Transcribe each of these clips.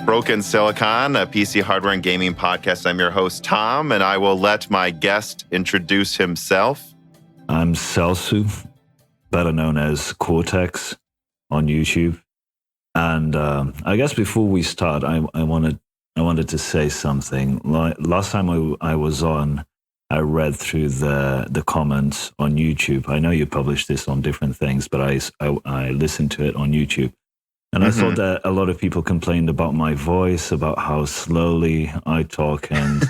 Broken Silicon, a PC hardware and gaming podcast. I'm your host, Tom, and I will let my guest introduce himself. I'm Celsu, better known as Coreteks on YouTube. And I guess before we start, I wanted to say something. Last time I was on, I read through the comments on YouTube. I know you published this on different things, but I listened to it on YouTube. And I thought that a lot of people complained about my voice, about how slowly I talk. And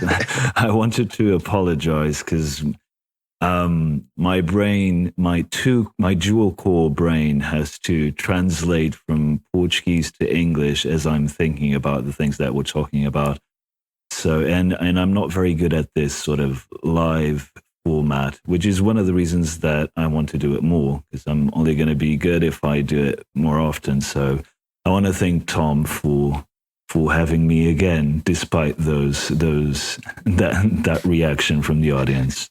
I wanted to apologize because my brain, my dual core brain has to translate from Portuguese to English as I'm thinking about the things that we're talking about. So, and I'm not very good at this sort of live format, which is one of the reasons that I want to do it more, because I'm only going to be good if I do it more often. So I want to thank Tom for having me again, despite that reaction from the audience.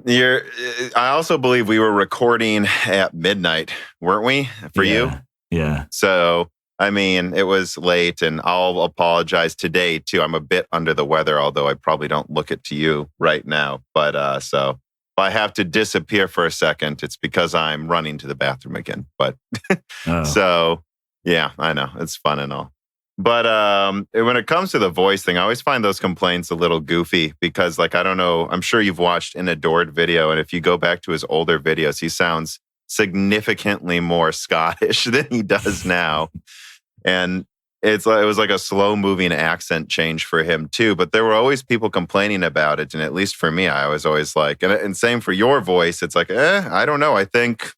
I also believe we were recording at midnight, weren't we, for you? Yeah. So, I mean, it was late, and I'll apologize today, too. I'm a bit under the weather, although I probably don't look it to you right now. But so if I have to disappear for a second, it's because I'm running to the bathroom again. But So, yeah, I know. It's fun and all. But when it comes to the voice thing, I always find those complaints a little goofy because, like, I don't know, I'm sure you've watched an Adored video, and if you go back to his older videos, he sounds significantly more Scottish than he does now. And it was like a slow-moving accent change for him, too. But there were always people complaining about it. And at least for me, I was always like, and same for your voice, it's like, I don't know. I think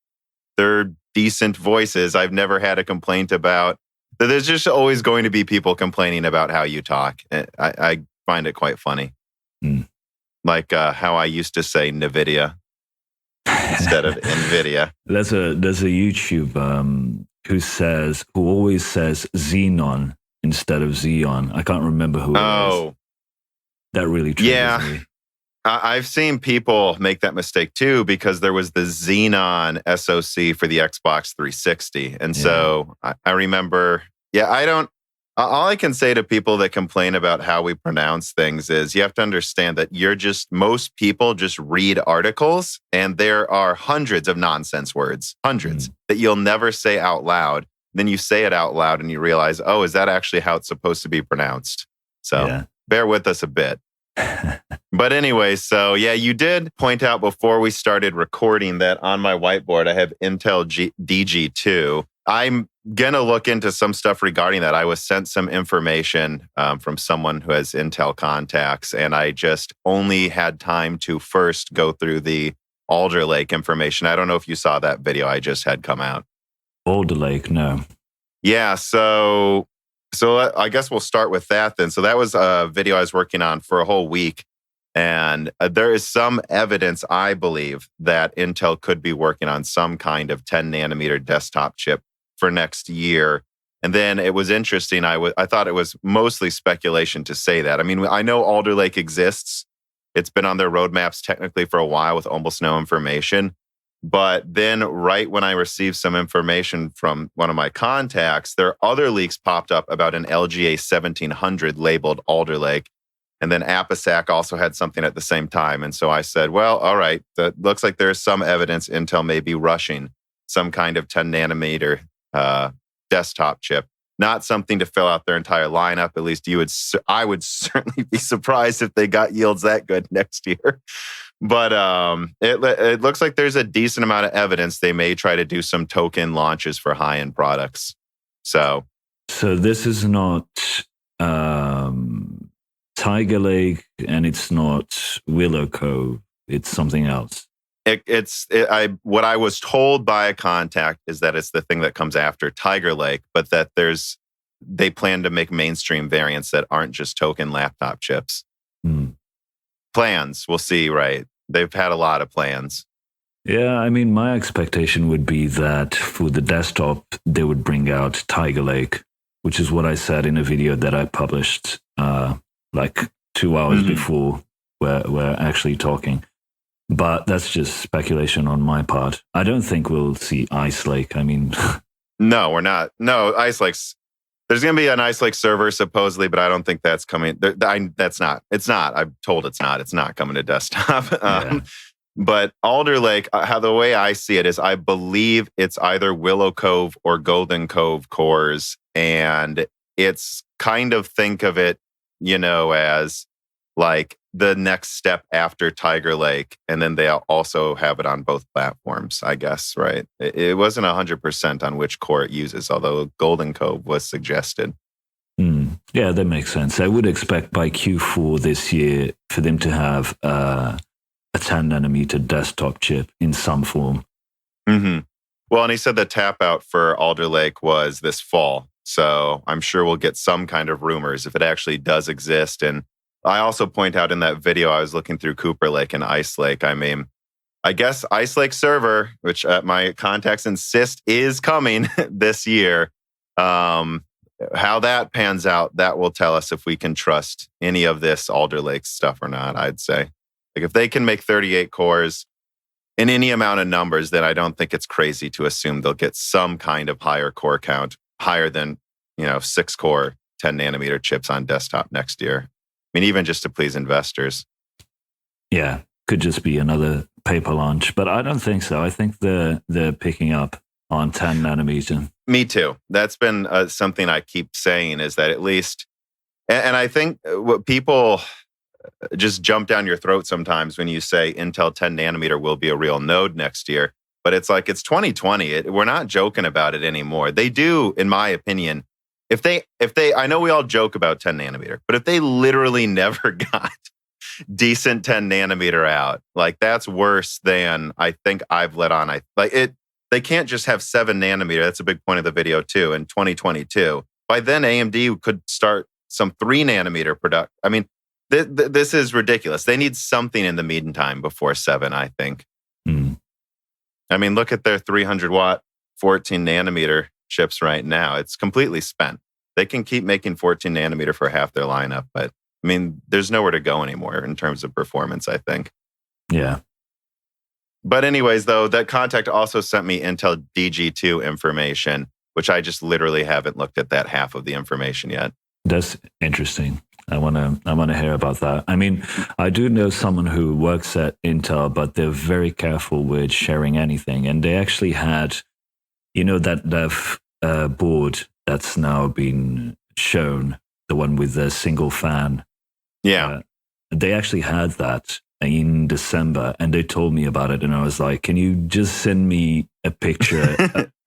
they're decent voices. I've never had a complaint about. There's just always going to be people complaining about how you talk. I find it quite funny. Like how I used to say Nvidia instead of Nvidia. There's a YouTube who always says Xenon instead of Xeon. I can't remember who it is. That really triggers me. I've seen people make that mistake too, because there was the Xenon SoC for the Xbox 360. And so I remember, all I can say to people that complain about how we pronounce things is you have to understand that most people just read articles, and there are hundreds of nonsense words, that you'll never say out loud. Then you say it out loud and you realize, oh, is that actually how it's supposed to be pronounced? So bear with us a bit. But anyway, so you did point out before we started recording that on my whiteboard, I have Intel DG2. I'm going to look into some stuff regarding that. I was sent some information from someone who has Intel contacts, and I just only had time to first go through the Alder Lake information. I don't know if you saw that video I just had come out. Alder Lake, no. Yeah, so I guess we'll start with that then. So that was a video I was working on for a whole week. And there is some evidence, I believe, that Intel could be working on some kind of 10 nanometer desktop chip for next year. And then it was interesting. I thought it was mostly speculation to say that. I mean, I know Alder Lake exists. It's been on their roadmaps technically for a while with almost no information. But then right when I received some information from one of my contacts, there are other leaks popped up about an LGA 1700 labeled Alder Lake. And then Apisac also had something at the same time. And so I said, well, all right, that looks like there's some evidence Intel may be rushing some kind of 10 nanometer desktop chip. Not something to fill out their entire lineup. At least I would certainly be surprised if they got yields that good next year. But it looks like there's a decent amount of evidence they may try to do some token launches for high-end products. So this is not Tiger Lake, and it's not Willow Cove. It's something else. What I was told by a contact is that it's the thing that comes after Tiger Lake, but that they plan to make mainstream variants that aren't just token laptop chips. Plans, we'll see, right? They've had a lot of plans. Yeah, I mean, my expectation would be that for the desktop, they would bring out Tiger Lake, which is what I said in a video that I published like 2 hours before we're actually talking. But that's just speculation on my part. I don't think we'll see Ice Lake. I mean... No, we're not. No, Ice Lake's... There's going to be an Ice Lake server supposedly, but I don't think that's coming. That's not. It's not. I'm told it's not. It's not coming to desktop. But Alder Lake, how the way I see it is, I believe it's either Willow Cove or Golden Cove cores, and it's kind of, think of it, as like the next step after Tiger Lake, and then they also have it on both platforms, I guess, right? It wasn't 100% on which core it uses, although Golden Cove was suggested. Yeah, that makes sense. I would expect by Q4 this year for them to have a 10 nanometer desktop chip in some form. Mm-hmm. Well, and he said the tap out for Alder Lake was this fall. So I'm sure we'll get some kind of rumors if it actually does exist. And I also point out in that video, I was looking through Cooper Lake and Ice Lake. I mean, I guess Ice Lake server, which my contacts insist is coming this year. How that pans out, that will tell us if we can trust any of this Alder Lake stuff or not, I'd say. Like if they can make 38 cores in any amount of numbers, then I don't think it's crazy to assume they'll get some kind of higher core count, higher than 6 core 10 nanometer chips on desktop next year. I mean, even just to please investors. Yeah, could just be another paper launch, but I don't think so. I think they're picking up on 10 nanometer. Me too. That's been something I keep saying, is that at least, and I think what people just jump down your throat sometimes when you say Intel 10 nanometer will be a real node next year. But it's like, it's 2020. We're not joking about it anymore. They do, in my opinion, if they, I know we all joke about 10 nanometer, but if they literally never got decent 10 nanometer out, like that's worse than I think I've let on. They can't just have 7 nanometer. That's a big point of the video too. In 2022, by then AMD could start some 3 nanometer product. I mean, this is ridiculous. They need something in the meantime before 7, I think. I mean, look at their 300 watt 14 nanometer chips right now. It's completely spent. They can keep making 14 nanometer for half their lineup, but I mean, there's nowhere to go anymore in terms of performance, I think. Yeah. But anyways, though, that contact also sent me Intel DG2 information, which I just literally haven't looked at that half of the information yet. That's interesting. I want to hear about that. I mean, I do know someone who works at Intel, but they're very careful with sharing anything. And they actually had, that board that's now been shown, the one with the single fan. Yeah. They actually had that in December, and they told me about it, and I was like, can you just send me a picture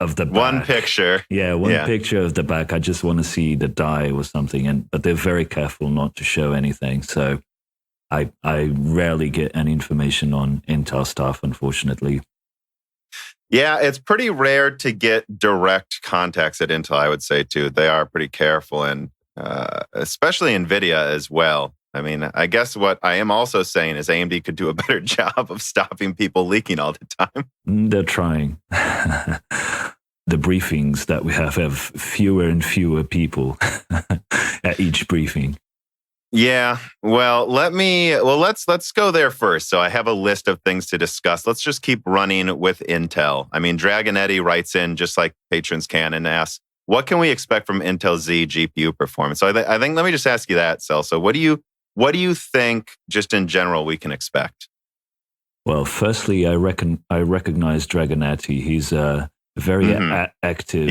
of the back? One picture. Yeah, one picture of the back. I just want to see the die or something. But they're very careful not to show anything. So I rarely get any information on Intel stuff, unfortunately. Yeah, it's pretty rare to get direct contacts at Intel, I would say, too. They are pretty careful, and especially Nvidia as well. I mean, I guess what I am also saying is AMD could do a better job of stopping people leaking all the time. They're trying. The briefings that we have fewer and fewer people at each briefing. Yeah. Well, let's go there first. So I have a list of things to discuss. Let's just keep running with Intel. I mean, Dragonetti writes in just like patrons can and asks, what can we expect from Intel Z GPU performance? So I think, let me just ask you that, Celso. What do you think, just in general, we can expect? Well, firstly, I recognize Dragonetti. He's a very active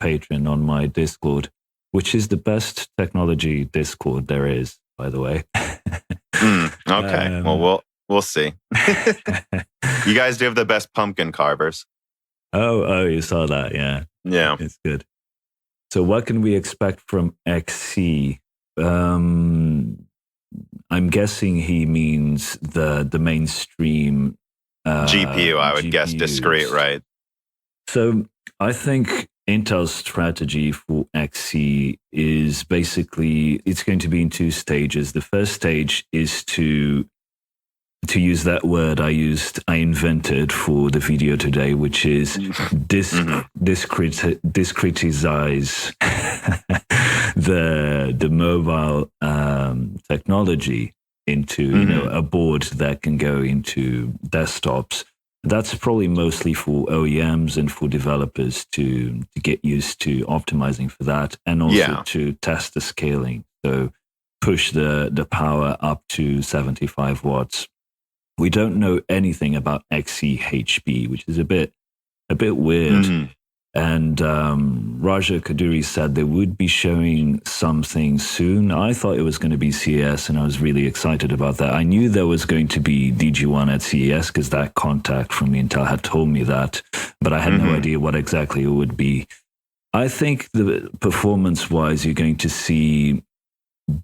patron on my Discord, which is the best technology Discord there is, by the way. Okay, well, we'll see. You guys do have the best pumpkin carvers. Oh, you saw that, yeah. Yeah. It's good. So what can we expect from XC? I'm guessing he means the mainstream GPU, I would guess, discrete, right? So I think Intel's strategy for XC is basically, it's going to be in 2 stages. The first stage is to use that word I invented for the video today, which is discretize the mobile technology into a board that can go into desktops. That's probably mostly for OEMs and for developers to get used to optimizing for that, and also to test the scaling. So push the power up to 75 watts. We don't know anything about XCHB, which is a bit weird. Mm-hmm. And Raja Kaduri said they would be showing something soon. I thought it was going to be CES, and I was really excited about that. I knew there was going to be DG1 at CES because that contact from Intel had told me that, but I had no idea what exactly it would be. I think the performance-wise, you're going to see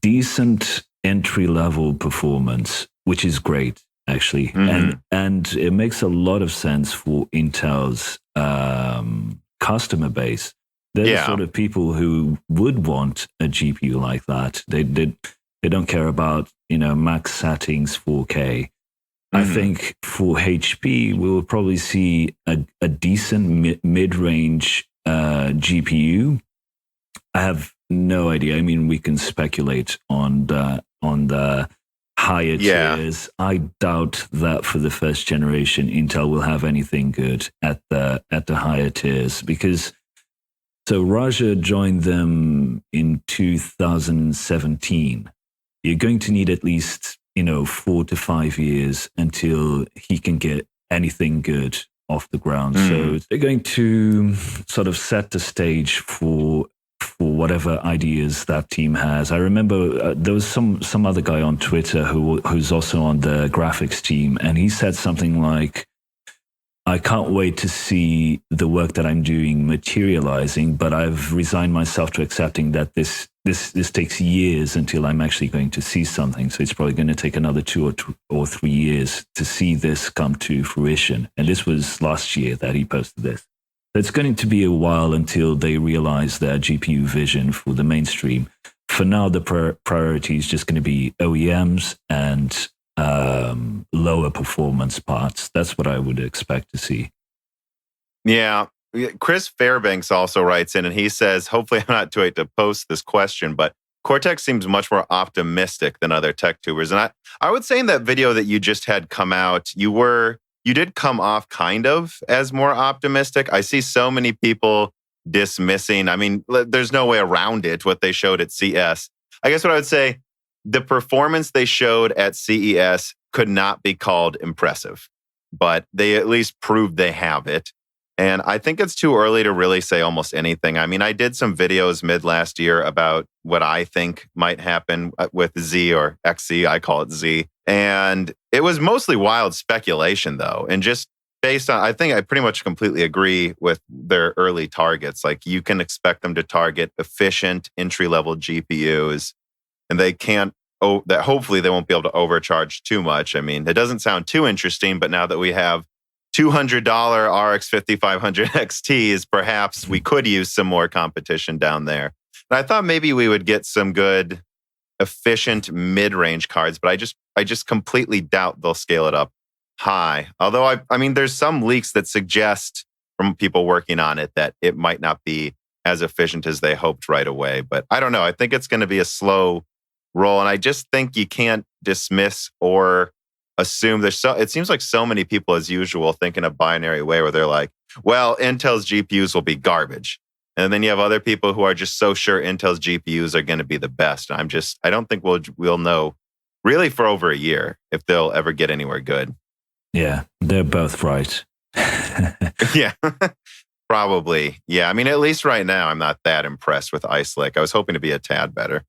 decent entry-level performance, which is great, actually. And it makes a lot of sense for Intel's customer base. They're the sort of people who would want a GPU like that. They don't care about, max settings 4K. I think for HP, we will probably see a decent mid-range GPU. I have no idea. I mean, we can speculate on the higher tiers. I doubt that for the first generation, Intel will have anything good at the higher tiers, because so Raja joined them in 2017. You're going to need at least 4 to 5 years until he can get anything good off the ground. So they're going to sort of set the stage for whatever ideas that team has. I remember there was some other guy on Twitter who's also on the graphics team, and he said something like, I can't wait to see the work that I'm doing materializing, but I've resigned myself to accepting that this takes years until I'm actually going to see something. So it's probably going to take another 2 or 3 years to see this come to fruition. And this was last year that he posted this. It's going to be a while until they realize their GPU vision for the mainstream. For now, the priority is just going to be OEMs and lower performance parts. That's what I would expect to see. Yeah. Chris Fairbanks also writes in, and he says, hopefully I'm not too late to post this question, but Coreteks seems much more optimistic than other tech tubers. And I would say in that video that you just had come out, you did come off kind of as more optimistic. I see so many people dismissing. I mean, there's no way around it, what they showed at CES. I guess what I would say, the performance they showed at CES could not be called impressive, but they at least proved they have it. And I think it's too early to really say almost anything. I mean, I did some videos mid last year about what I think might happen with Z or XZ. I call it Z. And it was mostly wild speculation, though. And just based on, I think I pretty much completely agree with their early targets. Like, you can expect them to target efficient entry-level GPUs, and they can't, that hopefully they won't be able to overcharge too much. I mean, it doesn't sound too interesting, but now that we have $200 RX 5500 XTs, perhaps we could use some more competition down there. And I thought maybe we would get some good, efficient mid-range cards, but I just completely doubt they'll scale it up high. Although, I mean, there's some leaks that suggest from people working on it that it might not be as efficient as they hoped right away. But I don't know. I think it's going to be a slow roll. And I just think you can't dismiss or assume it seems like so many people, as usual, think in a binary way where they're like, well, Intel's GPUs will be garbage. And then you have other people who are just so sure Intel's GPUs are going to be the best. I don't think we'll know really for over a year if they'll ever get anywhere good. Yeah, they're both right. Yeah, probably. Yeah, I mean, at least right now, I'm not that impressed with Ice Lake. I was hoping to be a tad better.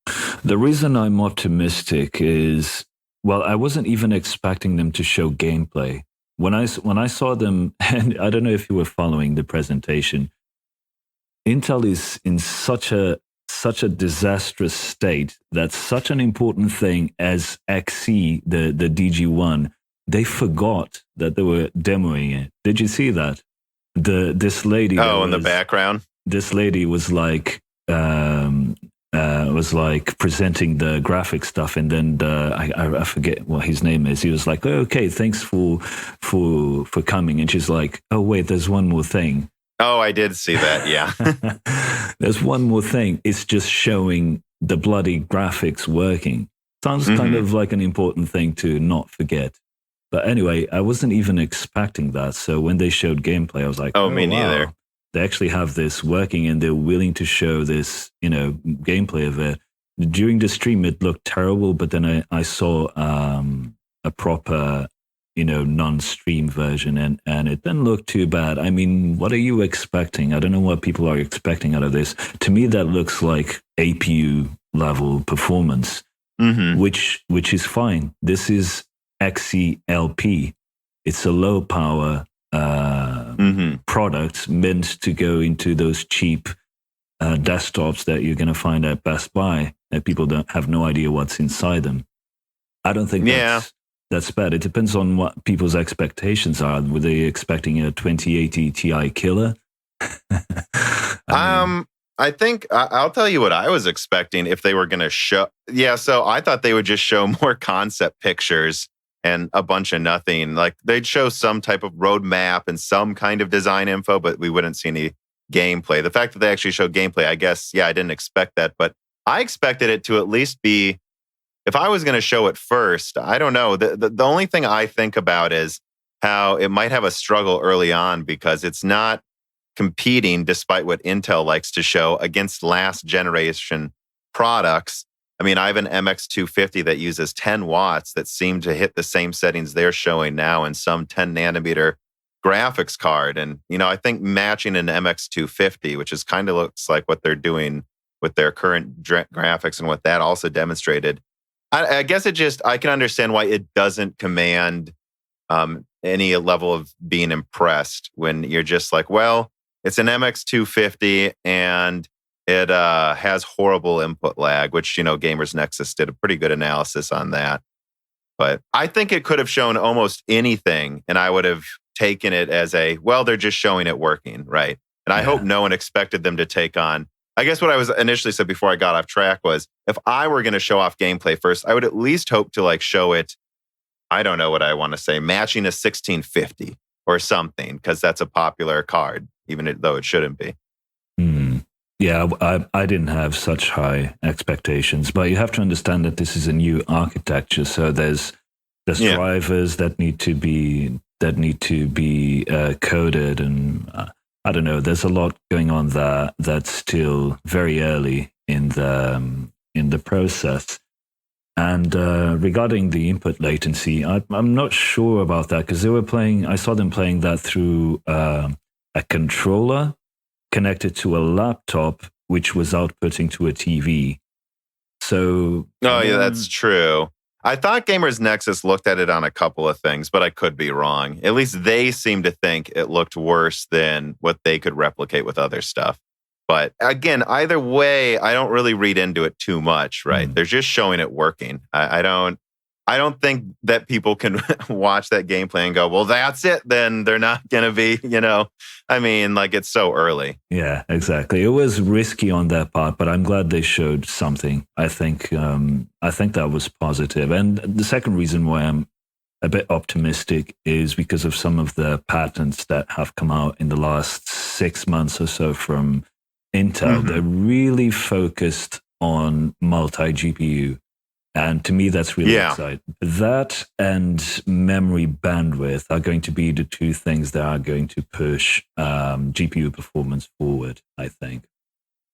The reason I'm optimistic is, well, I wasn't even expecting them to show gameplay. When I saw them, and I don't know if you were following the presentation, Intel is in such a disastrous state that such an important thing as XC, the DG1, they forgot that they were demoing it. Did you see that? This lady. Oh, in the background. This lady was like presenting the graphic stuff, and then I forget what his name is. He was like, oh, "Okay, thanks for coming," and she's like, "Oh wait, there's one more thing." Oh, I did see that. Yeah, there's one more thing. It's just showing the bloody graphics working. Sounds kind of like an important thing to not forget. But anyway, I wasn't even expecting that. So when they showed gameplay, I was like, Oh, me neither. Wow. They actually have this working and they're willing to show this, gameplay of it. During the stream, it looked terrible, but then I saw a proper, non-stream version and it didn't look too bad. I mean, what are you expecting? I don't know what people are expecting out of this. To me, that looks like APU level performance, which is fine. This is XCLP. It's a low power product meant to go into those cheap desktops that you're going to find at Best Buy that people don't have no idea what's inside them. I don't think that's bad. It depends on what people's expectations are. Were they expecting a 2080 Ti killer? I think I'll tell you what I was expecting if they were going to show. Yeah, so I thought they would just show more concept pictures and a bunch of nothing. Like they'd show some type of roadmap and some kind of design info, but we wouldn't see any gameplay. The fact that they actually showed gameplay, I guess, I didn't expect that, but I expected it to at least be, if I was going to show it first, I don't know. The only thing I think about is how it might have a struggle early on because it's not competing, despite what Intel likes to show, against last generation products. I mean, I have an MX250 that uses 10 watts that seem to hit the same settings they're showing now in some 10 nanometer graphics card. And, I think matching an MX250, which is kind of looks like what they're doing with their current graphics and what that also demonstrated. I guess I can understand why it doesn't command any level of being impressed when you're just like, well, it's an MX250 and it has horrible input lag, which, Gamers Nexus did a pretty good analysis on that. But I think it could have shown almost anything and I would have taken it as they're just showing it working, right? And I hope no one expected them to take on. I guess what I was initially said before I got off track was if I were going to show off gameplay first, I would at least hope to show it, I don't know what I want to say, matching a 1650 or something, because that's a popular card, even though it shouldn't be. Yeah, I didn't have such high expectations, but you have to understand that this is a new architecture. So there's drivers that need to be coded, and I don't know. There's a lot going on there that's still very early in the process. And regarding the input latency, I'm not sure about that because I saw them playing that through a controller connected to a laptop, which was outputting to a TV. So, yeah, that's true. I thought Gamers Nexus looked at it on a couple of things, but I could be wrong. At least they seem to think it looked worse than what they could replicate with other stuff. But again, either way, I don't really read into it too much, right? They're just showing it working. I don't think that people can watch that gameplay and go, well, that's it. Then they're not going to be, I mean, it's so early. Yeah, exactly. It was risky on their part, but I'm glad they showed something. I think that was positive. And the second reason why I'm a bit optimistic is because of some of the patents that have come out in the last 6 months or so from Intel. They're really focused on multi-GPU. And to me, that's really exciting. That and memory bandwidth are going to be the two things that are going to push GPU performance forward, I think.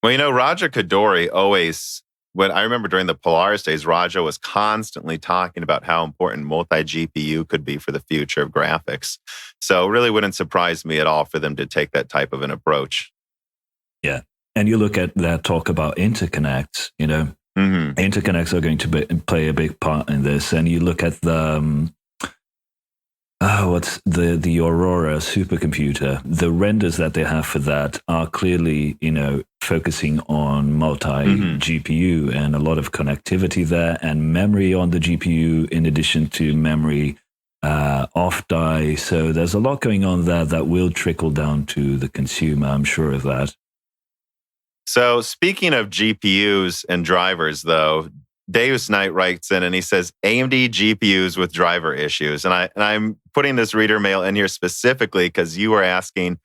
Well, Raja Koduri always, when I remember during the Polaris days, Raja was constantly talking about how important multi-GPU could be for the future of graphics. So it really wouldn't surprise me at all for them to take that type of an approach. Yeah. And you look at that talk about interconnects, interconnects are going to play a big part in this. And you look at the the Aurora supercomputer, the renders that they have for that are clearly, focusing on multi-GPU and a lot of connectivity there and memory on the GPU in addition to memory off die. So there's a lot going on there that will trickle down to the consumer. I'm sure of that. So speaking of GPUs and drivers, though, Deus Knight writes in and he says, AMD GPUs with driver issues. And I'm putting this reader mail in here specifically because you were asking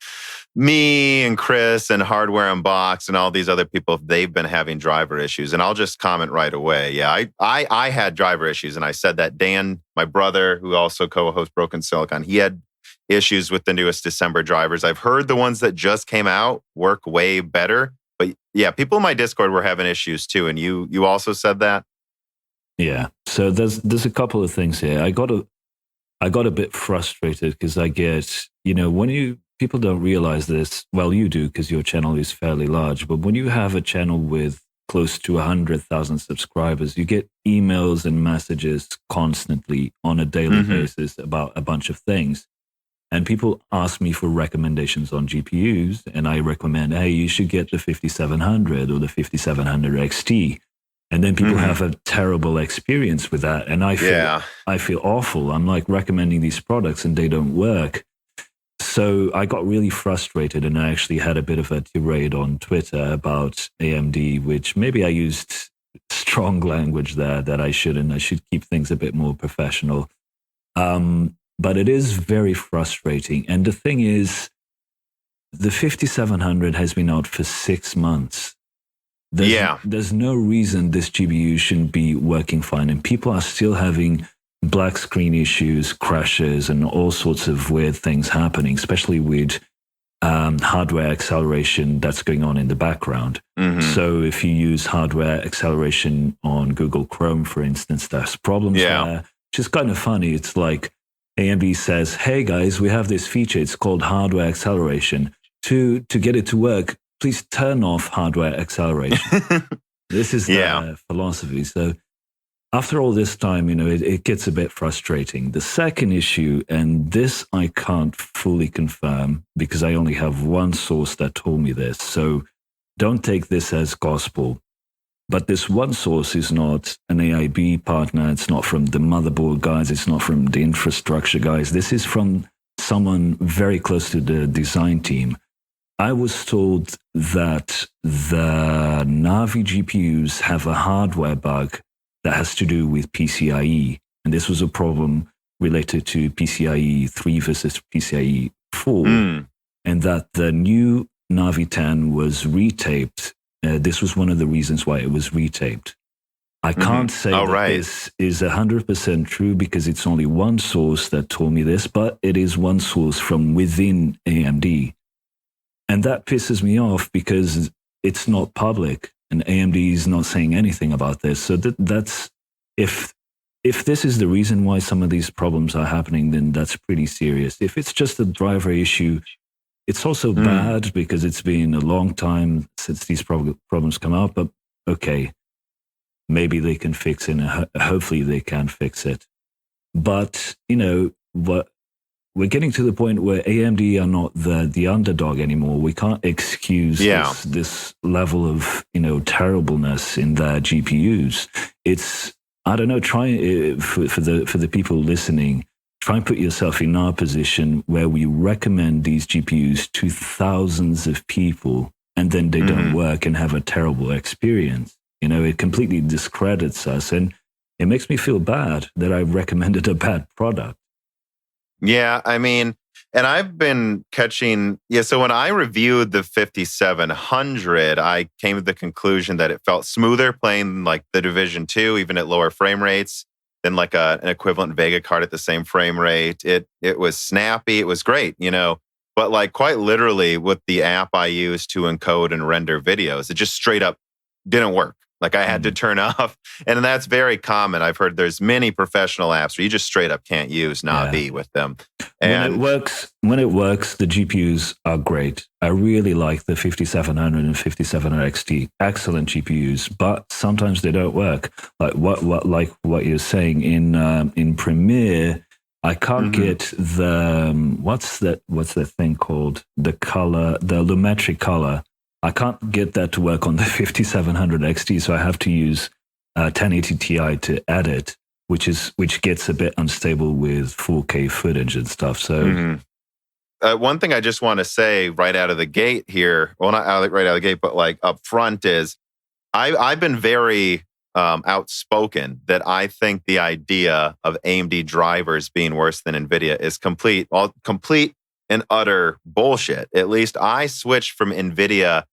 me and Chris and Hardware Unboxed and all these other people, they've been having driver issues. And I'll just comment right away. Yeah, I had driver issues, and I said that Dan, my brother, who also co-hosts Broken Silicon, he had issues with the newest December drivers. I've heard the ones that just came out work way better. But yeah, people in my Discord were having issues too. And you also said that? Yeah. So there's a couple of things here. I got a bit frustrated because I get, when people don't realize this, well, you do because your channel is fairly large, but when you have a channel with close to 100,000 subscribers, you get emails and messages constantly on a daily basis about a bunch of things. And people ask me for recommendations on GPUs, and I recommend, hey, you should get the 5700 or the 5700 XT. And then people have a terrible experience with that. And I feel awful. I'm like recommending these products and they don't work. So I got really frustrated, and I actually had a bit of a tirade on Twitter about AMD, which maybe I used strong language there that I shouldn't. I should keep things a bit more professional. But it is very frustrating. And the thing is, the 5700 has been out for 6 months. There's no reason this GPU shouldn't be working fine. And people are still having black screen issues, crashes, and all sorts of weird things happening, especially with hardware acceleration that's going on in the background. So if you use hardware acceleration on Google Chrome, for instance, there's problems there, which is kind of funny. It's like AMD says, hey guys, we have this feature. It's called hardware acceleration. To get it to work, please turn off hardware acceleration. This is their philosophy. So after all this time, it gets a bit frustrating. The second issue, and this I can't fully confirm because I only have one source that told me this. So don't take this as gospel. But this one source is not an AIB partner. It's not from the motherboard guys. It's not from the infrastructure guys. This is from someone very close to the design team. I was told that the Navi GPUs have a hardware bug that has to do with PCIe. And this was a problem related to PCIe 3 versus PCIe 4. And that the new Navi 10 was retaped. This was one of the reasons why it was retaped. I can't say this is 100% true because it's only one source that told me this, but it is one source from within AMD. And that pisses me off because it's not public and AMD is not saying anything about this. So that's if this is the reason why some of these problems are happening, then that's pretty serious. If it's just a driver issue, it's also bad because it's been a long time since these problems come out. But okay, maybe they can fix it. And hopefully they can fix it. But we're getting to the point where AMD are not the underdog anymore. We can't excuse this level of terribleness in their GPUs. It's, I don't know. Try for the people listening. Try and put yourself in our position where we recommend these GPUs to thousands of people, and then they don't work and have a terrible experience. It completely discredits us, and it makes me feel bad that I recommended a bad product. Yeah, I mean, and I've been catching, so when I reviewed the 5700, I came to the conclusion that it felt smoother playing like the Division 2, even at lower frame rates, than like an equivalent Vega card at the same frame rate. It was snappy, it was great, but like quite literally with the app I use to encode and render videos, it just straight up didn't work. Like I had to turn off, and that's very common. I've heard there's many professional apps where you just straight up can't use Navi with them. And when it works, the GPUs are great. I really like the 5700 and 5700 XT, excellent GPUs, but sometimes they don't work. Like what you're saying in Premiere, I can't get the what's that thing called? The color, the lumetri color. I can't get that to work on the 5700 XT, so I have to use 1080 Ti to edit, which gets a bit unstable with 4K footage and stuff. So, one thing I just want to say right out of the gate here, well, not right out of the gate, but like up front is, I've been very outspoken that I think the idea of AMD drivers being worse than Nvidia is complete and utter bullshit. At least I switched from Nvidia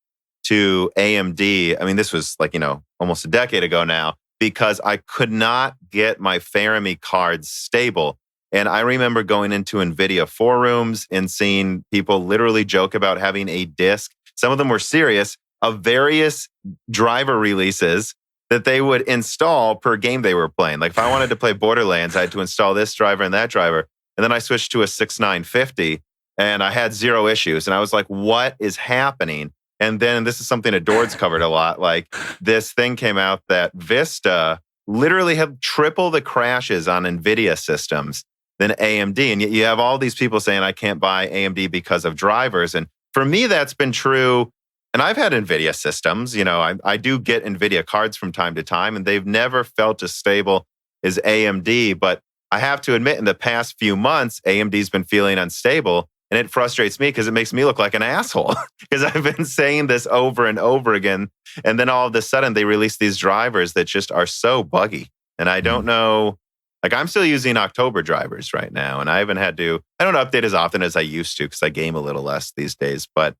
to AMD. I mean, this was like, almost a decade ago now, because I could not get my Fermi cards stable. And I remember going into Nvidia forums and seeing people literally joke about having a disk. Some of them were serious, of various driver releases that they would install per game they were playing. Like if I wanted to play Borderlands, I had to install this driver and that driver. And then I switched to a 6950 and I had zero issues. And I was like, what is happening? And then this is something that Dord's covered a lot. Like this thing came out that Vista literally had triple the crashes on NVIDIA systems than AMD. And yet you have all these people saying, I can't buy AMD because of drivers. And for me, that's been true. And I've had NVIDIA systems. I do get NVIDIA cards from time to time, and they've never felt as stable as AMD. But I have to admit, in the past few months, AMD's been feeling unstable. And it frustrates me because it makes me look like an asshole because I've been saying this over and over again. And then all of a sudden they release these drivers that just are so buggy. And I don't know, like I'm still using October drivers right now. And I don't update as often as I used to because I game a little less these days. But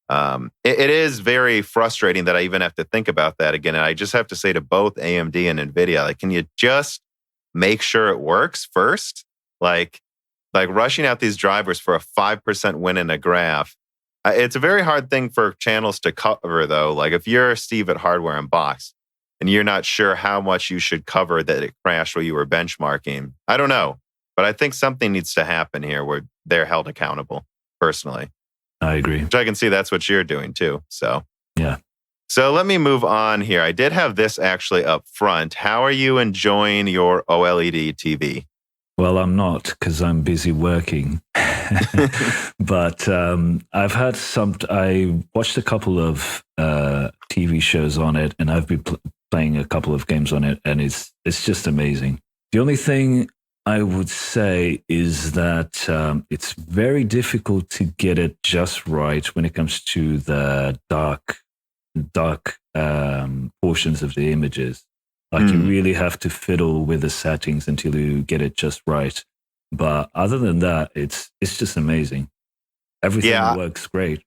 it is very frustrating that I even have to think about that again. And I just have to say to both AMD and NVIDIA, like, can you just make sure it works first? Like rushing out these drivers for a 5% win in a graph. It's a very hard thing for channels to cover, though. Like if you're Steve at Hardware Unboxed and you're not sure how much you should cover that it crashed while you were benchmarking, I don't know. But I think something needs to happen here where they're held accountable, personally. I agree. Which I can see that's what you're doing too. So, yeah. So let me move on here. I did have this actually up front. How are you enjoying your OLED TV? Well, I'm not because I'm busy working. But I've had I watched a couple of TV shows on it, and I've been playing a couple of games on it, and it's just amazing. The only thing I would say is that it's very difficult to get it just right when it comes to the dark portions of the images. Like you really have to fiddle with the settings until you get it just right. But other than that, it's just amazing. Everything works great.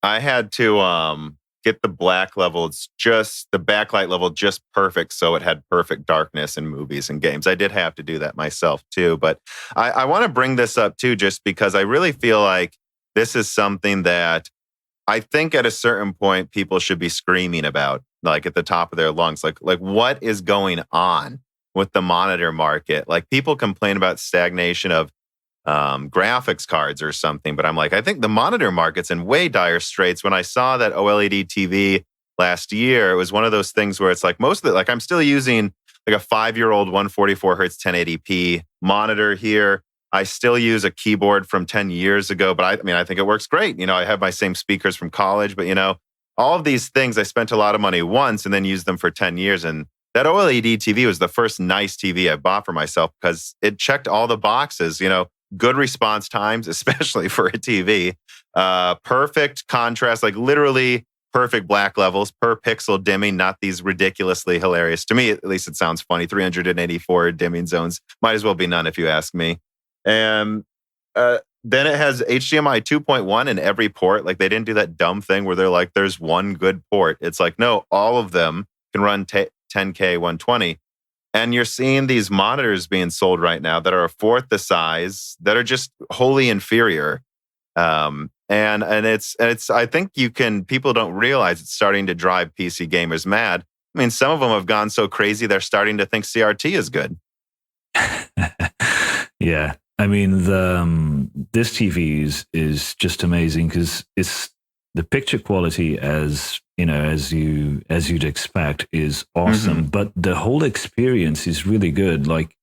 I had to get the black level. It's just the backlight level just perfect, so it had perfect darkness in movies and games. I did have to do that myself too. But I want to bring this up too, just because I really feel like this is something that I think at a certain point people should be screaming about, like at the top of their lungs, like what is going on with the monitor market? Like people complain about stagnation of graphics cards or something, but I'm like, I think the monitor market's in way dire straits. When I saw that OLED TV last year, it was one of those things where it's like most of it, like I'm still using like a 5-year-old 144 hertz 1080p monitor here. I still use a keyboard from 10 years ago, but I think it works great. I have my same speakers from college, but all of these things, I spent a lot of money once and then used them for 10 years. And that OLED TV was the first nice TV I bought for myself because it checked all the boxes, good response times, especially for a TV, perfect contrast, like literally perfect black levels, per pixel dimming, not these ridiculously hilarious. To me, at least it sounds funny, 384 dimming zones. Might as well be none if you ask me. And then it has HDMI 2.1 in every port. Like they didn't do that dumb thing where they're like, there's one good port. It's like, no, all of them can run 10K 120. And you're seeing these monitors being sold right now that are a fourth the size, that are just wholly inferior. And it's I think people don't realize it's starting to drive PC gamers mad. I mean, some of them have gone so crazy they're starting to think CRT is good. Yeah. I mean, this TV is just amazing because it's the picture quality as you'd expect is awesome, but the whole experience is really good. Like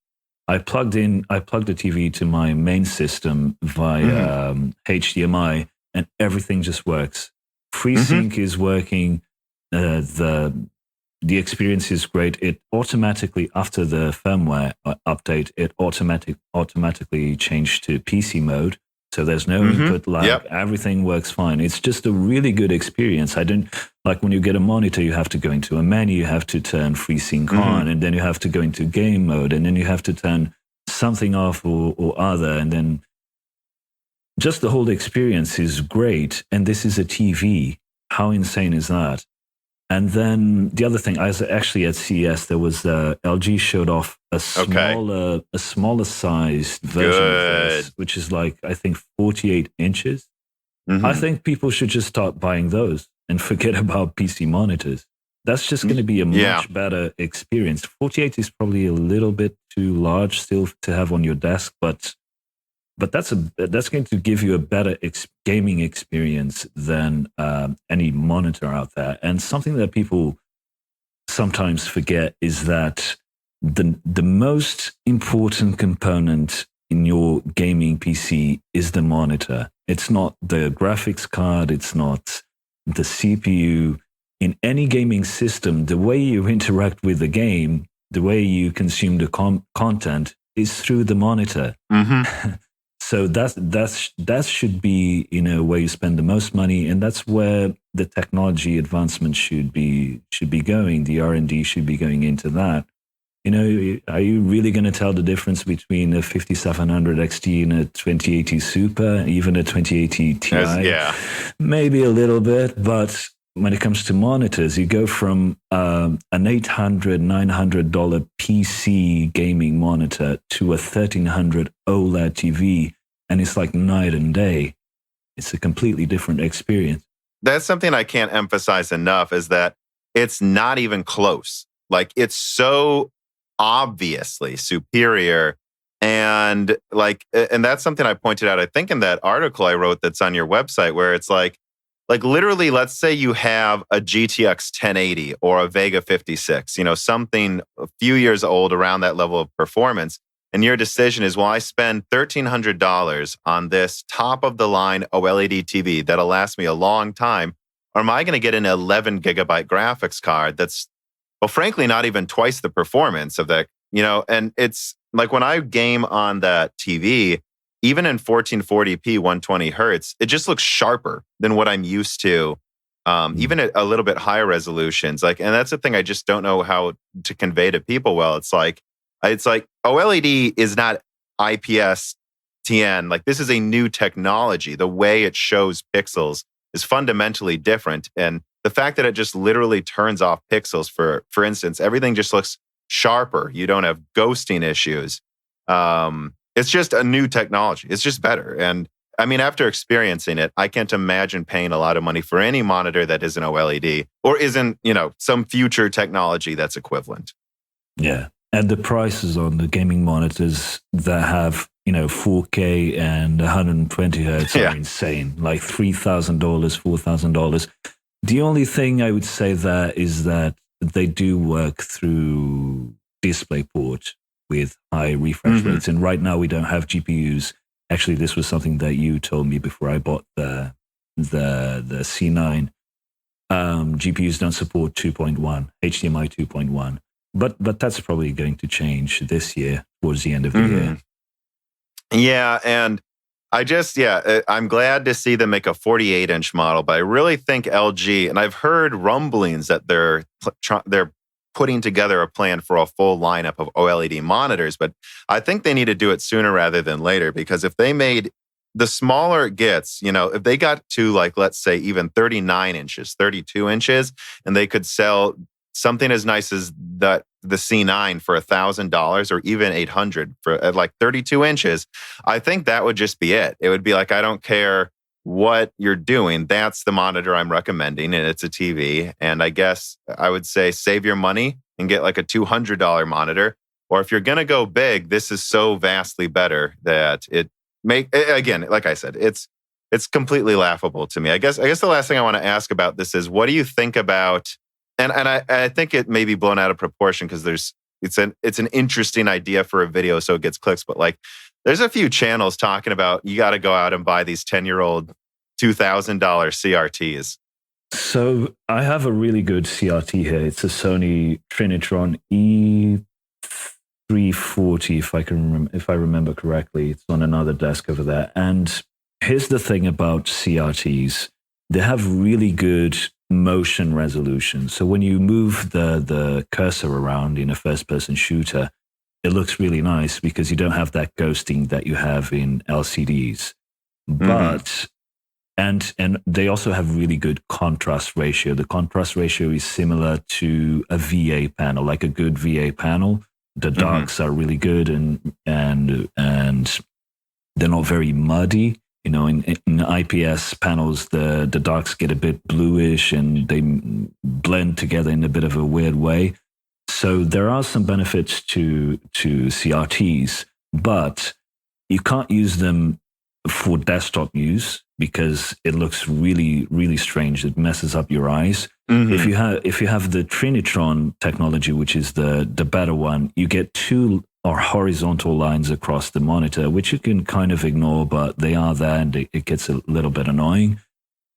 I plugged the TV to my main system via HDMI, and everything just works. FreeSync is working. The experience is great. It automatically, after the firmware update, it automatically changed to PC mode. So there's no input lag. Yep. Everything works fine. It's just a really good experience. I don't like when you get a monitor, you have to go into a menu, you have to turn FreeSync on, and then you have to go into game mode, and then you have to turn something off or other, and then just the whole experience is great. And this is a TV. How insane is that? And then the other thing, I was actually at CES, there was LG showed off a smaller sized version of this, which is like, I think 48 inches. Mm-hmm. I think people should just start buying those and forget about PC monitors. That's just going to be a much better experience. 48 is probably a little bit too large still to have on your desk, but that's going to give you a better gaming experience than any monitor out there. And something that people sometimes forget is that the most important component in your gaming PC is the monitor. It's not the graphics card. It's not the CPU. In any gaming system, the way you interact with the game, the way you consume the content is through the monitor. Mm-hmm. So that should be, where you spend the most money, and that's where the technology advancement should be going. The R&D should be going into that. Are you really going to tell the difference between a 5700 XT and a 2080 Super, even a 2080 Ti? Yeah, maybe a little bit, but when it comes to monitors, you go from an $800-900 PC gaming monitor to a 1300 OLED TV, and it's like night and day. It's a completely different experience. That's something I can't emphasize enough, is that it's not even close. Like, it's so obviously superior. And that's something I pointed out, I think, in that article I wrote that's on your website, where it's like literally, let's say you have a GTX 1080 or a Vega 56, something a few years old around that level of performance. And your decision is, well, I spend $1,300 on this top of the line OLED TV that'll last me a long time. Or am I going to get an 11 gigabyte graphics card that's, well, frankly, not even twice the performance of that, and it's like when I game on that TV, even in 1440p, 120 hertz, it just looks sharper than what I'm used to, even at a little bit higher resolutions. And that's the thing I just don't know how to convey to people well. It's like OLED is not IPS TN. Like, this is a new technology. The way it shows pixels is fundamentally different. And the fact that it just literally turns off pixels, for instance, everything just looks sharper. You don't have ghosting issues. It's just a new technology. It's just better. And I mean, after experiencing it, I can't imagine paying a lot of money for any monitor that isn't OLED or isn't, some future technology that's equivalent. Yeah. And the prices on the gaming monitors that have, 4K and 120 hertz are insane. Like $3,000, $4,000. The only thing I would say there is that they do work through DisplayPort with high refresh rates. And right now we don't have GPUs. Actually, this was something that you told me before I bought the C9. GPUs don't support 2.1, HDMI 2.1. But that's probably going to change this year, towards the end of the year. Yeah, and I'm glad to see them make a 48-inch model, but I really think LG, and I've heard rumblings that they're putting together a plan for a full lineup of OLED monitors, but I think they need to do it sooner rather than later, because if they made the smaller it gets, if they got to, like, let's say even 39 inches, 32 inches, and they could sell something as nice as the C9 for $1,000 or even $800 for at like 32 inches, I think that would just be it. It would be like, I don't care what you're doing. That's the monitor I'm recommending, and it's a TV. And I guess I would say save your money and get like a $200 monitor. Or if you're going to go big, this is so vastly better that again, like I said, it's completely laughable to me. I guess the last thing I want to ask about this is, what do you think about, and I think it may be blown out of proportion because it's an interesting idea for a video, so it gets clicks, but like, there's a few channels talking about you got to go out and buy these 10-year-old $2,000 CRTs. So I have a really good CRT here. It's a Sony Trinitron E340, if I remember correctly. It's on another desk over there. And here's the thing about CRTs. They have really good motion resolution. So when you move the cursor around in a first-person shooter, it looks really nice because you don't have that ghosting that you have in LCDs. but and they also have really good contrast ratio. The contrast ratio is similar to a VA panel, like a good VA panel. The darks are really good and they're not very muddy. You know, in IPS panels, the darks get a bit bluish and they blend together in a bit of a weird way. So there are some benefits to CRTs, but you can't use them for desktop use because it looks really, really strange. It messes up your eyes. If you have the Trinitron technology, which is the better one, you get two or horizontal lines across the monitor, which you can kind of ignore, but they are there and it gets a little bit annoying.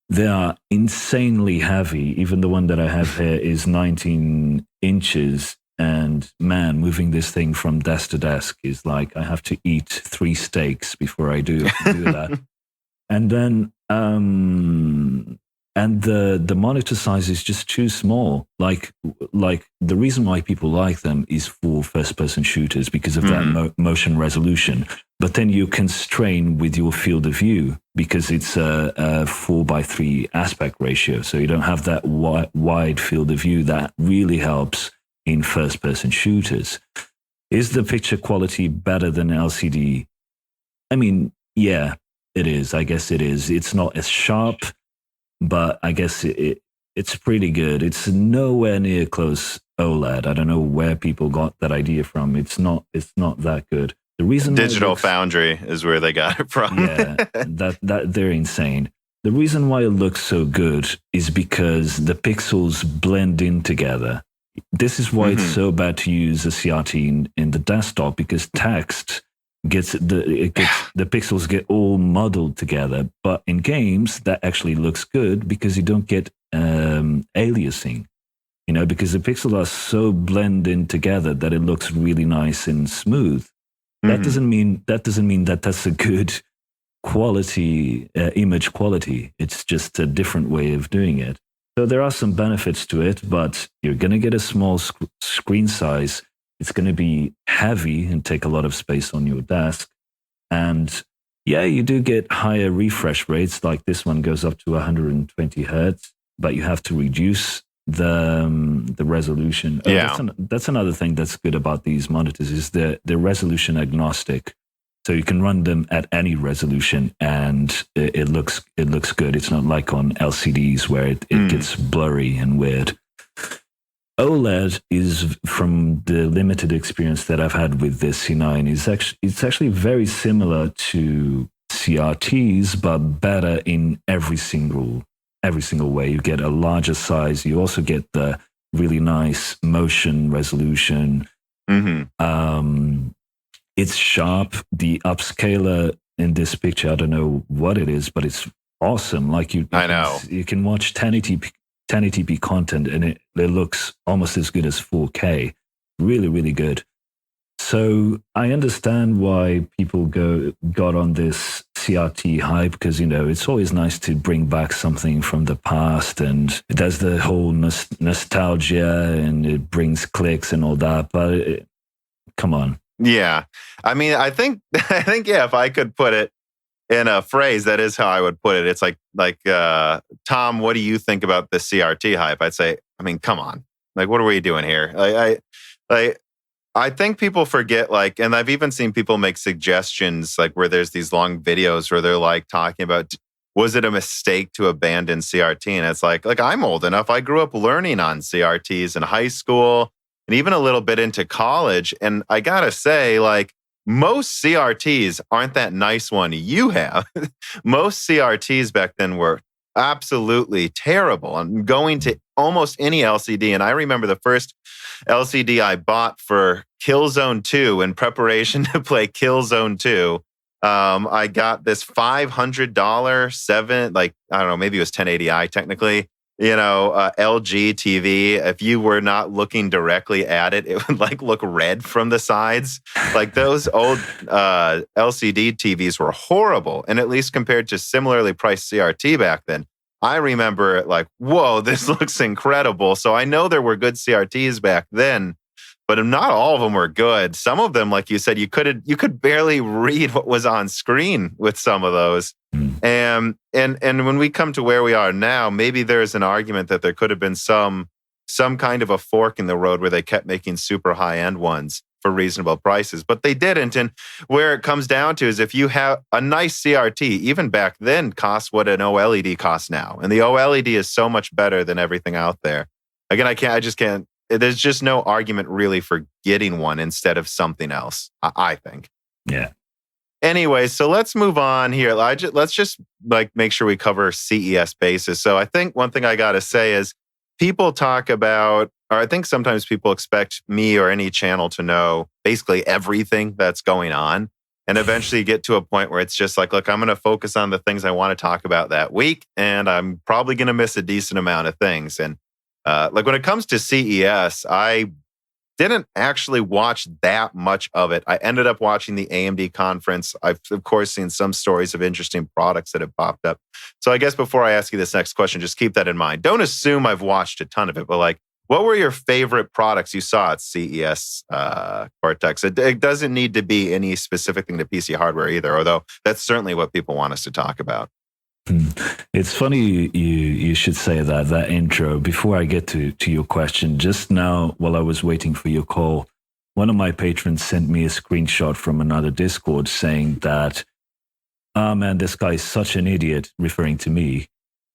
They are insanely heavy. Even the one that I have here is 19 inches. And man, moving this thing from desk to desk is like I have to eat 3 steaks before I do that. And then and the monitor size is just too small. Like the reason why people like them is for first-person shooters because of that motion resolution. But then you constrain with your field of view because it's a 4:3 aspect ratio. So you don't have that wide field of view that really helps in first-person shooters. Is the picture quality better than LCD? I mean, yeah, it is. I guess it is. It's not as sharp, but I guess it's pretty good. It's nowhere near close OLED. I don't know where people got that idea from. It's not that good. The reason Digital Foundry is where they got it from. Yeah, that they're insane. The reason why it looks so good is because the pixels blend in together. This is why it's so bad to use a CRT in the desktop because text the pixels get all muddled together. But in games, that actually looks good because you don't get aliasing. You know, because the pixels are so blend in together that it looks really nice and smooth. That doesn't mean that that's a good quality image quality. It's just a different way of doing it. So there are some benefits to it, but you're going to get a small screen size. It's going to be heavy and take a lot of space on your desk. And yeah, you do get higher refresh rates. Like this one goes up to 120 hertz, but you have to reduce the resolution. Yeah. That's another thing that's good about these monitors is they're resolution agnostic. So you can run them at any resolution and it looks good. It's not like on LCDs where it gets blurry and weird. OLED is, from the limited experience that I've had with this C9, it's actually very similar to CRTs, but better in every single way. You get a larger size. You also get the really nice motion resolution. It's sharp. The upscaler in this picture, I don't know what it is, but it's awesome. Like I know. You can watch 1080p content and it looks almost as good as 4K. Really, really good. So I understand why people got on this CRT hype because, you know, it's always nice to bring back something from the past and there's the whole nostalgia and it brings clicks and all that. But come on. Yeah. I mean, I think, yeah, if I could put it in a phrase, that is how I would put it. It's like, Tom, what do you think about the CRT hype? I'd say, I mean, come on. Like, what are we doing here? I think people forget, like, and I've even seen people make suggestions, like where there's these long videos where they're like talking about, was it a mistake to abandon CRT? And it's like I'm old enough. I grew up learning on CRTs in high school and even a little bit into college. And I gotta say, like, most CRTs aren't that nice one you have. Most CRTs back then were absolutely terrible. I'm going to almost any LCD. And I remember the first LCD I bought for Killzone 2 in preparation to play Killzone 2. I got this $500 I don't know, maybe it was 1080i technically, LG TV. If you were not looking directly at it, it would like look red from the sides. Like those old LCD TVs were horrible. And at least compared to similarly priced CRT back then, I remember it like, whoa, this looks incredible. So I know there were good CRTs back then, but not all of them were good. Some of them, like you said, you could barely read what was on screen with some of those. And when we come to where we are now, maybe there's an argument that there could have been some kind of a fork in the road where they kept making super high-end ones for reasonable prices, but they didn't. And where it comes down to is if you have a nice CRT, even back then, costs what an OLED costs now. And the OLED is so much better than everything out there. Again, I just can't, there's just no argument really for getting one instead of something else, I think. Yeah. Anyway, so let's move on here. Let's just like make sure we cover CES bases. So I think one thing I got to say is people talk about, or I think sometimes people expect me or any channel to know basically everything that's going on, and eventually get to a point where it's just like, look, I'm going to focus on the things I want to talk about that week, and I'm probably going to miss a decent amount of things. And like when it comes to CES, I didn't actually watch that much of it. I ended up watching the AMD conference. I've, of course, seen some stories of interesting products that have popped up. So I guess before I ask you this next question, just keep that in mind. Don't assume I've watched a ton of it, but like, what were your favorite products you saw at CES Coreteks? It doesn't need to be any specific thing to PC hardware either, although that's certainly what people want us to talk about. It's funny you should say that intro. Before I get to your question, just now while I was waiting for your call, one of my patrons sent me a screenshot from another Discord saying that, man, this guy is such an idiot, referring to me.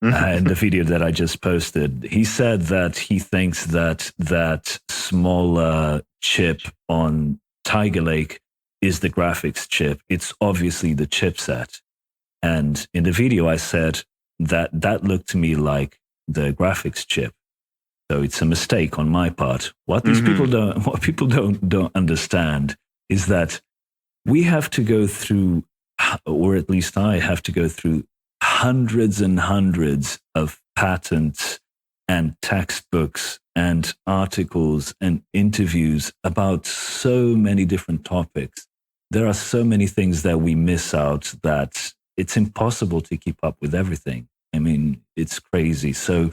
In the video that I just posted, he said that he thinks that small chip on Tiger Lake is the graphics chip. It's obviously the chipset. And in the video, I said that looked to me like the graphics chip. So it's a mistake on my part. What people don't understand is that we have to go through, or at least I have to go through, hundreds and hundreds of patents and textbooks and articles and interviews about so many different topics. There are so many things that we miss out that it's impossible to keep up with everything. I mean, it's crazy. So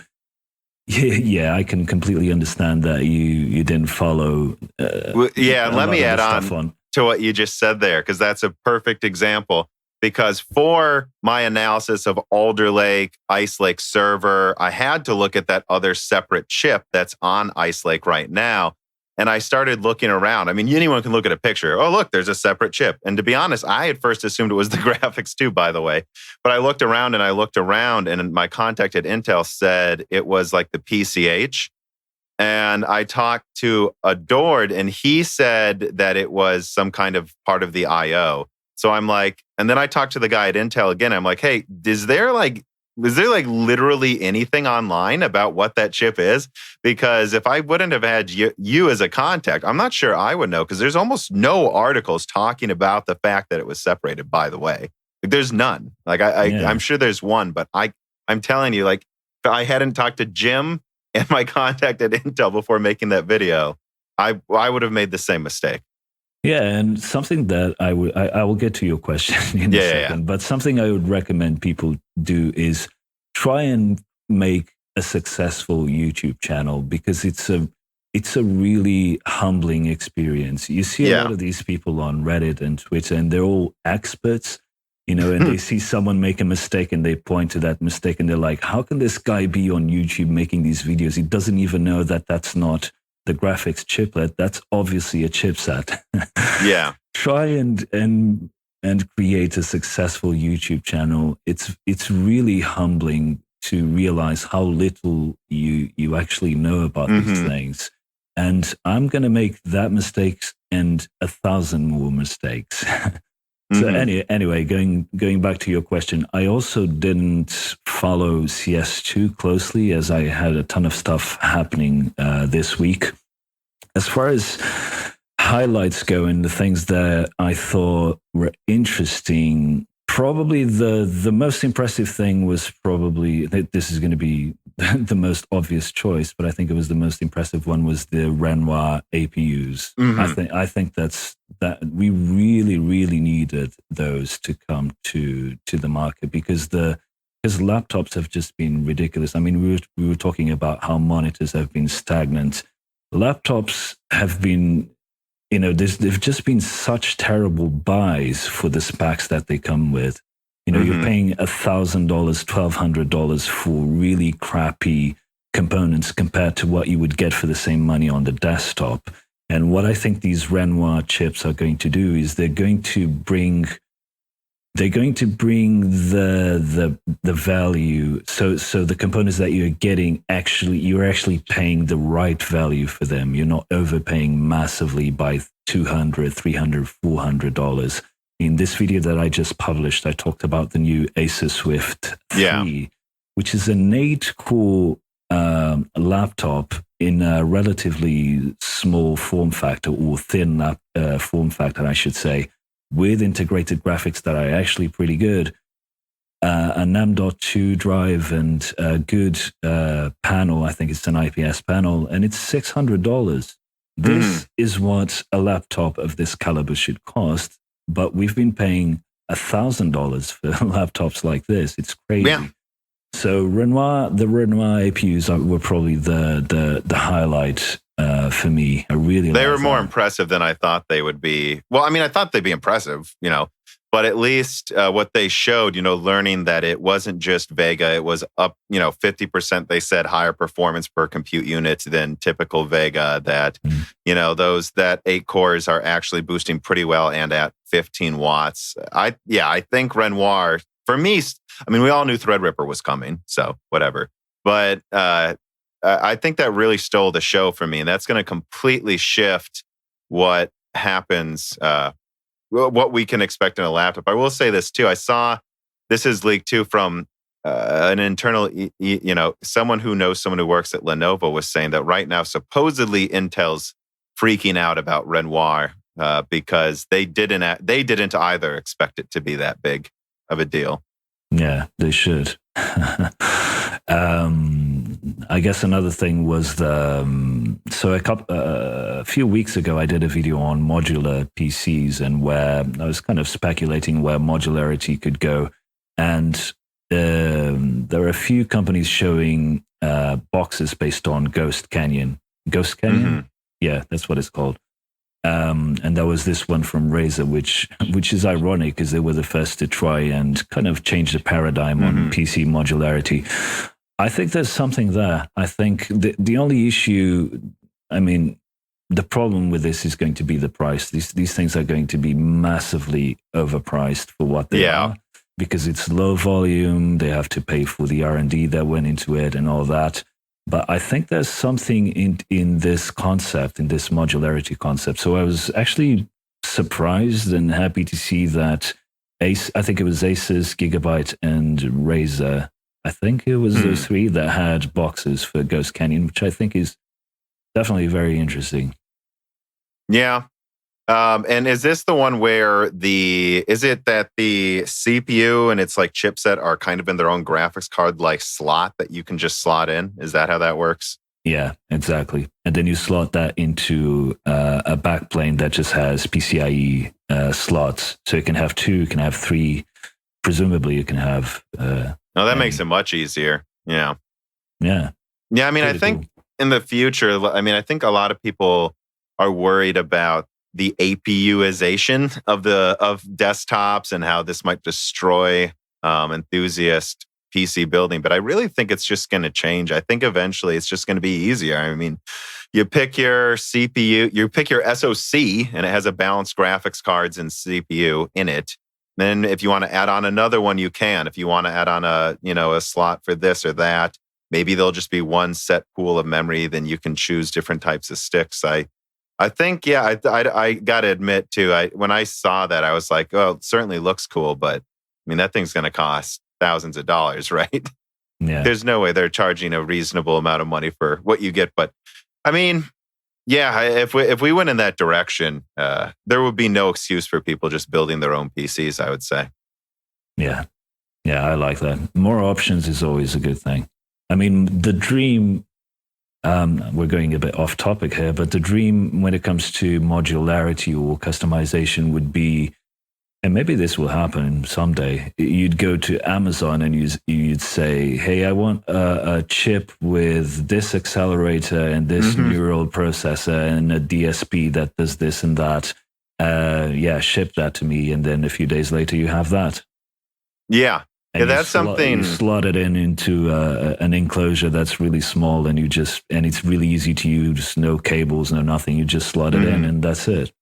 yeah, I can completely understand that you didn't follow. Let me add on to what you just said there, because that's a perfect example. Because for my analysis of Alder Lake, Ice Lake server, I had to look at that other separate chip that's on Ice Lake right now. And I started looking around. I mean, anyone can look at a picture. Oh, look, there's a separate chip. And to be honest, I had first assumed it was the graphics too, by the way. But I looked around, and my contact at Intel said it was like the PCH. And I talked to Adored, and he said that it was some kind of part of the I/O. So I'm like, and then I talked to the guy at Intel again. I'm like, hey, is there literally anything online about what that chip is? Because if I wouldn't have had you as a contact, I'm not sure I would know, because there's almost no articles talking about the fact that it was separated, by the way. Like, there's none. Like I'm sure there's one, but I'm telling you, like, if I hadn't talked to Jim and my contact at Intel before making that video, I would have made the same mistake. Yeah, and something that I will get to your question in a second, but something I would recommend people do is try and make a successful YouTube channel, because it's a really humbling experience. You see a lot of these people on Reddit and Twitter, and they're all experts, and they see someone make a mistake and they point to that mistake and they're like, how can this guy be on YouTube making these videos? He doesn't even know that that's not the graphics chiplet. That's obviously a chipset. Yeah. Try and create a successful YouTube channel. It's really humbling to realize how little you actually know about these things. And I'm going to make that mistake and 1,000 more mistakes. So anyway, going back to your question, I also didn't follow CS too closely, as I had a ton of stuff happening this week. As far as highlights go and the things that I thought were interesting, probably the most impressive thing was probably, this is going to be the most obvious choice, but I think it was the most impressive one, was the Renoir APUs. I think that we really, really needed those to come to the market, because laptops have just been ridiculous. I mean, we were talking about how monitors have been stagnant. laptops have been, they've just been such terrible buys for the specs that they come with. You're paying $1,000, $1,200 for really crappy components compared to what you would get for the same money on the desktop. And what I think these Renoir chips are going to do is they're going to bring the value. So the components that you're getting, you're actually paying the right value for them. You're not overpaying massively by $200, $300, $400. In this video that I just published, I talked about the new Acer Swift 3, which is an 8-core laptop in a relatively small form factor, or thin form factor, I should say, with integrated graphics that are actually pretty good, an M.2 drive, and a good panel. I think it's an IPS panel, and it's $600. This is what a laptop of this caliber should cost, but we've been paying $1,000 for laptops like this. It's crazy. Yeah. So the Renoir APUs were probably the highlight for me. I really they were more impressive than I thought they would be. Well, I mean, I thought they'd be impressive, but at least what they showed, learning that it wasn't just Vega, it was up, 50%. They said higher performance per compute unit than typical Vega. That that 8 cores are actually boosting pretty well and at 15 watts. I think Renoir, for me, I mean, we all knew Threadripper was coming, so whatever. But I think that really stole the show for me, and that's going to completely shift what happens, what we can expect in a laptop. I will say this too. I saw this is leaked too from an internal, someone who knows someone who works at Lenovo was saying that right now, supposedly Intel's freaking out about Renoir because they didn't either expect it to be that big of a deal. Yeah, they should. I guess another thing was a few weeks ago, I did a video on modular PCs and where I was kind of speculating where modularity could go. And there are a few companies showing boxes based on Ghost Canyon. Ghost Canyon? Mm-hmm. Yeah, that's what it's called. And there was this one from Razer, which is ironic because they were the first to try and kind of change the paradigm on PC modularity. I think there's something there. I think the only issue, I mean, the problem with this is going to be the price. These things are going to be massively overpriced for what they are, because it's low volume. They have to pay for the R&D that went into it and all that. But I think there's something in this concept, in this modularity concept. So I was actually surprised and happy to see that I think it was Asus, Gigabyte, and Razer. I think it was those three that had boxes for Ghost Canyon, which I think is definitely very interesting. Yeah. And is this the one where is it that the CPU and its like chipset are kind of in their own graphics card like slot that you can just slot in? Is that how that works? Yeah, exactly. And then you slot that into a backplane that just has PCIe slots. So it can have 2, it can have 3. Presumably it can have... that makes it much easier. Yeah. Yeah. Yeah, I mean, I think in the future, I think a lot of people are worried about the APUization of desktops and how this might destroy enthusiast PC building. But I really think it's just going to change. I think eventually it's just going to be easier. I mean, you pick your CPU, you pick your SoC, and it has a balanced graphics cards and CPU in it. Then if you want to add on another one, you can. If you want to add on a slot for this or that, maybe there'll just be one set pool of memory. Then you can choose different types of sticks. I think, I got to admit, too, when I saw that, I was like, oh, it certainly looks cool, but, I mean, that thing's going to cost thousands of dollars, right? Yeah. There's no way they're charging a reasonable amount of money for what you get. But, I mean, yeah, if we went in that direction, there would be no excuse for people just building their own PCs, I would say. Yeah. Yeah, I like that. More options is always a good thing. I mean, the dream... we're going a bit off topic here, but the dream when it comes to modularity or customization would be And maybe this will happen someday. You'd go to Amazon and you'd say, "Hey, I want a chip with this accelerator and this neural processor and a DSP that does this and that. Ship that to me." And then a few days later, you have that. Yeah. And that's something. You slot it into an enclosure that's really small, and it's really easy to use. No cables, no nothing. You just slot it in, and that's it.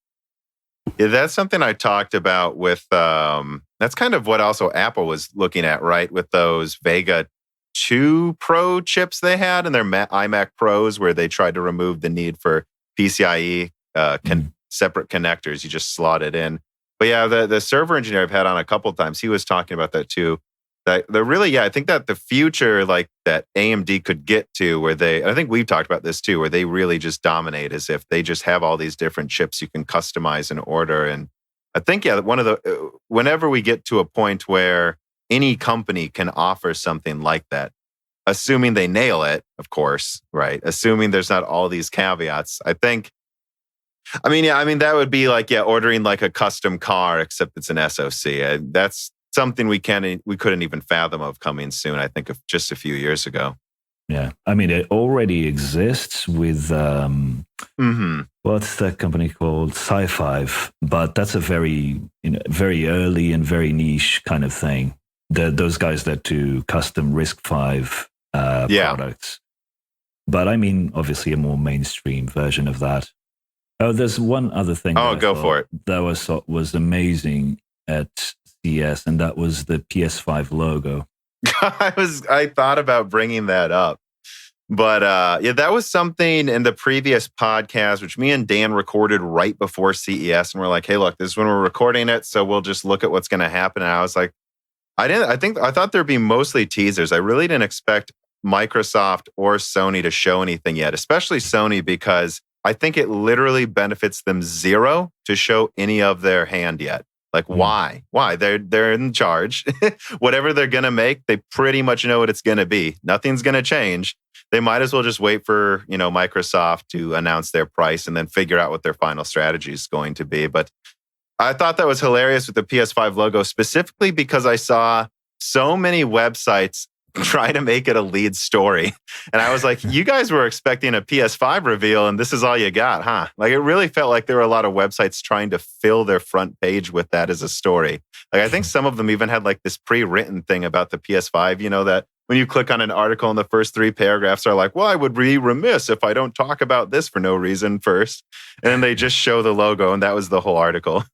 Yeah, that's something I talked about with. That's kind of what also Apple was looking at, right? With those Vega 2 Pro chips they had in their iMac Pros, where they tried to remove the need for PCIe separate connectors. You just slot it in. But yeah, the server engineer I've had on a couple of times, he was talking about that too. That they're really, I think that the future, like that AMD could get to, where I think we've talked about this too, where they really just dominate, as if they just have all these different chips you can customize and order. And I think, whenever we get to a point where any company can offer something like that, assuming they nail it, of course, right? Assuming there's not all these caveats, that would be like, ordering like a custom car, except it's an SoC. That's something we couldn't even fathom of coming soon, I think, of just a few years ago. Yeah. It already exists with, what's that company called? Sci-Fi, but that's a very, very early and very niche kind of thing. Those guys that do custom RISC-V products. But obviously a more mainstream version of that. Oh, there's one other thing. Oh, go for it. That was amazing at CES, and that was the PS5 logo. I thought about bringing that up, but that was something in the previous podcast, which me and Dan recorded right before CES, and we're like, "Hey, look, this is when we're recording it, so we'll just look at what's going to happen." And I was like, I thought there'd be mostly teasers. I really didn't expect Microsoft or Sony to show anything yet, especially Sony, because I think it literally benefits them zero to show any of their hand yet. Like, why? Why? They're in charge. Whatever they're going to make, they pretty much know what it's going to be. Nothing's going to change. They might as well just wait for, Microsoft to announce their price and then figure out what their final strategy is going to be. But I thought that was hilarious with the PS5 logo, specifically because I saw so many websites try to make it a lead story. And I was like, you guys were expecting a PS5 reveal and this is all you got, huh? Like, it really felt like there were a lot of websites trying to fill their front page with that as a story. Like, I think some of them even had like this pre-written thing about the PS5, that when you click on an article and the first 3 paragraphs are like, well, I would be remiss if I don't talk about this for no reason first. And then they just show the logo and that was the whole article.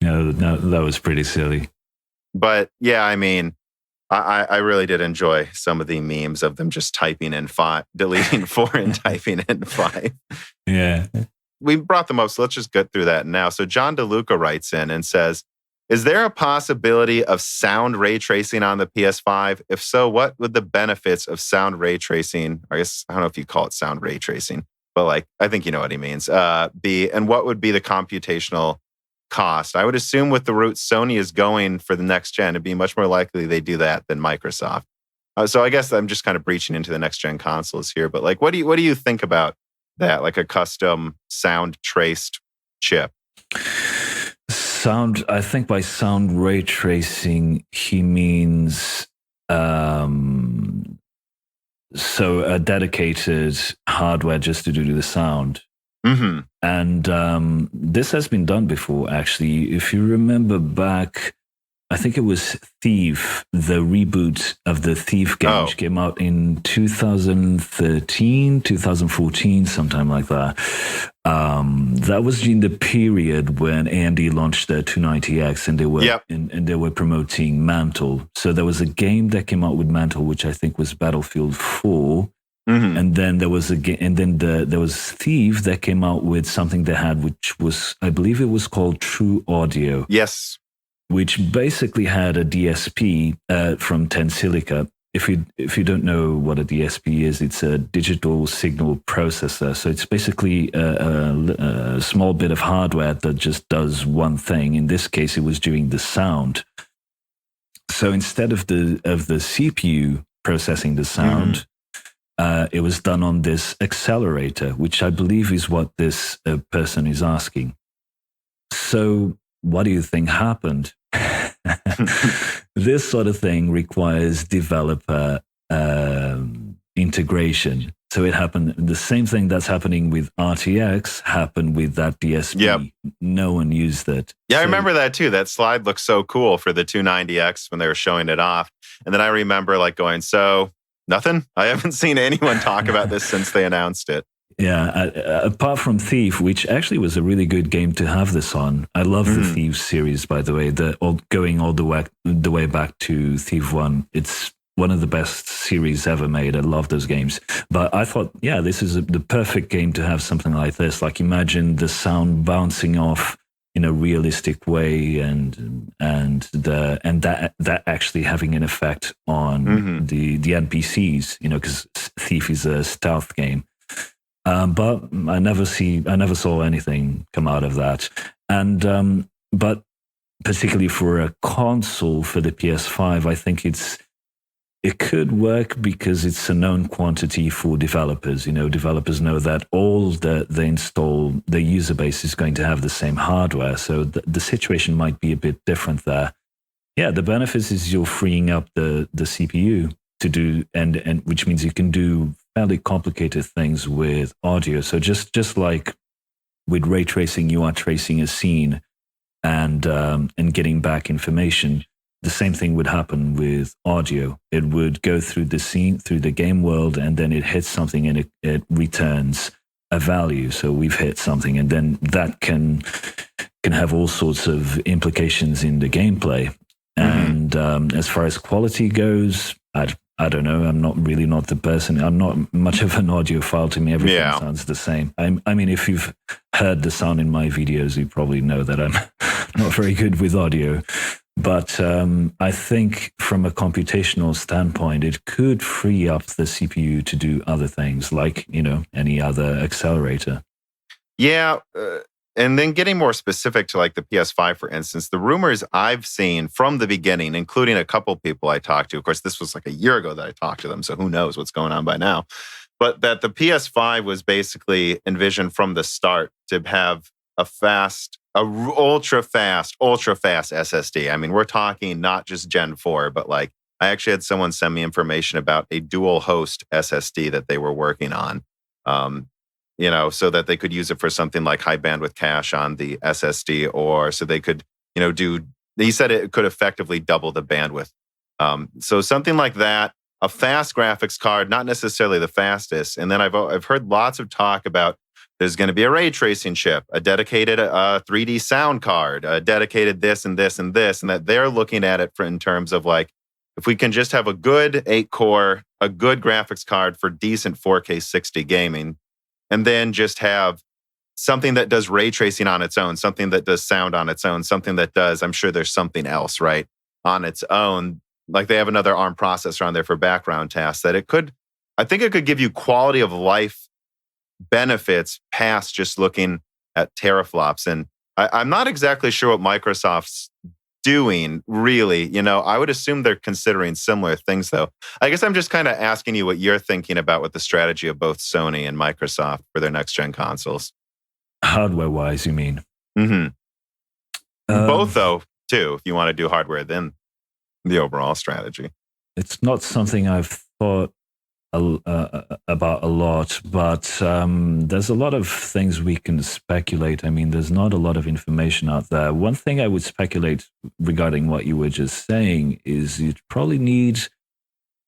No, that was pretty silly. But yeah, I really did enjoy some of the memes of them just typing in 5, deleting 4 and typing in 5. Yeah. We brought them up, so let's just get through that now. So John DeLuca writes in and says, is there a possibility of sound ray tracing on the PS5? If so, what would the benefits of sound ray tracing, I guess, I don't know if you call it sound ray tracing, but I think you know what he means, be, and what would be the computational cost? I would assume with the route Sony is going for the next gen, it'd be much more likely they do that than Microsoft. So I guess I'm just kind of breaching into the next gen consoles here. But what do you think about that? Like a custom sound traced chip? Sound. I think by sound ray tracing he means so a dedicated hardware just to do the sound. Mm-hmm. And this has been done before, actually. If you remember back, I think it was Thief, the reboot of the Thief game, which came out in 2013, 2014, sometime like that. That was during the period when AMD launched their 290X and they were and they were promoting Mantle. So there was a game that came out with Mantle, which I think was Battlefield 4. Mm-hmm. And then there was there was Thief that came out with something they had, which was, I believe it was called True Audio. Yes. Which basically had a DSP from Tensilica. If you don't know what a DSP is, it's a digital signal processor. So it's basically a small bit of hardware that just does one thing. In this case, it was doing the sound. So instead of the CPU processing the sound, it was done on this accelerator, which I believe is what this person is asking. So what do you think happened? This sort of thing requires developer integration. So it happened. The same thing that's happening with RTX happened with that DSP. Yep. No one used it. Yeah, So, I remember that too. That slide looked so cool for the 290X when they were showing it off. And then I remember like going, so nothing? I haven't seen anyone talk about this since they announced it. Yeah, apart from Thief, which actually was a really good game to have this on. I love the Thief series, by the way. Going all the way back to Thief 1. It's one of the best series ever made. I love those games. But I thought, yeah, this is the perfect game to have something like this. Like imagine the sound bouncing off in a realistic way, and that actually having an effect on the NPCs. Because Thief is a stealth game. But I never saw anything come out of that. And but particularly for a console for the PS5, I think it could work because it's a known quantity for developers. Developers know that all that they install, their user base is going to have the same hardware. So the situation might be a bit different there. Yeah, the benefits is you're freeing up the CPU to do, and which means you can do fairly complicated things with audio. So just like with ray tracing, you are tracing a scene and getting back information. The same thing would happen with audio. It would go through the scene, through the game world, and then it hits something and it returns a value. So we've hit something, and then that can have all sorts of implications in the gameplay. And as far as quality goes, I don't know. I'm not the person. I'm not much of an audiophile. To me, everything sounds the same. I mean, if you've heard the sound in my videos, you probably know that I'm not very good with audio. But I think from a computational standpoint, it could free up the CPU to do other things like, any other accelerator. Yeah. And then getting more specific to like the PS5, for instance, the rumors I've seen from the beginning, including a couple people I talked to, of course, this was like a year ago that I talked to them, so who knows what's going on by now, but that the PS5 was basically envisioned from the start to have ultra fast SSD. I mean, we're talking not just Gen 4, but like I actually had someone send me information about a dual host SSD that they were working on. So that they could use it for something like high bandwidth cache on the SSD, or so they could, he said it could effectively double the bandwidth. So something like that, a fast graphics card, not necessarily the fastest. And then I've heard lots of talk about there's going to be a ray tracing chip, a dedicated 3D sound card, a dedicated this and this and this, and that they're looking at it in terms of like, if we can just have a good 8-core, a good graphics card for decent 4K 60 gaming, and then just have something that does ray tracing on its own, something that does sound on its own, something that does, I'm sure there's something else, right, on its own. Like they have another ARM processor on there for background tasks that I think it could give you quality of life benefits past just looking at teraflops. And I'm not exactly sure what Microsoft's doing, really. I would assume they're considering similar things, though. I guess I'm just kind of asking you what you're thinking about with the strategy of both Sony and Microsoft for their next-gen consoles. Hardware-wise, you mean? Mm-hmm. Both, though, too, if you want to do hardware, then the overall strategy. It's not something I've thought about a lot, but there's a lot of things we can speculate. I mean, there's not a lot of information out there. One thing I would speculate regarding what you were just saying is you'd probably need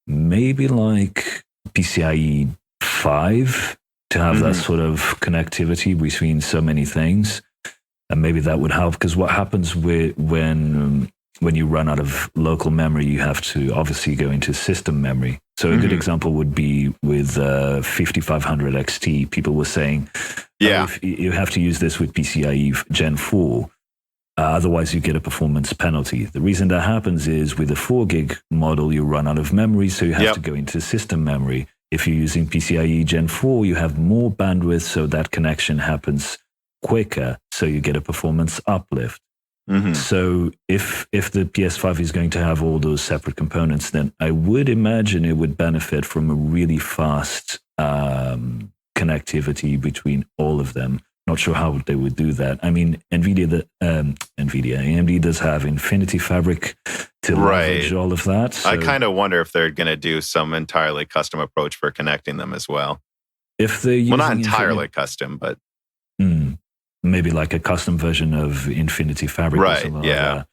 maybe like PCIe 5 to have that sort of connectivity between so many things. And maybe that would help, because what happens when you run out of local memory, you have to obviously go into system memory. So a good example would be with 5500 XT. People were saying, you have to use this with PCIe Gen 4. Otherwise, you get a performance penalty. The reason that happens is with a 4 gig model, you run out of memory, so you have to go into system memory. If you're using PCIe Gen 4, you have more bandwidth, so that connection happens quicker, so you get a performance uplift. So if the PS5 is going to have all those separate components, then I would imagine it would benefit from a really fast connectivity between all of them. Not sure how they would do that. I mean, AMD does have Infinity Fabric to leverage all of that. So I kind of wonder if they're going to do some entirely custom approach for connecting them as well. If they're using not entirely custom, but maybe like a custom version of Infinity Fabric or something like that.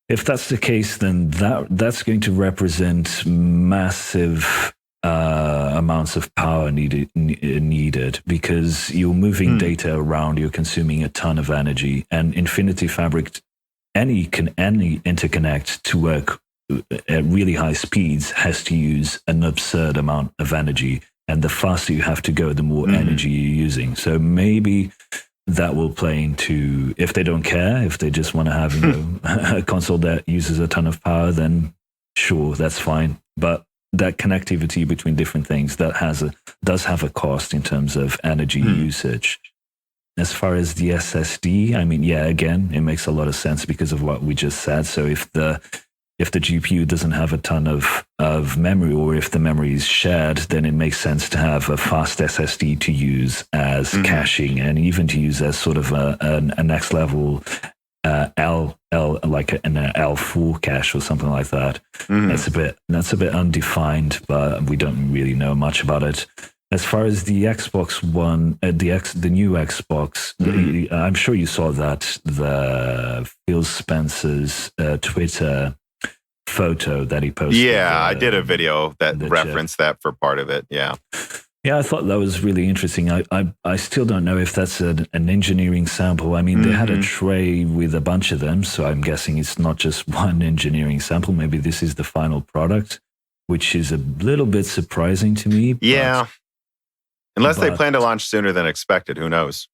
If that's the case, then that's going to represent massive amounts of power needed because you're moving data around, you're consuming a ton of energy, and Infinity Fabric, any interconnect to work at really high speeds has to use an absurd amount of energy, and the faster you have to go, the more energy you're using. So maybe that will play into, if they don't care, if they just want to have a console that uses a ton of power, then sure, that's fine. But that connectivity between different things does have a cost in terms of energy usage. As far as the SSD, I mean, again, it makes a lot of sense because of what we just said. So if the GPU doesn't have a ton of memory, or if the memory is shared, then it makes sense to have a fast SSD to use as caching, and even to use as sort of a next level like an L4 cache or something like that. That's a bit undefined, but we don't really know much about it. As far as the Xbox One, the new Xbox, I'm sure you saw that the Phil Spencer's Twitter photo that he posted. Yeah, I did a video that referenced that for part of it. Yeah, I thought that was really interesting. I still don't know if that's an engineering sample. I mean, they had a tray with a bunch of them, so I'm guessing it's not just one engineering sample. Maybe this is the final product, which is a little bit surprising to me. Yeah, unless they plan to launch sooner than expected. Who knows?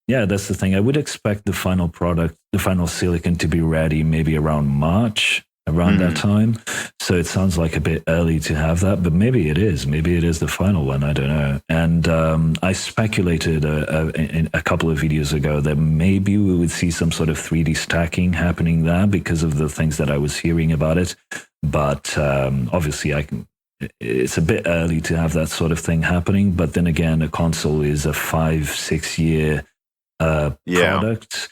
Yeah, that's the thing. I would expect the final product, the final silicon, to be ready maybe around March. Around that time. So it sounds like a bit early to have that, but maybe it is. Maybe it is the final one. I don't know. And I speculated a couple of videos ago that maybe we would see some sort of 3D stacking happening there because of the things that I was hearing about it. But obviously, it's a bit early to have that sort of thing happening. But then again, a console is a 5-6 year product.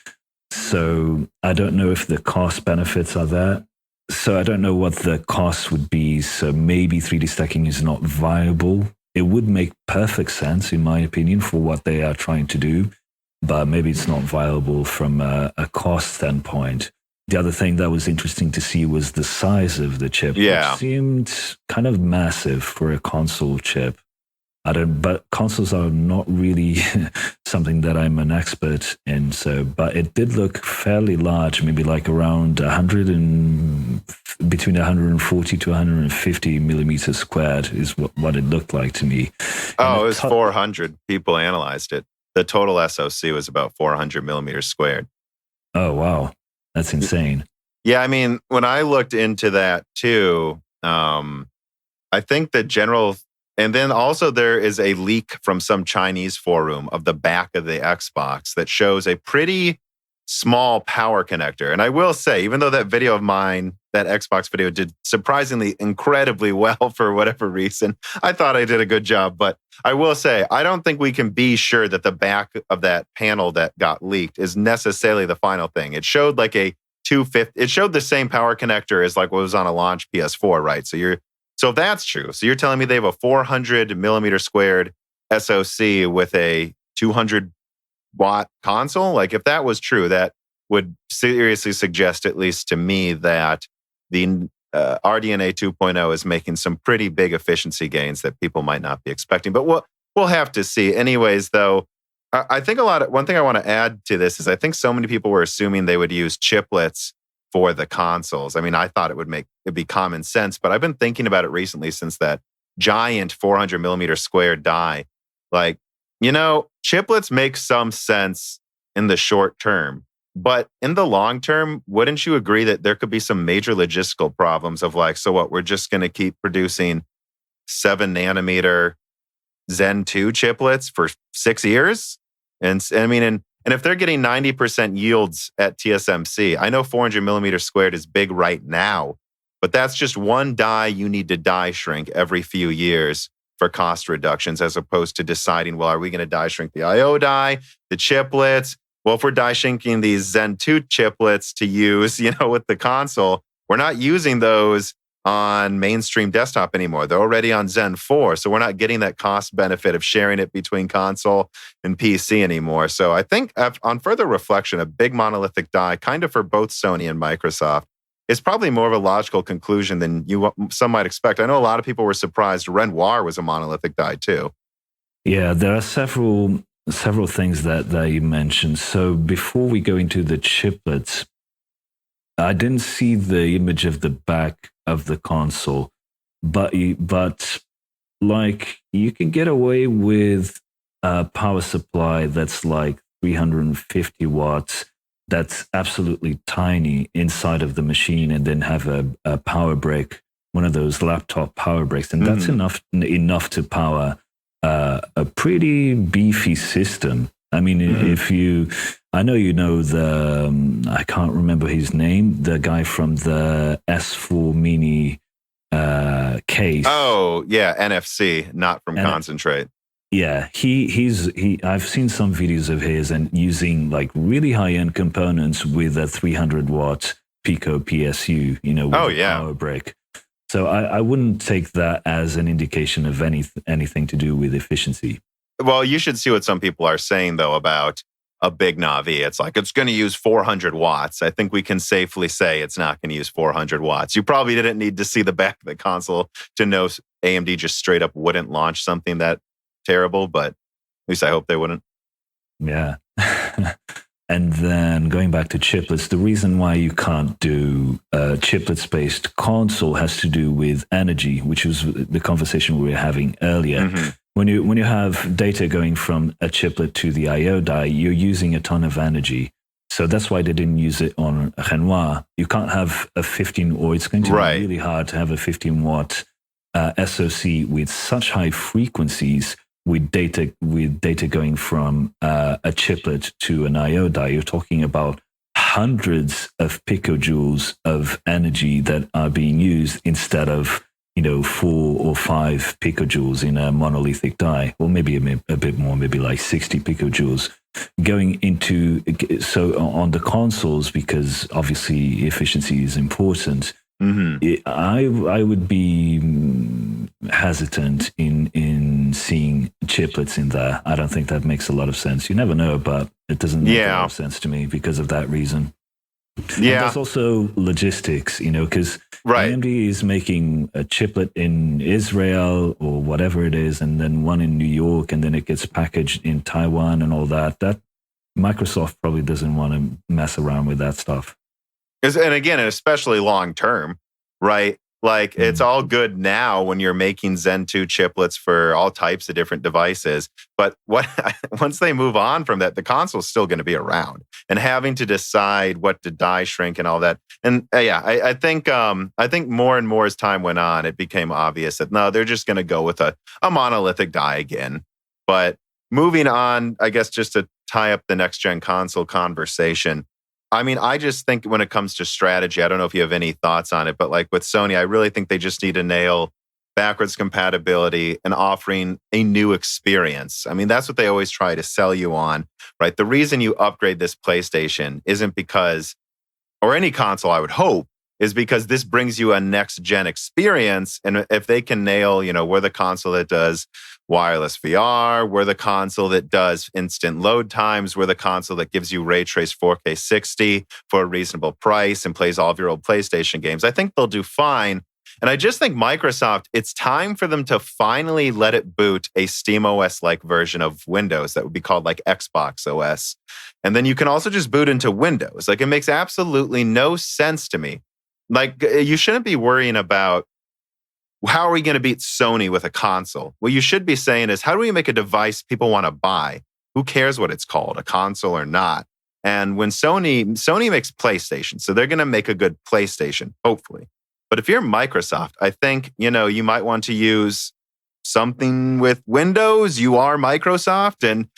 So I don't know if the cost benefits are there. So I don't know what the cost would be. So maybe 3D stacking is not viable. It would make perfect sense, in my opinion, for what they are trying to do. But maybe it's not viable from a cost standpoint. The other thing that was interesting to see was the size of the chip. Yeah. Which seemed kind of massive for a console chip. But consoles are not really something that I'm an expert in. So, but it did look fairly large, maybe like around between 140 to 150 millimeters squared is what it looked like to me. Oh, it was 400. People analyzed it. The total SoC was about 400 millimeters squared. Oh, wow. That's insane. Yeah, I mean, when I looked into that too, I think the general... And then also there is a leak from some Chinese forum of the back of the Xbox that shows a pretty small power connector. And I will say, even though that video of mine, that Xbox video, did surprisingly incredibly well for whatever reason, I thought I did a good job. But I will say, I don't think we can be sure that the back of that panel that got leaked is necessarily the final thing. It showed like a 250, it showed the same power connector as like what was on a launch PS4, right? So if that's true, so you're telling me they have a 400 millimeter squared SoC with a 200 watt console? Like if that was true, that would seriously suggest, at least to me, that the RDNA 2.0 is making some pretty big efficiency gains that people might not be expecting. But we'll have to see. Anyways, though, I think one thing I want to add to this is I think so many people were assuming they would use chiplets for the consoles. I mean, I thought it'd be common sense, but I've been thinking about it recently since that giant 400 millimeter squared die. Like, chiplets make some sense in the short term, but in the long term, wouldn't you agree that there could be some major logistical problems of like, so what, we're just going to keep producing 7 nanometer Zen 2 chiplets for 6 years? And I mean, and if they're getting 90% yields at TSMC, I know 400 millimeters squared is big right now, but that's just one die you need to die shrink every few years. for cost reductions as opposed to deciding, well, are we going to die shrink the I/O die, the chiplets? Well, if we're die shrinking these Zen 2 chiplets to use, with the console, we're not using those on mainstream desktop anymore. They're already on Zen 4. So we're not getting that cost benefit of sharing it between console and PC anymore. So I think on further reflection, a big monolithic die, kind of for both Sony and Microsoft, is probably more of a logical conclusion than some might expect. I know a lot of people were surprised Renoir was a monolithic die too. Yeah, there are several things that you mentioned. So before we go into the chiplets, I didn't see the image of the back of the console, but like you can get away with a power supply that's like 350 watts. That's absolutely tiny inside of the machine, and then have a power brick, one of those laptop power bricks, and that's enough to power a pretty beefy system. I mean, I know I can't remember his name, the guy from the S4 Mini case. Oh, yeah, NFC, not from concentrate. Yeah, I've seen some videos of his and using like really high-end components with a 300 watt Pico PSU, with a power brick. So I wouldn't take that as an indication of anything to do with efficiency. Well, you should see what some people are saying, though, about a big Navi. It's like, it's going to use 400 watts. I think we can safely say it's not going to use 400 watts. You probably didn't need to see the back of the console to know AMD just straight up wouldn't launch something that terrible, but at least I hope they wouldn't. Yeah. And then going back to chiplets, the reason why you can't do a chiplets-based console has to do with energy, which was the conversation we were having earlier. Mm-hmm. When you have data going from a chiplet to the I/O die, you're using a ton of energy. So that's why they didn't use it on Renoir. You can't have a 15, or it's going to be really hard to have a 15 watt SoC with such high frequencies with data going from a chiplet to an I/O die. You're talking about hundreds of picojoules of energy that are being used instead of 4 or 5 picojoules in a monolithic die, or maybe a bit more, maybe like 60 picojoules going into. So on the consoles, because obviously efficiency is important. Mm-hmm. I would be hesitant in seeing chiplets in there. I don't think that makes a lot of sense. You never know, but it doesn't make a lot of sense to me because of that reason. Yeah, and there's also logistics, because AMD is making a chiplet in Israel or whatever it is, and then one in New York, and then it gets packaged in Taiwan and all that. That Microsoft probably doesn't want to mess around with that stuff. And again, especially long term, right? Like it's all good now when you're making Zen 2 chiplets for all types of different devices. But once they move on from that, the console's still going to be around, and having to decide what to die shrink and all that. And I think more and more as time went on, it became obvious that no, they're just going to go with a monolithic die again. But moving on, I guess just to tie up the next gen console conversation. I mean, I just think when it comes to strategy, I don't know if you have any thoughts on it, but like with Sony, I really think they just need to nail backwards compatibility and offering a new experience. I mean, that's what they always try to sell you on, right? The reason you upgrade this PlayStation isn't because, or any console, I would hope, is because this brings you a next-gen experience. And if they can nail, we're the console that does wireless VR, we're the console that does instant load times, we're the console that gives you ray trace 4K 60 for a reasonable price and plays all of your old PlayStation games, I think they'll do fine. And I just think Microsoft, it's time for them to finally let it boot a SteamOS-like version of Windows that would be called like Xbox OS. And then you can also just boot into Windows. Like, it makes absolutely no sense to me. Like, you shouldn't be worrying about how are we going to beat Sony with a console? What you should be saying is, how do we make a device people want to buy? Who cares what it's called, a console or not? And when Sony makes PlayStation, so they're going to make a good PlayStation, hopefully. But if you're Microsoft, I think, you might want to use something with Windows. You are Microsoft. And,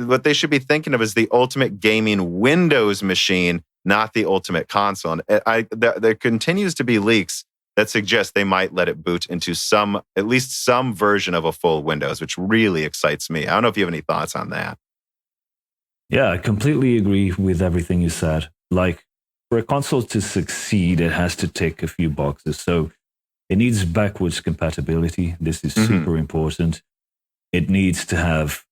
what they should be thinking of is the ultimate gaming Windows machine, not the ultimate console. And there continues to be leaks that suggests they might let it boot into at least some version of a full Windows, which really excites me. I don't know if you have any thoughts on that. Yeah, I completely agree with everything you said. Like, for a console to succeed, it has to tick a few boxes. So it needs backwards compatibility. This is super important. It needs to have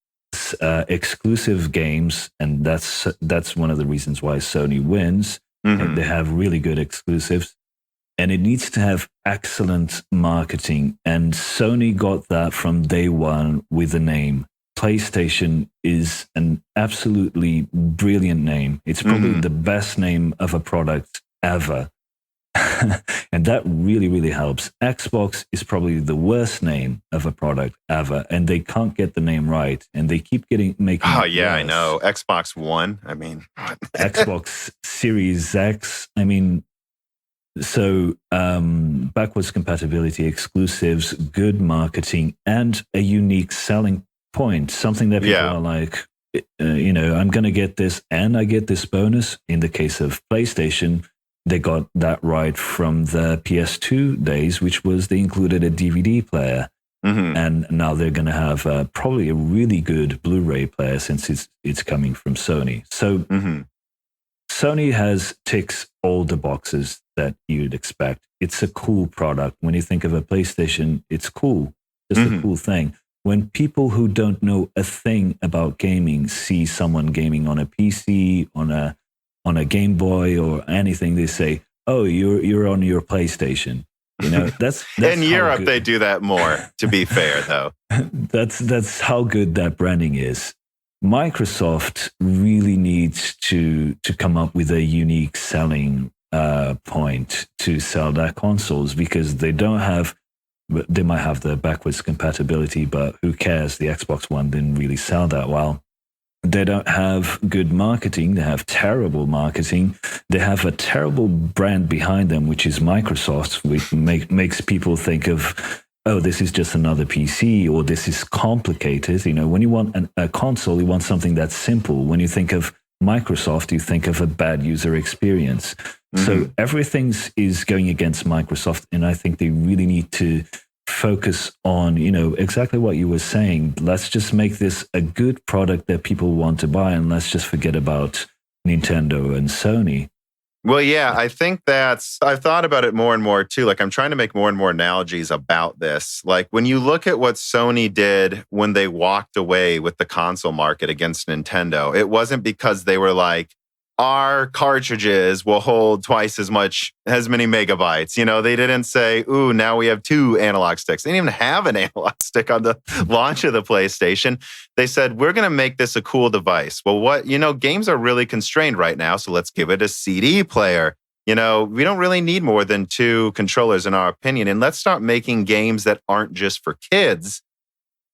exclusive games, and that's one of the reasons why Sony wins. They have really good exclusives. And it needs to have excellent marketing. And Sony got that from day one with the name. PlayStation is an absolutely brilliant name. It's probably the best name of a product ever. And that really, really helps. Xbox is probably the worst name of a product ever. And they can't get the name right. And they keep making Oh, it yeah, worse. I know. Xbox One, I mean. Xbox Series X, I mean. So backwards compatibility, exclusives, good marketing, and a unique selling point. Something that people are like, I'm going to get this and I get this bonus. In the case of PlayStation, they got that right from the PS2 days, which was they included a DVD player. And now they're going to have probably a really good Blu-ray player since it's coming from Sony. So Sony ticks all the boxes that you'd expect. It's a cool product. When you think of a PlayStation, it's cool. Just a cool thing. When people who don't know a thing about gaming see someone gaming on a PC, on a Game Boy or anything, they say, "Oh, you're on your PlayStation." That's in Europe they do that more. To be fair, though, that's how good that branding is. Microsoft really needs to come up with a unique selling point to sell their consoles, because they might have the backwards compatibility, but who cares? The Xbox One didn't really sell that well. They don't have good marketing. They have terrible marketing. They have a terrible brand behind them, which is Microsoft, which makes people think of, oh, this is just another PC, or this is complicated. When you want a console, you want something that's simple. When you think of Microsoft, you think of a bad user experience. So everything is going against Microsoft, and I think they really need to focus on, exactly what you were saying. Let's just make this a good product that people want to buy, and let's just forget about Nintendo and Sony. Well, yeah, I think I've thought about it more and more too. Like, I'm trying to make more and more analogies about this. Like, when you look at what Sony did when they walked away with the console market against Nintendo, it wasn't because they were like, our cartridges will hold twice as many megabytes. They didn't say, ooh, now we have 2 analog sticks. They didn't even have an analog stick on the launch of the PlayStation. They said, we're going to make this a cool device. Well, games are really constrained right now, so let's give it a CD player. We don't really need more than 2 controllers in our opinion. And let's start making games that aren't just for kids.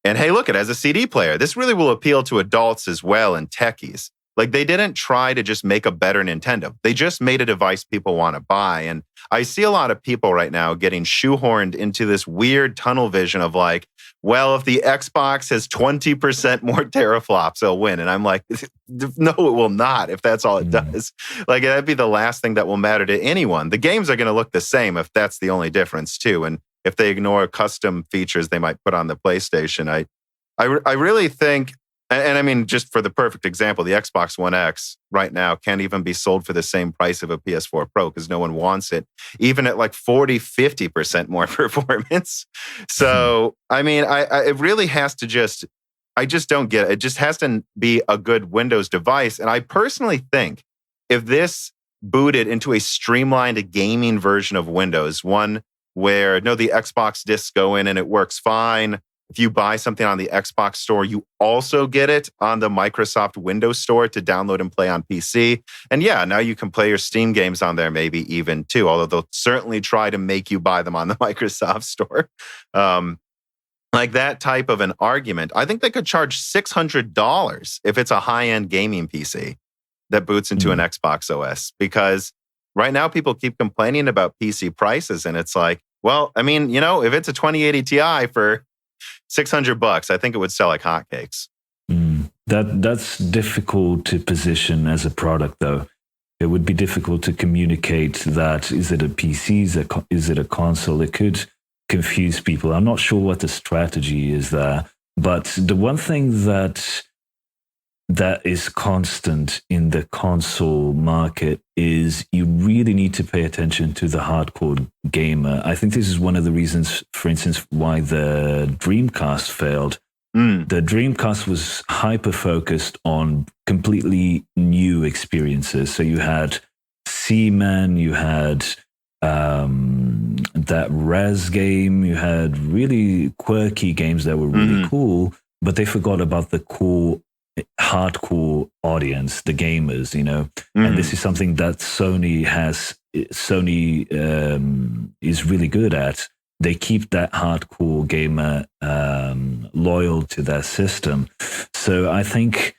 And hey, look, it has a CD player. This really will appeal to adults as well and techies. Like, they didn't try to just make a better Nintendo. They just made a device people want to buy. And I see a lot of people right now getting shoehorned into this weird tunnel vision of like, well, if the Xbox has 20% more teraflops, it'll win. And I'm like, no, it will not, if that's all it does. Like, that'd be the last thing that will matter to anyone. The games are going to look the same if that's the only difference too. And if they ignore custom features they might put on the PlayStation, I really think, and I mean, just for the perfect example, the Xbox One X right now can't even be sold for the same price of a PS4 Pro because no one wants it, even at like 40-50% more performance. So, I mean, it really has to I just don't get it. It just has to be a good Windows device. And I personally think if this booted into a streamlined gaming version of Windows, one where, the Xbox discs go in and it works fine. If you buy something on the Xbox store, you also get it on the Microsoft Windows Store to download and play on PC. And yeah, now you can play your Steam games on there maybe even too, although they'll certainly try to make you buy them on the Microsoft Store. Like that type of an argument, I think they could charge $600 if it's a high-end gaming PC that boots into an Xbox OS. Because right now people keep complaining about PC prices, and it's like, well, I mean, if it's a 2080 Ti for $600, I think it would sell like hotcakes. That's difficult to position as a product, though, It would be difficult to communicate that. Is it a PC? Is it a console? It could confuse people. I'm not sure what the strategy is there. But the one thing that is constant in the console market is you really need to pay attention to the hardcore gamer. I think this is one of the reasons, for instance, why the Dreamcast failed. The Dreamcast was hyper-focused on completely new experiences. So you had Seaman, you had that Res game, you had really quirky games that were really cool, but they forgot about the core hardcore audience, the gamers, and this is something that Sony is really good at. They keep that hardcore gamer loyal to their system. So I think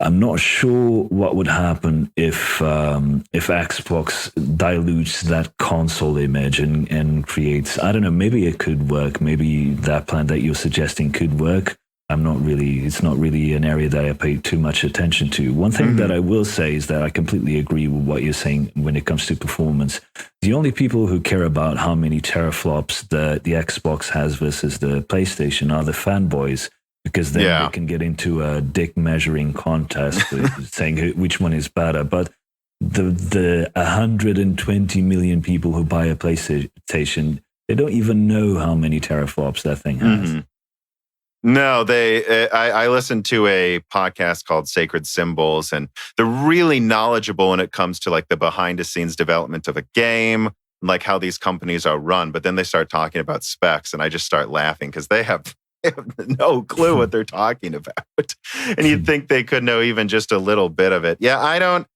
I'm not sure what would happen if Xbox dilutes that console image and creates, I don't know, maybe it could work. Maybe that plan that you're suggesting could work. It's not really an area that I pay too much attention to. One thing that I will say is that I completely agree with what you're saying when it comes to performance. The only people who care about how many teraflops the Xbox has versus the PlayStation are the fanboys, because then they can get into a dick measuring contest with saying which one is better. But the 120 million people who buy a PlayStation, they don't even know how many teraflops that thing has. No, I listened to a podcast called Sacred Symbols, and they're really knowledgeable when it comes to like the behind the scenes development of a game, like how these companies are run. But then they start talking about specs, and I just start laughing because they have no clue what they're talking about. And you'd think they could know even just a little bit of it. Yeah, I don't.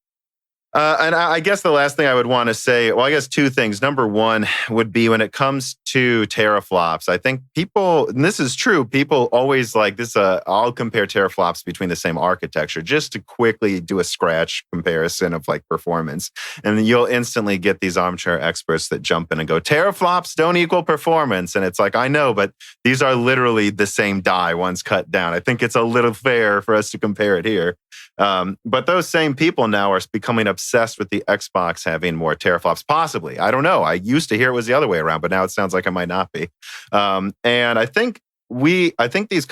And I guess the last thing I would want to say, well, I guess two things. Number one would be when it comes to teraflops, I think people, and this is true, people always like this, I'll compare teraflops between the same architecture just to quickly do a scratch comparison of like performance. And then you'll instantly get these armchair experts that jump in and go, teraflops don't equal performance. And it's like, I know, but these are literally the same die, one's cut down. I think it's a little fair for us to compare it here. But those same people now are becoming obsessed with the Xbox having more teraflops, possibly. I don't know. I used to hear it was the other way around, but now it sounds like it might not be. And I think these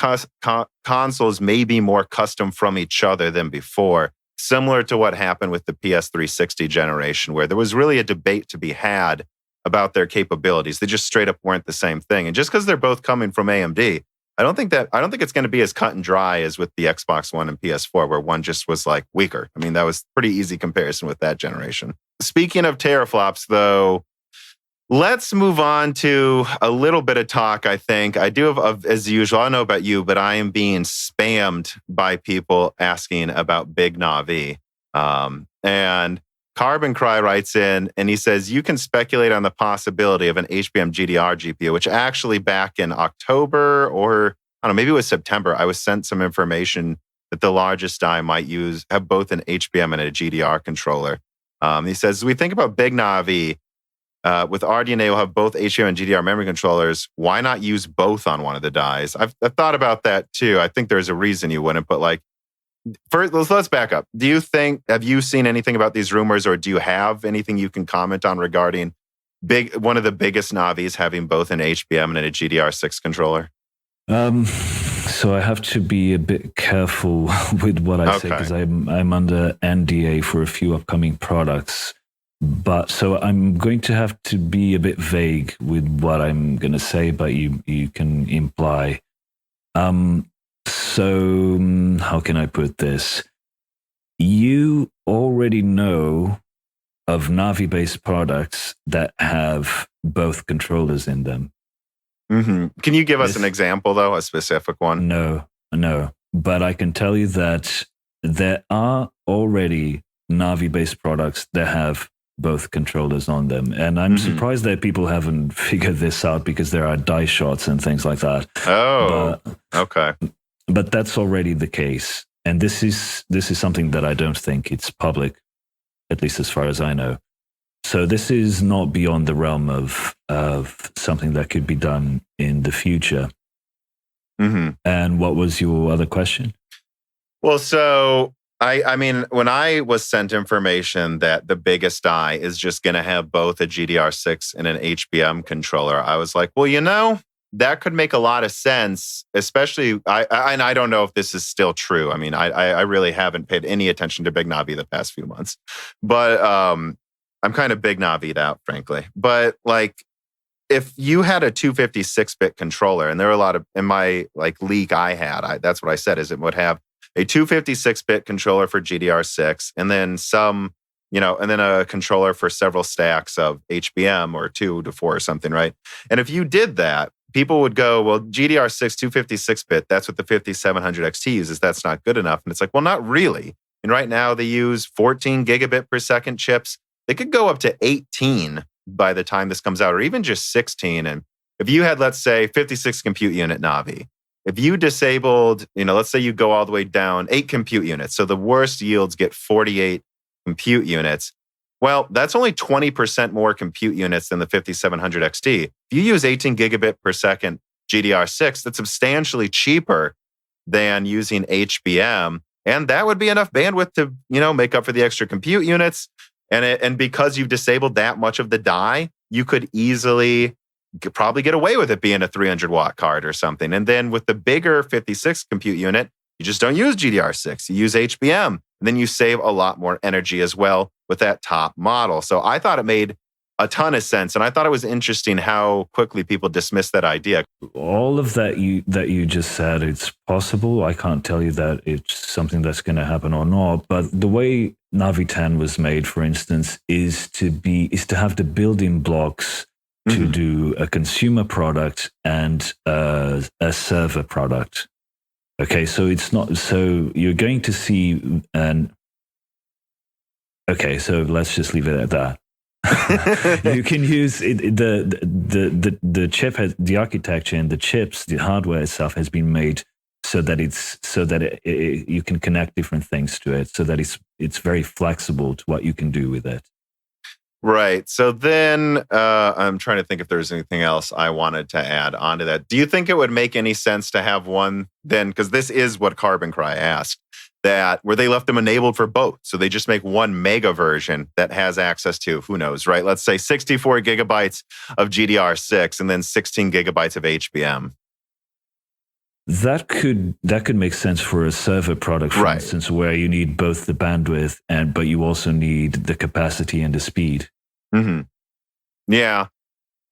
consoles may be more custom from each other than before, similar to what happened with the PS360 generation, where there was really a debate to be had about their capabilities. They just straight up weren't the same thing. And just because they're both coming from AMD, I don't think it's going to be as cut and dry as with the Xbox One and PS4, where one just was like weaker. I mean, that was pretty easy comparison with that generation. Speaking of teraflops, though, let's move on to a little bit of talk, I think. I do have, as usual, I don't know about you, but I am being spammed by people asking about Big Navi. And Carbon Cry writes in and he says, you can speculate on the possibility of an HBM GDR GPU, which actually back in October or I don't know, maybe it was September, I was sent some information that the largest die might have both an HBM and a GDR controller. He says, as we think about Big Navi, with RDNA, we'll have both HBM and GDR memory controllers. Why not use both on one of the dies? I've thought about that too. I think there's a reason you wouldn't, but like, first, let's back up. Have you seen anything about these rumors, or do you have anything you can comment on regarding one of the biggest Navis having both an HBM and a GDR6 controller? So I have to be a bit careful with what I say because I'm under NDA for a few upcoming products. But so I'm going to have to be a bit vague with what I'm going to say, but you can imply. So how can I put this? You already know of Navi-based products that have both controllers in them. Mm-hmm. Can you give us an example, though, a specific one? No. But I can tell you that there are already Navi-based products that have both controllers on them. And I'm surprised that people haven't figured this out because there are die shots and things like that. Oh, okay. But that's already the case. And this is something that I don't think it's public, at least as far as I know. So this is not beyond the realm of something that could be done in the future. Mm-hmm. And what was your other question? Well, so I mean, when I was sent information that the biggest die is just going to have both a GDR6 and an HBM controller, I was like, well, that could make a lot of sense, especially, and I don't know if this is still true. I mean, I really haven't paid any attention to Big Navi the past few months, but I'm kind of Big Navi'd out, frankly. But like, if you had a 256-bit controller, and there were a lot of, in my like leak I had, that's what I said, is it would have a 256-bit controller for GDR6, and then and then a controller for several stacks of HBM or 2 to 4 or something, right? And if you did that, people would go, well, GDR6 256-bit, that's what the 5700 XT uses. That's not good enough. And it's like, well, not really. And right now they use 14 gigabit per second chips. They could go up to 18 by the time this comes out, or even just 16. And if you had, let's say, 56 compute unit Navi, if you disabled, let's say you go all the way down 8 compute units, so the worst yields get 48 compute units. Well, that's only 20% more compute units than the 5700 XT. If you use 18 gigabit per second GDR6, that's substantially cheaper than using HBM. And that would be enough bandwidth to, make up for the extra compute units. And because you've disabled that much of the die, you could easily probably get away with it being a 300 watt card or something. And then with the bigger 56 compute unit, you just don't use GDR6, you use HBM. And then you save a lot more energy as well with that top model. So I thought it made a ton of sense. And I thought it was interesting how quickly people dismissed that idea. All of that you just said, it's possible. I can't tell you that it's something that's going to happen or not. But the way Navi 10 was made, for instance, is to have the building blocks to do a consumer product and a server product. Okay, so it's not, so you're going to see okay, so let's just leave it at that. You can use the chip has the architecture, and the chips, the hardware itself has been made so that you can connect different things to it, so that it's very flexible to what you can do with it. Right. So then I'm trying to think if there's anything else I wanted to add onto that. Do you think it would make any sense to have one then? Because this is what Carbon Cry asked, that where they left them enabled for both. So they just make one mega version that has access to, who knows, right? Let's say 64 gigabytes of GDR6 and then 16 gigabytes of HBM. That could make sense for a server product, for instance, where you need both the bandwidth but you also need the capacity and the speed. Mm-hmm. Yeah.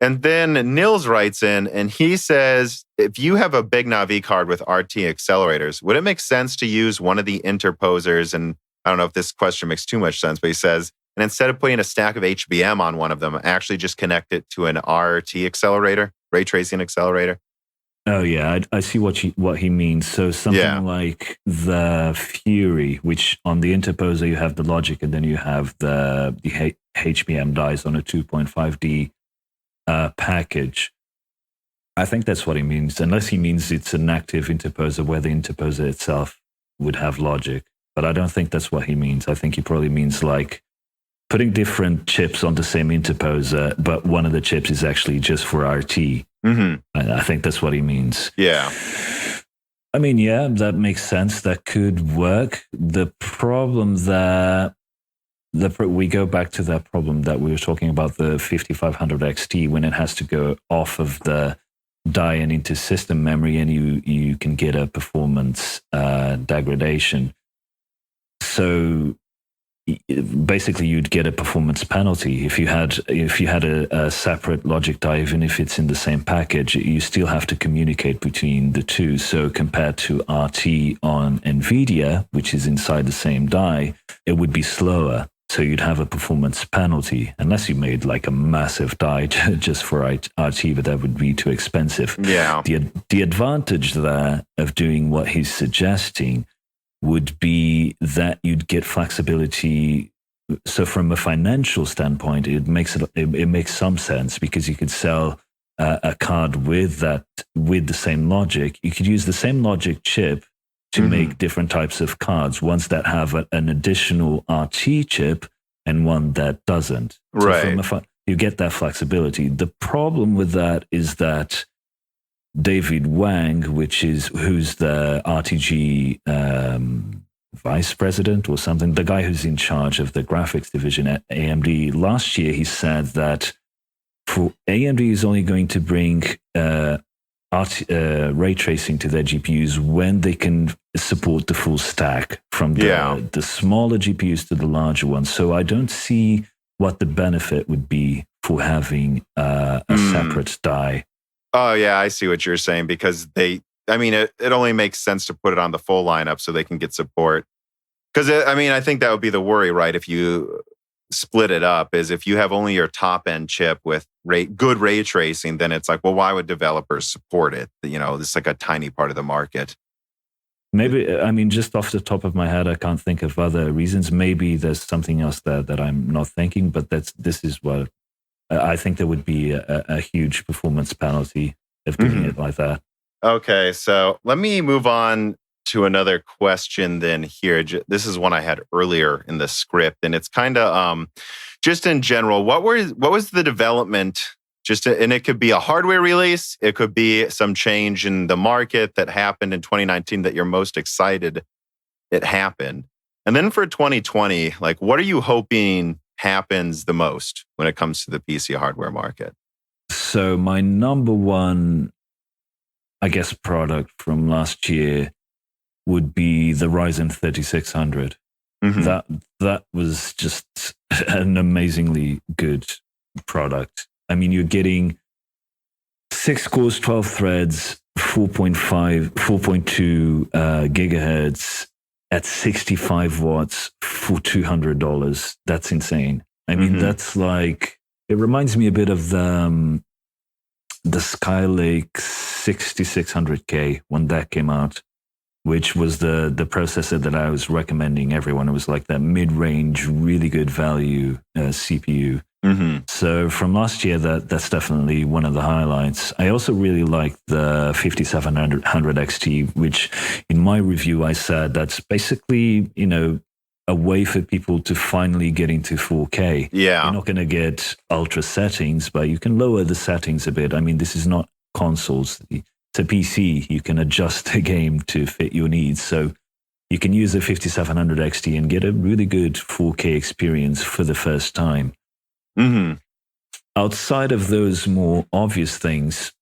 And then Nils writes in and he says, if you have a big Navi card with RT accelerators, would it make sense to use one of the interposers? And I don't know if this question makes too much sense, but he says, and instead of putting a stack of HBM on one of them, actually just connect it to an RT accelerator, ray tracing accelerator. Oh yeah, I see what he means. So something like the Fury, which on the interposer you have the logic, and then you have the HBM dies on a 2.5D package. I think that's what he means, unless he means it's an active interposer where the interposer itself would have logic. But I don't think that's what he means. I think he probably means like putting different chips on the same interposer, but one of the chips is actually just for RT. Mm-hmm. I think that's what he means. Yeah. I mean, yeah, that makes sense. That could work. The problem that we go back to that problem that we were talking about, the 5500 XT, when it has to go off of the die and into system memory, and you can get a performance degradation. So basically you'd get a performance penalty if you had a separate logic die. Even if it's in the same package, you still have to communicate between the two. So compared to RT on Nvidia, which is inside the same die, it would be slower. So you'd have a performance penalty unless you made like a massive die just for RT, but that would be too expensive. Yeah. The advantage there of doing what he's suggesting would be that you'd get flexibility. So from a financial standpoint, it makes some sense, because you could sell a card with the same logic. You could use the same logic chip to make different types of cards, ones that have an additional RT chip and one that doesn't. Right. So you get that flexibility. The problem with that is that David Wang, who's the RTG vice president or something, the guy who's in charge of the graphics division at AMD, last year he said that for AMD is only going to bring ray tracing to their GPUs when they can support the full stack from the smaller GPUs to the larger ones. So I don't see what the benefit would be for having a separate die. Oh, yeah, I see what you're saying, because it only makes sense to put it on the full lineup so they can get support. Because, I think that would be the worry, right? If you split it up, is if you have only your top end chip with good ray tracing, then it's like, well, why would developers support it? It's like a tiny part of the market. Maybe, just off the top of my head, I can't think of other reasons. Maybe there's something else there that I'm not thinking, but this is what I think there would be a huge performance penalty of doing it like that. Okay, so let me move on to another question then here. This is one I had earlier in the script, and it's kind of just in general, what was the development, and it could be a hardware release, it could be some change in the market that happened in 2019 that you're most excited it happened. And then for 2020, like, what are you hoping happens the most when it comes to the PC hardware market? So my number one, I guess, product from last year would be the Ryzen 3600. That was just an amazingly good product. You're getting 6 cores, 12 threads, 4.2 gigahertz at 65 watts for $200. That's insane. That's like, it reminds me a bit of the Skylake 6600K when that came out, which was the processor that I was recommending everyone. It was like that mid-range, really good value CPU. So from last year, that's definitely one of the highlights. I also really like the 5700 XT, which in my review, I said that's basically, a way for people to finally get into 4K. Yeah. You're not going to get ultra settings, but you can lower the settings a bit. This is not consoles. It's a PC. You can adjust the game to fit your needs. So you can use a 5700 XT and get a really good 4K experience for the first time. Outside of those more obvious things,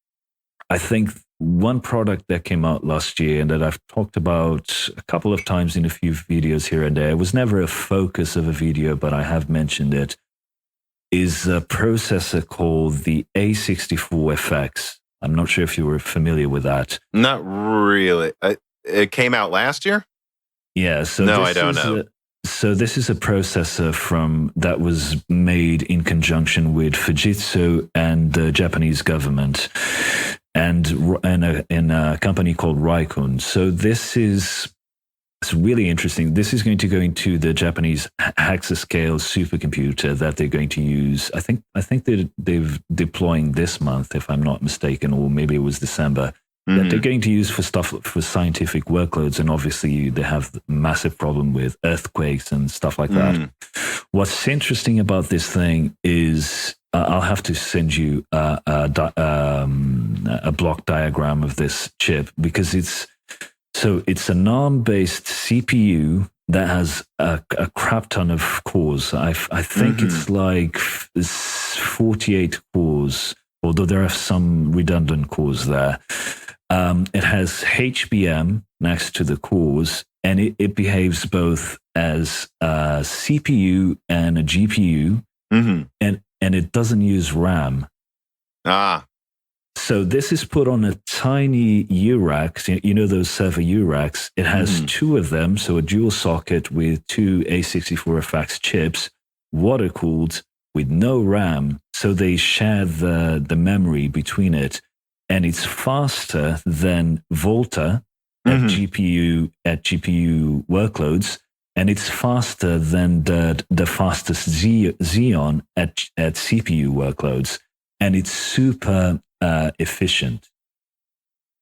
I think one product that came out last year and that I've talked about a couple of times in a few videos here and there, it was never a focus of a video, but I have mentioned it, is a processor called the A64FX. I'm not sure if you were familiar with that. Not really. It came out last year? Yeah. So no, I don't know. So this is a processor that was made in conjunction with Fujitsu and the Japanese government, and a company called Raikon. So it's really interesting. This is going to go into the Japanese hexascale supercomputer that they're going to use. I think they're deploying this month, if I'm not mistaken, or maybe it was December. That they're going to use for scientific workloads, and obviously they have a massive problem with earthquakes and stuff like that. What's interesting about this thing is I'll have to send you a block diagram of this chip, because it's an ARM-based CPU that has a crap ton of cores. I think it's like 48 cores, although there are some redundant cores there. It has HBM next to the cores, and it behaves both as a CPU and a GPU, and it doesn't use RAM. So this is put on a tiny U-Racks, those server U-Racks. It has two of them, so a dual socket with two A64FX chips, water-cooled, with no RAM, so they share the memory between it. And it's faster than Volta at GPU workloads, and it's faster than the fastest Xeon at CPU workloads, and it's super efficient.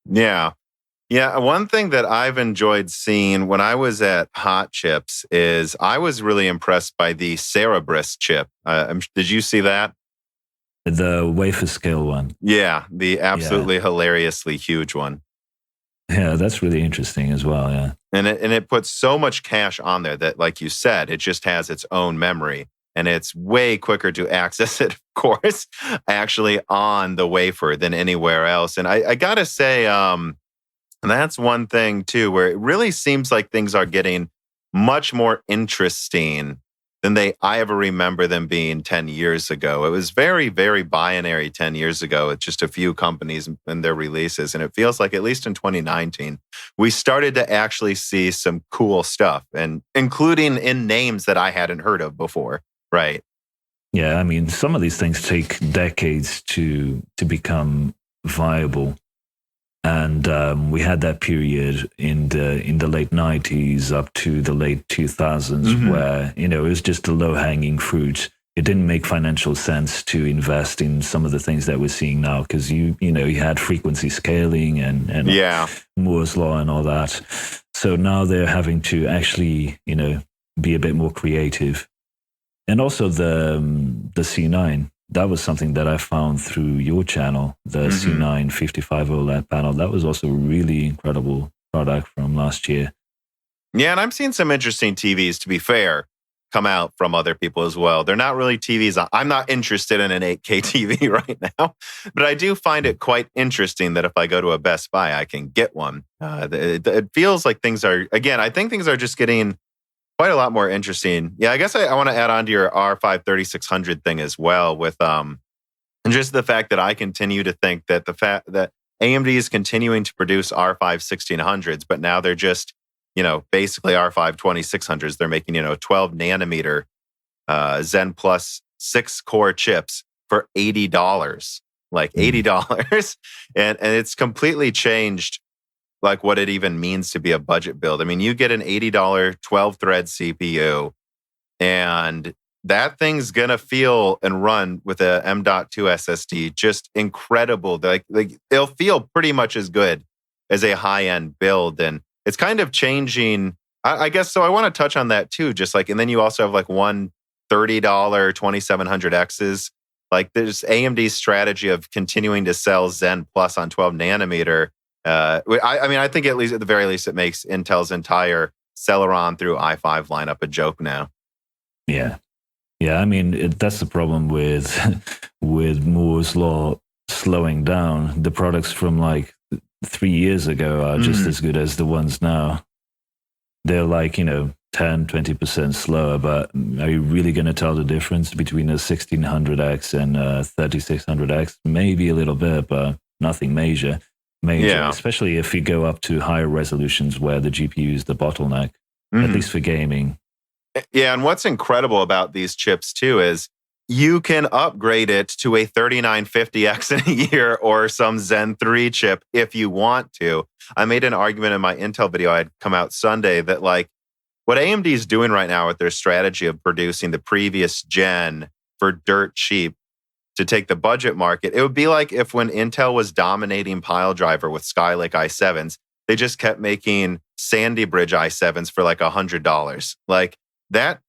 Yeah. One thing that I've enjoyed seeing when I was at Hot Chips is I was really impressed by the Cerebras chip. Did you see that? The wafer scale one. Yeah, the absolutely hilariously huge one. Yeah, that's really interesting as well. Yeah. And it puts so much cache on there that, like you said, it just has its own memory. And it's way quicker to access it, of course, actually on the wafer than anywhere else. And I gotta say, and that's one thing too, where it really seems like things are getting much more interesting than I ever remember them being 10 years ago. It was very, very binary 10 years ago with just a few companies and their releases. And it feels like, at least in 2019, we started to actually see some cool stuff, and including in names that I hadn't heard of before. Right. Yeah, I mean, some of these things take decades to become viable. And we had that period in the late 90s up to the late 2000s where, it was just the low-hanging fruit. It didn't make financial sense to invest in some of the things that we're seeing now, because you had frequency scaling and Moore's law and all that. So now they're having to actually, be a bit more creative. And also the C9. That was something that I found through your channel, the C9 55 OLED panel. That was also a really incredible product from last year. Yeah, and I'm seeing some interesting TVs, to be fair, come out from other people as well. They're not really TVs. I'm not interested in an 8K TV right now, but I do find it quite interesting that if I go to a Best Buy, I can get one. It feels like things are, again, I think things are just getting quite a lot more interesting. Yeah, I guess I want to add on to your R5 3600 thing as well, with just the fact that I continue to think that the fact that AMD is continuing to produce R5 1600s, but now they're just, basically R5 2600s. They're making, 12 nanometer Zen Plus 6-core chips for $80, like $80. And it's completely changed like what it even means to be a budget build. I mean, you get an $80 12-thread CPU, and that thing's gonna feel and run with a M.2 SSD just incredible. Like it'll feel pretty much as good as a high-end build, and it's kind of changing. I guess so. I want to touch on that too. Just like, and then you also have like one $30 2700Xs. Like, there's AMD's strategy of continuing to sell Zen Plus on 12 nanometer. I think at the very least, it makes Intel's entire Celeron through i5 lineup a joke now. Yeah. I mean, that's the problem with Moore's law slowing down. The products from like 3 years ago are just as good as the ones now. They're like, 10-20% slower, but are you really going to tell the difference between a 1600X and a 3600X? Maybe a little bit, but nothing major. Especially if you go up to higher resolutions where the GPU is the bottleneck, at least for gaming. Yeah, and what's incredible about these chips too is you can upgrade it to a 3950X in a year or some Zen 3 chip if you want to. I made an argument in my Intel video I had come out Sunday that, like, what AMD is doing right now with their strategy of producing the previous gen for dirt cheap to take the budget market, it would be like if when Intel was dominating piledriver with Skylake i7s, they just kept making Sandy Bridge i7s for like $100. Like, that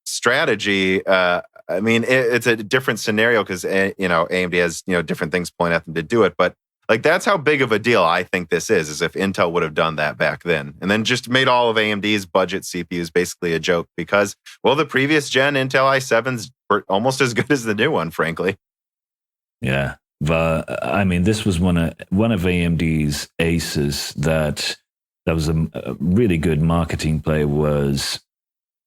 strategy, it's a different scenario because, AMD has, different things pulling at them to do it. But like, that's how big of a deal I think this is if Intel would have done that back then. And then just made all of AMD's budget CPUs basically a joke because, well, the previous gen Intel i7s were almost as good as the new one, frankly. Yeah, but I mean, this was one of AMD's aces that was a really good marketing play, was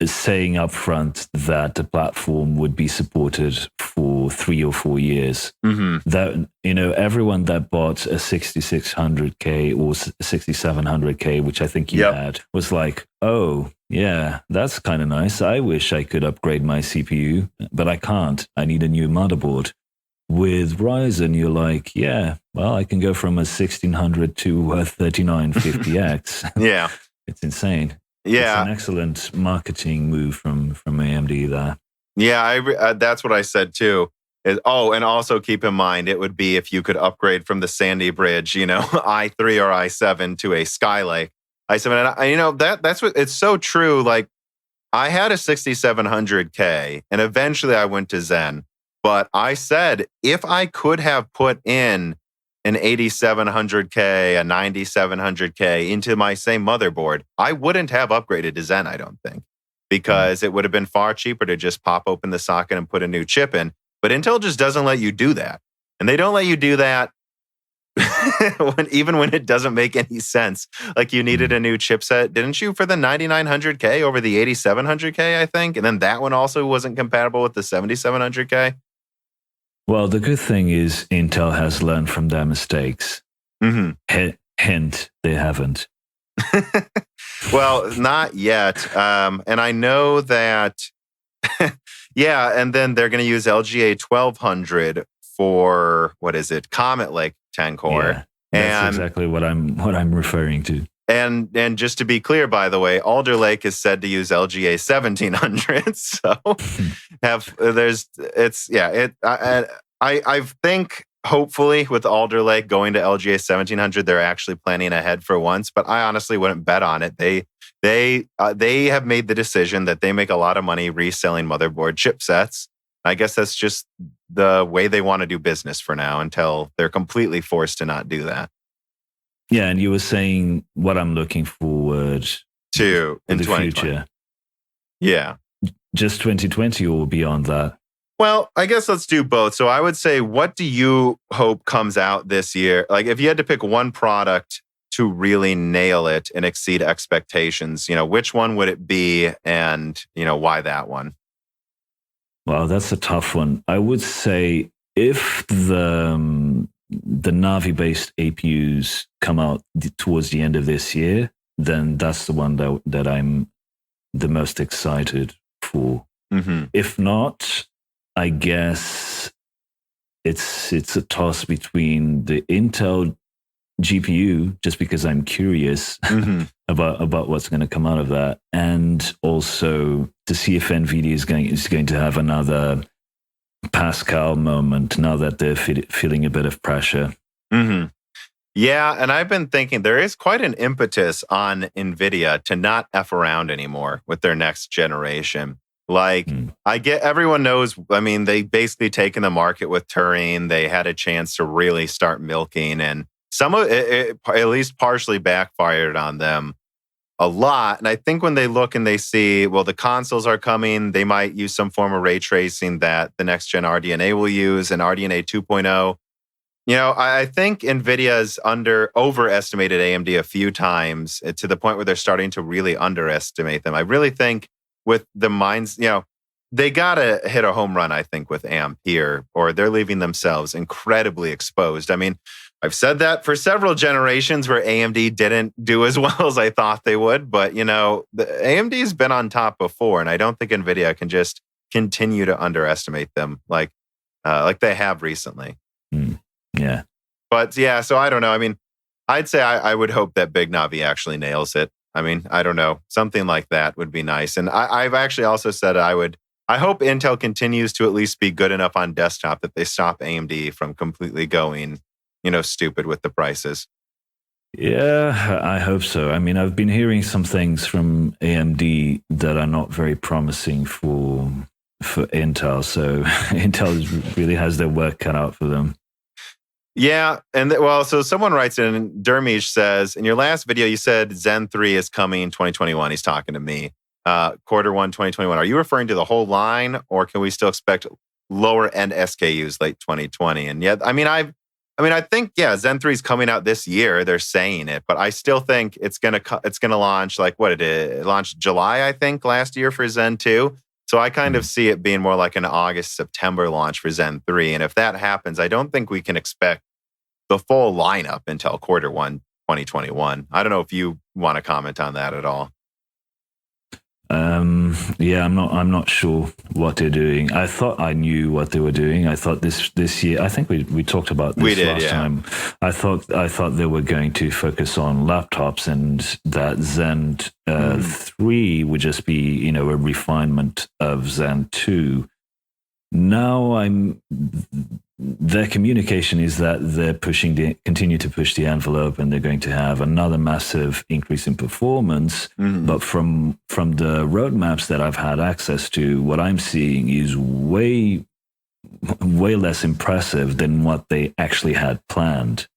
saying up front that the platform would be supported for 3 or 4 years. That, everyone that bought a 6600K or 6700K, which I think you had, was like, oh, yeah, that's kind of nice. I wish I could upgrade my CPU, but I can't. I need a new motherboard. With Ryzen, you're like, yeah, well, I can go from a 1600 to a 3950X. Yeah. It's insane. Yeah. It's an excellent marketing move from AMD there. Yeah, that's what I said too. And also keep in mind, it would be if you could upgrade from the Sandy Bridge, i3 or i7 to a Skylake i7. And that's what, it's so true. Like, I had a 6700K and eventually I went to Zen. But I said, if I could have put in an 8700K, a 9700K into my same motherboard, I wouldn't have upgraded to Zen, I don't think, because it would have been far cheaper to just pop open the socket and put a new chip in. But Intel just doesn't let you do that. And they don't let you do that even when it doesn't make any sense. Like you needed a new chipset, didn't you, for the 9900K over the 8700K, I think? And then that one also wasn't compatible with the 7700K. Well, the good thing is Intel has learned from their mistakes. Hint, they haven't. Well, not yet. And I know that, yeah, and then they're going to use LGA 1200 for, what is it, Comet Lake 10 core. Yeah, that's exactly what I'm referring to. And just to be clear, by the way, Alder Lake is said to use LGA 1700. So I think hopefully with Alder Lake going to LGA 1700, they're actually planning ahead for once. But I honestly wouldn't bet on it. They have made the decision that they make a lot of money reselling motherboard chipsets. I guess that's just the way they want to do business for now until they're completely forced to not do that. Yeah, and you were saying what I'm looking forward to in the 2020. future. Yeah. Just 2020 or beyond that? Well, I guess let's do both. So I would say, what do you hope comes out this year? Like if you had to pick one product to really nail it and exceed expectations, which one would it be and, why that one? Well, that's a tough one. I would say if the Navi-based APUs come out towards the end of this year, then that's the one that I'm the most excited for. If not, I guess it's a toss between the Intel GPU, just because I'm curious about what's going to come out of that, and also to see if Nvidia is going to have another Pascal moment now that they're feeling a bit of pressure. Yeah, and I've been thinking there is quite an impetus on Nvidia to not F around anymore with their next generation. Like, I get, everyone knows, I mean, they basically taken the market with Turing. They had a chance to really start milking, and some of it at least partially backfired on them a lot. And I think when they look and they see, well, the consoles are coming, they might use some form of ray tracing that the next gen RDNA will use, and RDNA 2.0. I think NVIDIA's overestimated AMD a few times to the point where they're starting to really underestimate them. I really think with the minds, they got to hit a home run, I think, with Ampere, or they're leaving themselves incredibly exposed. I mean, I've said that for several generations where AMD didn't do as well as I thought they would, but, the AMD's been on top before, and I don't think NVIDIA can just continue to underestimate them like they have recently. Yeah. But yeah, so I don't know. I mean, I'd say I would hope that Big Navi actually nails it. I mean, I don't know. Something like that would be nice. And I've actually also said I hope Intel continues to at least be good enough on desktop that they stop AMD from completely going, stupid with the prices. Yeah, I hope so. I mean, I've been hearing some things from AMD that are not very promising for Intel. So Intel really has their work cut out for them. Yeah. And so someone writes in, Dermish says, in your last video, you said Zen 3 is coming in 2021. He's talking to me. Quarter 1, 2021. Are you referring to the whole line, or can we still expect lower end SKUs late 2020? And yeah, I think, Zen 3 is coming out this year. They're saying it, but I still think it's going to launch like it launched July, I think, last year for Zen 2. So I kind of see it being more like an August, September launch for Zen 3. And if that happens, I don't think we can expect the full lineup until quarter 1, 2021. I don't know if you want to comment on that at all. Yeah, I'm not sure what they're doing. I thought I knew what they were doing. I thought this year, I think we talked about this last time. I thought they were going to focus on laptops, and that Zen 3 would just be, a refinement of Zen 2. Now their communication is that they're continue to push the envelope, and they're going to have another massive increase in performance. But from the roadmaps that I've had access to, what I'm seeing is way less impressive than what they actually had planned.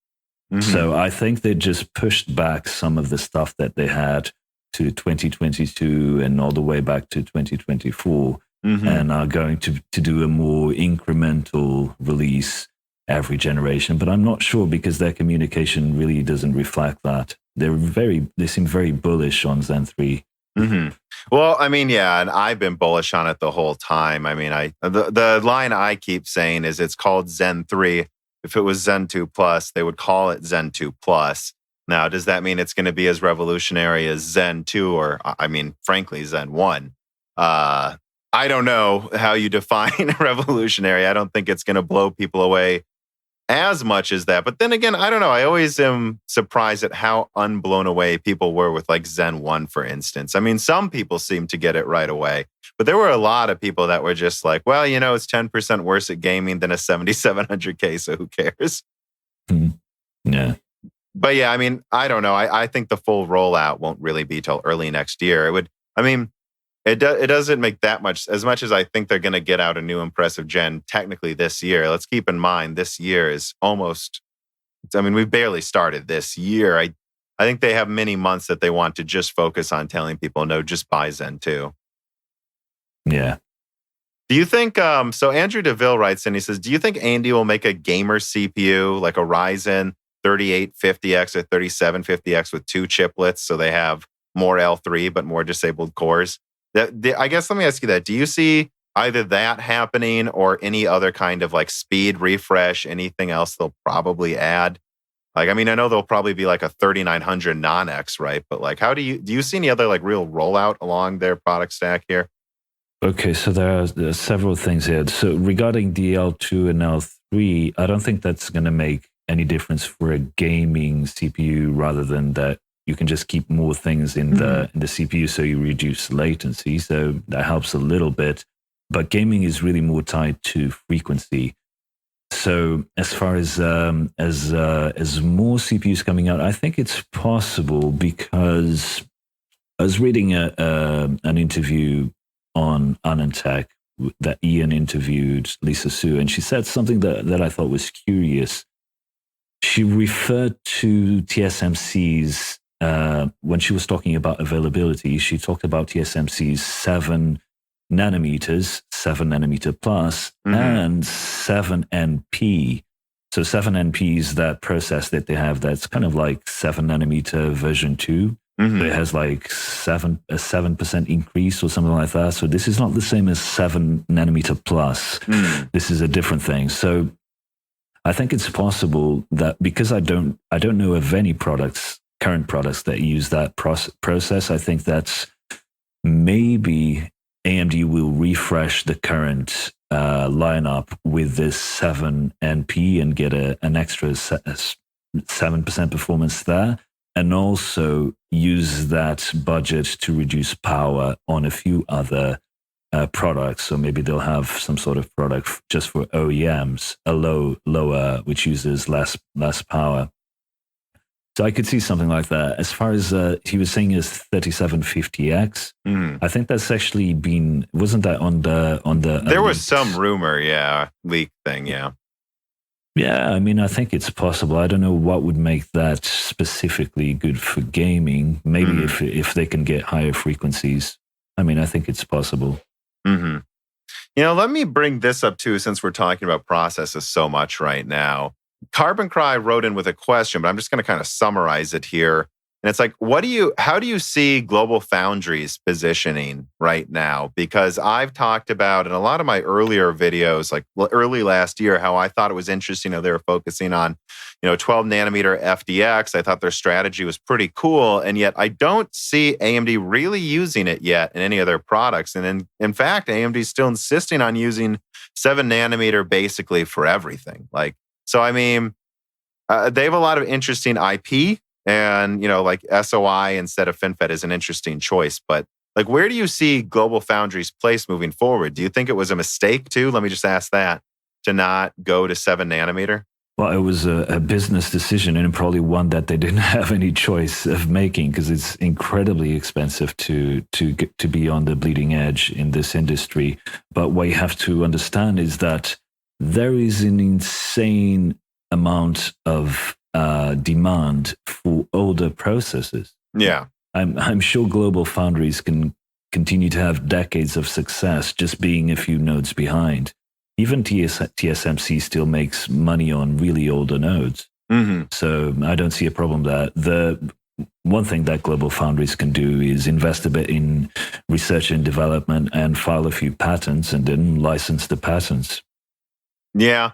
So I think they just pushed back some of the stuff that they had to 2022 and all the way back to 2024, and are going to do a more incremental release every generation. But I'm not sure, because their communication really doesn't reflect that. They seem very bullish on Zen 3. Well, I mean, yeah, and I've been bullish on it the whole time. I mean, the line I keep saying is it's called Zen 3. If it was Zen 2 Plus, they would call it Zen 2 Plus. Now, does that mean it's going to be as revolutionary as Zen 2 or, I mean, frankly, Zen 1? I don't know how you define revolutionary. I don't think it's going to blow people away as much as that. But then again, I don't know. I always am surprised at how unblown away people were with like Zen 1, for instance. I mean, some people seem to get it right away, but there were a lot of people that were just like, well, you know, it's 10% worse at gaming than a 7700K, so who cares? Yeah. But yeah, I mean, I don't know. I think the full rollout won't really be till early next year. It doesn't make that much, as much as I think they're going to get out a new impressive gen technically this year. Let's keep in mind, this year is almost, I mean, we've barely started this year. I think they have many months that they want to just focus on telling people, no, just buy Zen 2. Yeah. Do you think, so Andrew DeVille writes in, he says, do you think AMD will make a gamer CPU like a Ryzen 3850X or 3750X with 2 chiplets so they have more L3 but more disabled cores? I guess let me ask you that. Do you see either that happening or any other kind of like speed refresh, anything else they'll probably add? Like, I mean, I know there'll probably be like a 3900 non-X, right? But like, do you see any other like real rollout along their product stack here? Okay, so there are several things here. So regarding the L2 and L3, I don't think that's going to make any difference for a gaming CPU, rather than that you can just keep more things in the CPU, so you reduce latency. So that helps a little bit. But gaming is really more tied to frequency. So as far as more CPUs coming out, I think it's possible, because I was reading an interview on Anantech that Ian interviewed Lisa Su, and she said something that I thought was curious. She referred to TSMC's when she was talking about availability. She talked about TSMC's 7 nanometers, 7 nanometer plus, and 7NP. So 7NP is that process that they have that's kind of like 7 nanometer version 2. It has like a 7% increase or something like that. So this is not the same as 7 nanometer plus. This is a different thing. So I think it's possible that, because I don't know of any current products that use that process, I think that's maybe AMD will refresh the current lineup with this 7NP and get an extra 7% performance there, and also use that budget to reduce power on a few other products. So maybe they'll have some sort of product just for OEMs, a lower, which uses less power. So I could see something like that. As far as he was saying is 3750X, I think that's actually wasn't that on the There was some rumor, leak thing, yeah. Yeah, I mean, I think it's possible. I don't know what would make that specifically good for gaming. Maybe if they can get higher frequencies. I mean, I think it's possible. You know, let me bring this up too, since we're talking about processes so much right now. Carbon Cry wrote in with a question, but I'm just going to kind of summarize it here. And it's like, how do you see Global Foundries positioning right now? Because I've talked about in a lot of my earlier videos, like early last year, how I thought it was interesting how they were focusing on, 12 nanometer FDX. I thought their strategy was pretty cool. And yet I don't see AMD really using it yet in any of their products. And in fact, AMD is still insisting on using 7 nanometer basically for everything. So, I mean, they have a lot of interesting IP. And, like SOI instead of FinFET is an interesting choice. But where do you see Global Foundries' place moving forward? Do you think it was a mistake too? Let me just ask that, to not go to 7 nanometer? Well, it was a business decision, and probably one that they didn't have any choice of making, because it's incredibly expensive to be on the bleeding edge in this industry. But what you have to understand is that there is an insane amount of demand for older processors. Yeah. I'm sure Global Foundries can continue to have decades of success just being a few nodes behind. Even TSMC still makes money on really older nodes. Mm-hmm. So I don't see a problem there. The one thing that Global Foundries can do is invest a bit in research and development and file a few patents and then license the patents. Yeah.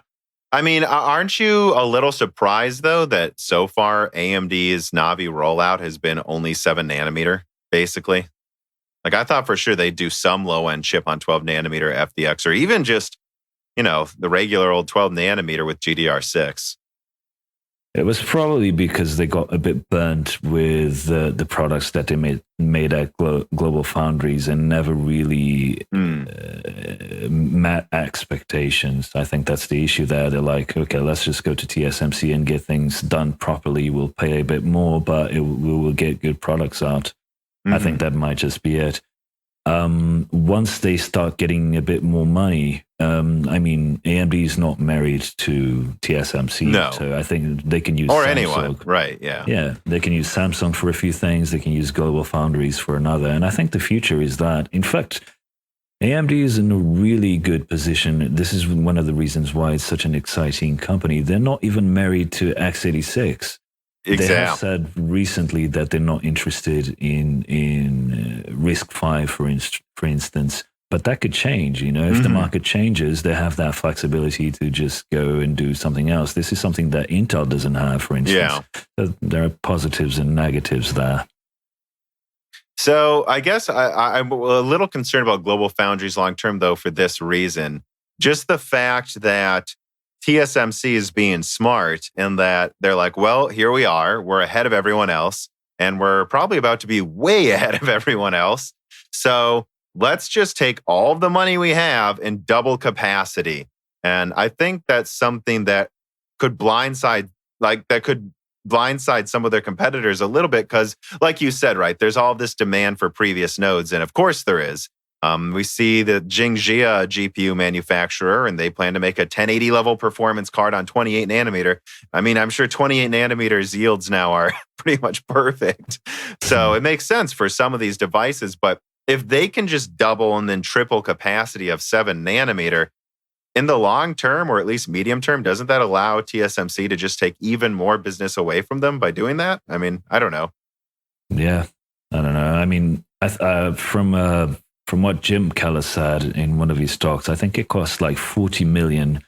I mean, aren't you a little surprised, though, that so far AMD's Navi rollout has been only 7 nanometer, basically? Like, I thought for sure they'd do some low-end chip on 12 nanometer FDX, or even just, the regular old 12 nanometer with GDR6. It was probably because they got a bit burnt with the products that they made at Global Foundries and never really met expectations. I think that's the issue there. They're like, okay, let's just go to TSMC and get things done properly. We'll pay a bit more, but we will get good products out. I think that might just be it. Once they start getting a bit more money, I mean, AMD is not married to TSMC, no. So I think they can use or Samsung. Anyone, right? Yeah, yeah. They can use Samsung for a few things. They can use Global Foundries for another, and I think the future is that. In fact, AMD is in a really good position. This is one of the reasons why it's such an exciting company. They're not even married to x86. Exactly. They have said recently that they're not interested in RISC-V, for instance, but that could change. If the market changes, they have that flexibility to just go and do something else. This is something that Intel doesn't have, for instance. Yeah. So there are positives and negatives there. So I guess I'm a little concerned about Global Foundries long term, though, for this reason. Just the fact that TSMC is being smart in that they're like, well, here we are. We're ahead of everyone else, and we're probably about to be way ahead of everyone else. So let's just take all of the money we have and double capacity. And I think that's something that could blindside some of their competitors a little bit because, like you said, right, there's all this demand for previous nodes. And of course there is. We see the Jingjia GPU manufacturer, and they plan to make a 1080 level performance card on 28 nanometer. I mean, I'm sure 28 nanometers yields now are pretty much perfect. So it makes sense for some of these devices. But if they can just double and then triple capacity of 7 nanometer, in the long term, or at least medium term, doesn't that allow TSMC to just take even more business away from them by doing that? I mean, I don't know. Yeah, I don't know. I mean, from what Jim Keller said in one of his talks, I think it costs like $40 million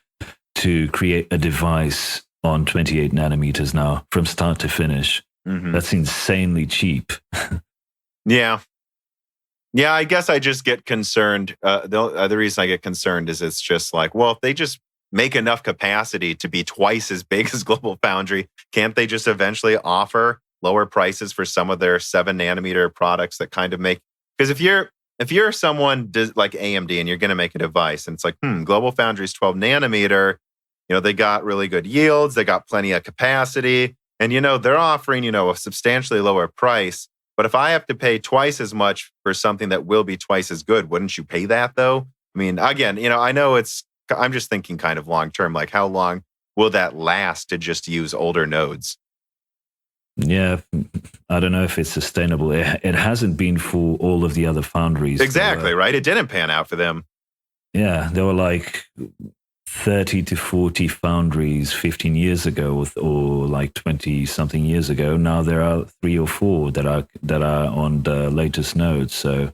to create a device on 28 nanometers now from start to finish. That's insanely cheap. Yeah. Yeah, I guess I just get concerned. The reason I get concerned is it's just like, well, if they just make enough capacity to be twice as big as Global Foundry, can't they just eventually offer lower prices for some of their 7 nanometer products that kind of make... Because if you're someone like AMD and you're going to make a device and it's like, Global Foundry's 12 nanometer, they got really good yields, they got plenty of capacity, and, they're offering, a substantially lower price. But if I have to pay twice as much for something that will be twice as good, wouldn't you pay that though? I mean, again, I know I'm just thinking kind of long term, like how long will that last to just use older nodes? Yeah, I don't know if it's sustainable. It hasn't been for all of the other foundries. Exactly, right? It didn't pan out for them. Yeah, there were like 30 to 40 foundries 15 years ago or like 20 something years ago. Now there are 3 or 4 that are on the latest nodes. So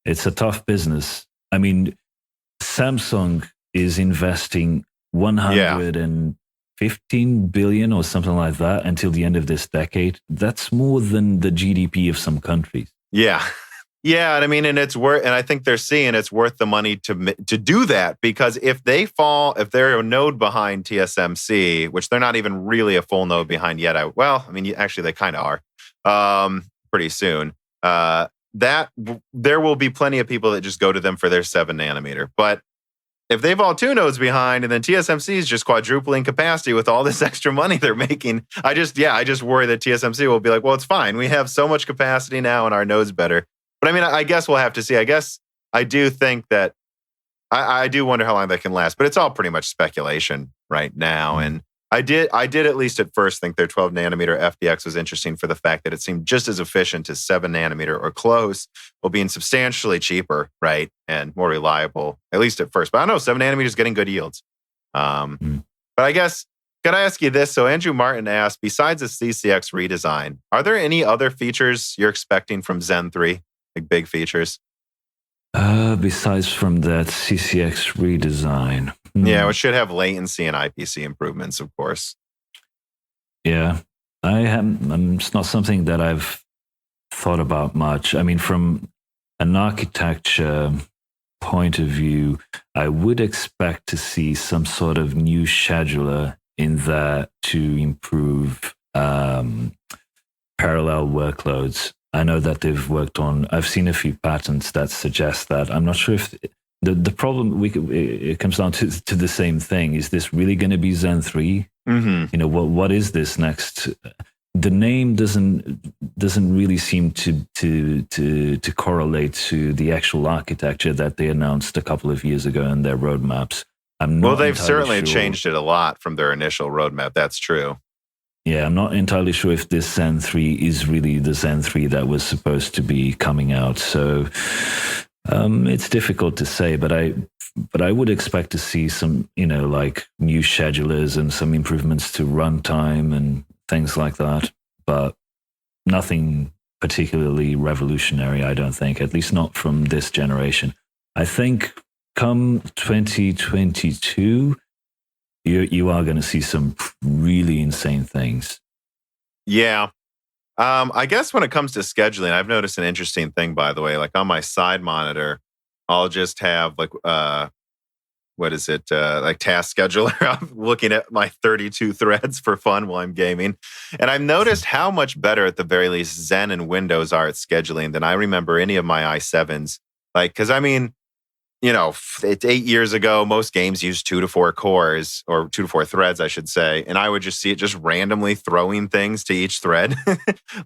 it's a tough business. I mean, Samsung is investing 115 billion or something like that until the end of this decade. That's more than the GDP of some countries. Yeah. Yeah, and I mean, and I think they're seeing it's worth the money to do that, because if they're a node behind TSMC, which they're not even really a full node behind yet. Actually they kind of are pretty soon. That there will be plenty of people that just go to them for their 7 nanometer. But if they've all 2 nodes behind and then TSMC is just quadrupling capacity with all this extra money they're making, I just worry that TSMC will be like, well, it's fine. We have so much capacity now and our node's better. But I mean, I guess we'll have to see. I guess I do think that I do wonder how long that can last, but it's all pretty much speculation right now. And I did at least at first think their 12 nanometer FDX was interesting for the fact that it seemed just as efficient as 7 nanometer or close, while being substantially cheaper, right, and more reliable, at least at first. But I don't know, 7 nanometer is getting good yields. But I guess, can I ask you this? So Andrew Martin asked, besides the CCX redesign, are there any other features you're expecting from Zen 3, like big features? Besides from that CCX redesign. Yeah, it should have latency and IPC improvements, of course. Yeah, it's not something that I've thought about much. I mean, from an architecture point of view, I would expect to see some sort of new scheduler in there to improve parallel workloads. I know that they've worked on, I've seen a few patents that suggest that. I'm not sure if the problem, it comes down to the same thing. Is this really going to be Zen 3? Mm-hmm. You know, what is this next? The name doesn't really seem to correlate to the actual architecture that they announced a couple of years ago in their roadmaps. Well, they've certainly changed it a lot from their initial roadmap. That's true. Yeah, I'm not entirely sure if this Zen 3 is really the Zen 3 that was supposed to be coming out. So it's difficult to say, but I would expect to see some, like new schedulers and some improvements to runtime and things like that. But nothing particularly revolutionary, I don't think, at least not from this generation. I think come 2022, you are going to see some really insane things. Yeah. I guess when it comes to scheduling, I've noticed an interesting thing, by the way. Like on my side monitor, I'll just have like, like task scheduler. I'm looking at my 32 threads for fun while I'm gaming. And I've noticed how much better, at the very least, Zen and Windows are at scheduling than I remember any of my i7s. Like, because I mean, it's 8 years ago. Most games use 2 to 4 cores, or 2 to 4 threads, I should say. And I would just see it just randomly throwing things to each thread,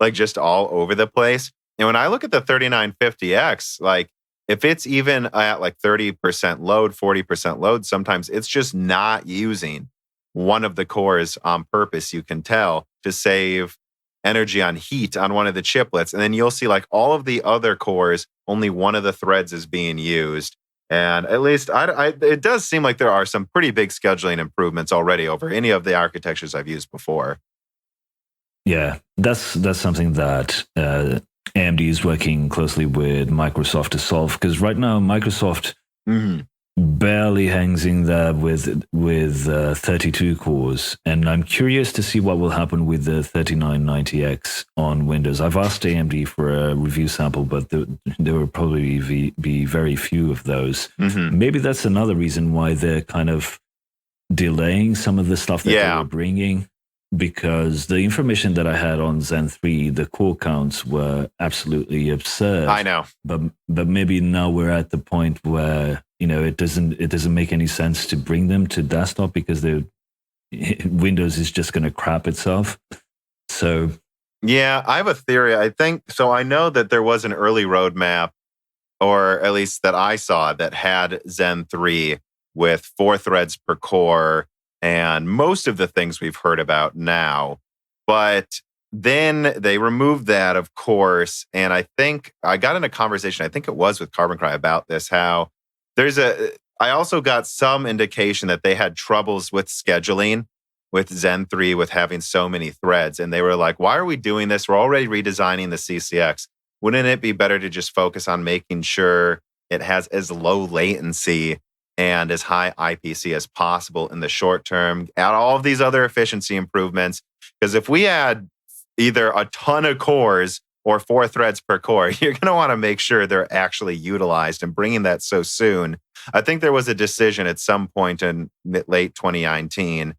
like just all over the place. And when I look at the 3950X, like if it's even at like 30% load, 40% load, sometimes it's just not using one of the cores on purpose, you can tell, to save energy on heat on one of the chiplets. And then you'll see like all of the other cores, only one of the threads is being used. And at least it does seem like there are some pretty big scheduling improvements already over any of the architectures I've used before. Yeah, that's something that AMD is working closely with Microsoft to solve, because right now Microsoft barely hangs in there with 32 cores, and I'm curious to see what will happen with the 3990X on Windows. I've asked AMD for a review sample, but there will probably be very few of those. Maybe that's another reason why they're kind of delaying some of the stuff that they were bringing, because the information that I had on Zen 3, the core counts were absolutely absurd. I know. But maybe now we're at the point where it doesn't make any sense to bring them to desktop, because Windows is just going to crap itself. So yeah, I have a theory. I think so. I know that there was an early roadmap, or at least that I saw, that had Zen 3 with 4 threads per core and most of the things we've heard about now. But then they removed that, of course. And I think I got in a conversation, I think it was with Carbon Cry, about this, how I also got some indication that they had troubles with scheduling with Zen 3, with having so many threads. And they were like, why are we doing this? We're already redesigning the CCX. Wouldn't it be better to just focus on making sure it has as low latency and as high IPC as possible in the short term, add all of these other efficiency improvements? Because if we add either a ton of cores or 4 threads per core, you're going to want to make sure they're actually utilized, and bringing that so soon. I think there was a decision at some point in mid to late 2019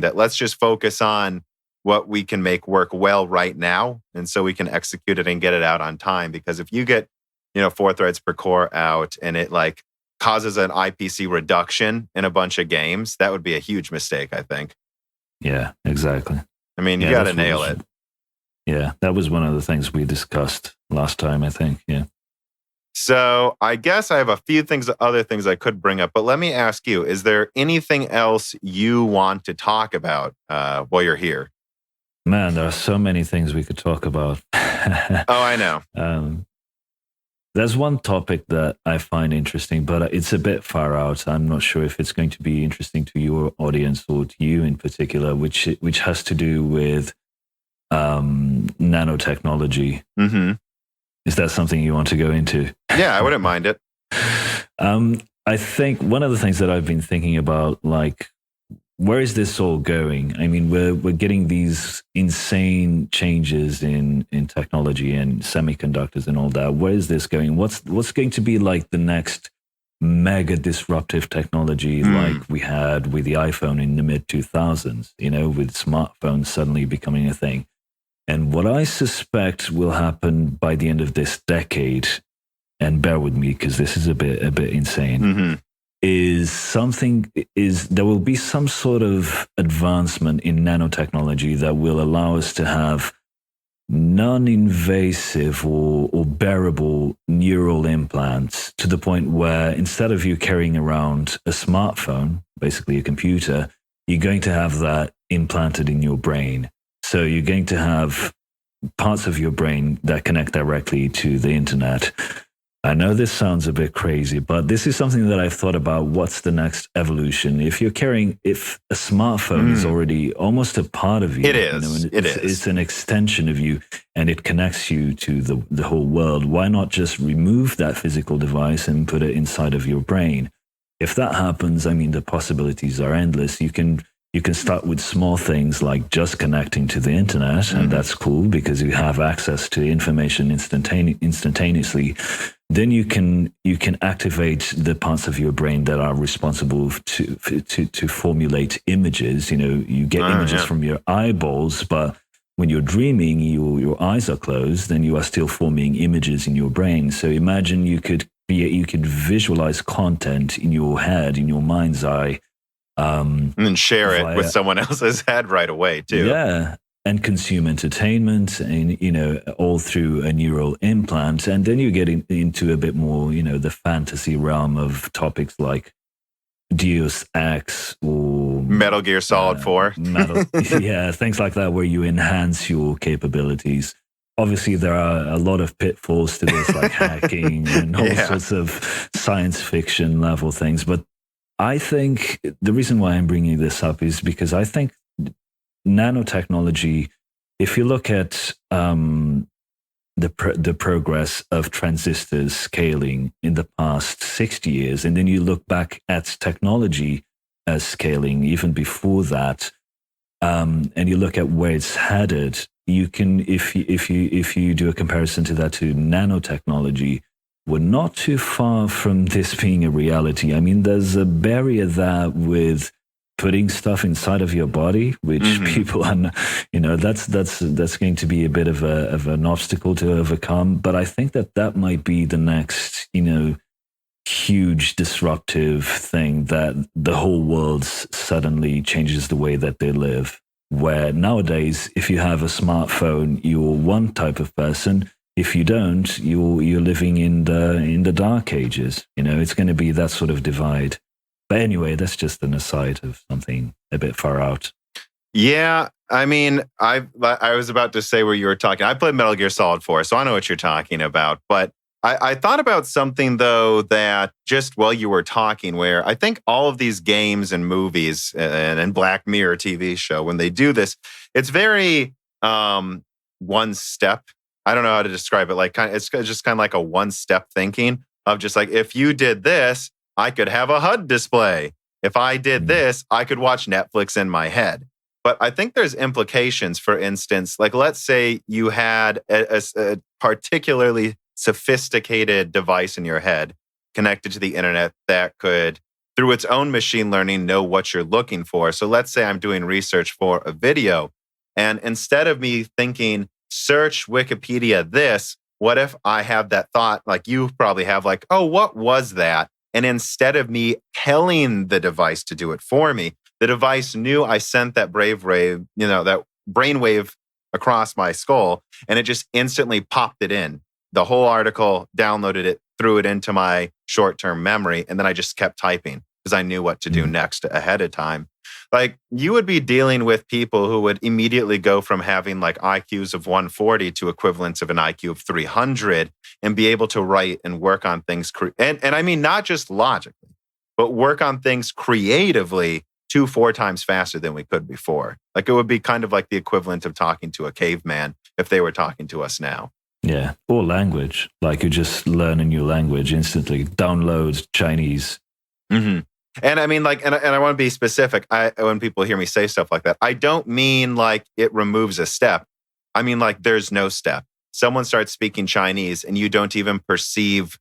that let's just focus on what we can make work well right now, and so we can execute it and get it out on time. Because if you get 4 threads per core out and it like causes an IPC reduction in a bunch of games, that would be a huge mistake, I think. Yeah, exactly. I mean, you got to nail it. Yeah, that was one of the things we discussed last time, I think. Yeah. So I guess I have a few other things I could bring up, but let me ask you, is there anything else you want to talk about while you're here? Man, there are so many things we could talk about. Oh, I know. There's one topic that I find interesting, but it's a bit far out. I'm not sure if it's going to be interesting to your audience or to you in particular, which has to do with nanotechnology. Mm-hmm. Is that something you want to go into? Yeah, I wouldn't mind it. I think one of the things that I've been thinking about, like, where is this all going? I mean, we're getting these insane changes in technology and semiconductors and all that. Where is this going? What's going to be like the next mega disruptive technology like we had with the iPhone in the mid 2000s, with smartphones suddenly becoming a thing? And what I suspect will happen by the end of this decade, and bear with me because this is a bit insane, there will be some sort of advancement in nanotechnology that will allow us to have non-invasive or bearable neural implants to the point where instead of you carrying around a smartphone, basically a computer, you're going to have that implanted in your brain. So you're going to have parts of your brain that connect directly to the internet. I know this sounds a bit crazy, but this is something that I've thought about. What's the next evolution? If a smartphone is already almost a part of you, it is. It's an extension of you, and it connects you to the whole world. Why not just remove that physical device and put it inside of your brain? If that happens, I mean, the possibilities are endless. You can start with small things like just connecting to the internet, and that's cool because you have access to information instantaneously. Then you can activate the parts of your brain that are responsible to formulate images. You get images from your eyeballs, but when you're dreaming, your eyes are closed, and you are still forming images in your brain. So imagine you could visualize content in your head, in your mind's eye. And then share it with someone else's head right away, too. Yeah, and consume entertainment, and all through a neural implant. And then you get into a bit more, the fantasy realm of topics like Deus Ex or Metal Gear Solid 4. Yeah, things like that, where you enhance your capabilities. Obviously, there are a lot of pitfalls to this, like hacking and all sorts of science fiction level things, but I think the reason why I'm bringing this up is because I think nanotechnology, if you look at the progress of transistors scaling in the past 60 years, and then you look back at technology as scaling even before that, and you look at where it's headed, you can, if you do a comparison to that to nanotechnology, we're not too far from this being a reality. I mean, there's a barrier there with putting stuff inside of your body, which people are, that's going to be a bit of an obstacle to overcome. But I think that might be the next, huge disruptive thing that the whole world suddenly changes the way that they live. Where nowadays, if you have a smartphone, you're one type of person. If you don't, you're living in the dark ages. It's going to be that sort of divide. But anyway, that's just an aside of something a bit far out. Yeah, I mean, I was about to say where you were talking. I played Metal Gear Solid 4, so I know what you're talking about. But I thought about something, though, that just while you were talking, where I think all of these games and movies and Black Mirror TV show, when they do this, it's very one step. I don't know how to describe it. Like, it's just kind of like a one-step thinking of just like, if you did this, I could have a HUD display. If I did this, I could watch Netflix in my head. But I think there's implications. For instance, like let's say you had a particularly sophisticated device in your head connected to the internet that could, through its own machine learning, know what you're looking for. So let's say I'm doing research for a video, and instead of me thinking, search Wikipedia this, what if I have that thought, like you probably have, like, oh, what was that? And instead of me telling the device to do it for me, the device knew I sent that that brainwave across my skull, and it just instantly popped it in the whole article, downloaded it, threw it into my short-term memory, and then I just kept typing because I knew what to do next ahead of time. Like, you would be dealing with people who would immediately go from having like IQs of 140 to equivalents of an IQ of 300 and be able to write and work on things. And I mean, not just logically, but work on things creatively 2-4 times faster than we could before. Like, it would be kind of like the equivalent of talking to a caveman if they were talking to us now. Yeah. Or language. Like, you just learn a new language instantly. Download Chinese. Mm-hmm. And I mean, like, and I want to be specific. When people hear me say stuff like that, I don't mean like it removes a step. I mean, like, there's no step. Someone starts speaking Chinese and you don't even perceive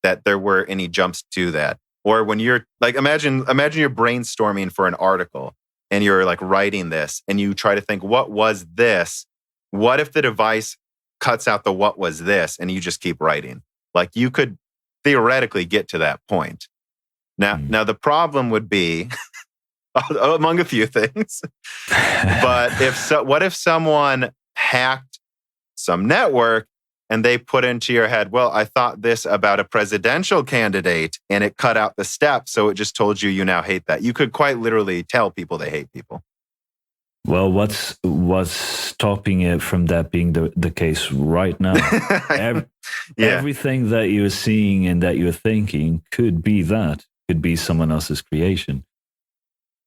that there were any jumps to that. Or when you're like, imagine you're brainstorming for an article and you're like writing this and you try to think, what was this? What if the device cuts out the what was this and you just keep writing? Like, you could theoretically get to that point. Now the problem would be, among a few things, but what if someone hacked some network and they put into your head, well, I thought this about a presidential candidate, and it cut out the steps, so it just told you now hate that. You could quite literally tell people they hate people. Well, what's stopping it from that being the case right now? Everything that you're seeing and that you're thinking could be someone else's creation.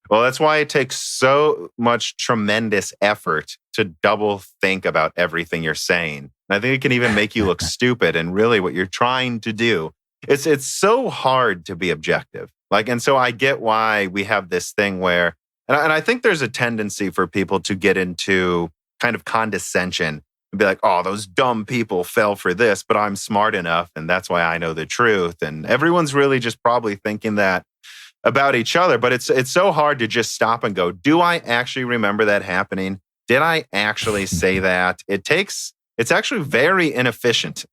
Well, that's why it takes so much tremendous effort to double think about everything you're saying. And I think it can even make you look stupid. And really what you're trying to do, it's so hard to be objective. Like, and so I get why we have this thing where, and I think there's a tendency for people to get into kind of condescension and be like, oh, those dumb people fell for this, but I'm smart enough. And that's why I know the truth. And everyone's really just probably thinking that about each other. But it's so hard to just stop and go, do I actually remember that happening? Did I actually say that? It's actually very inefficient.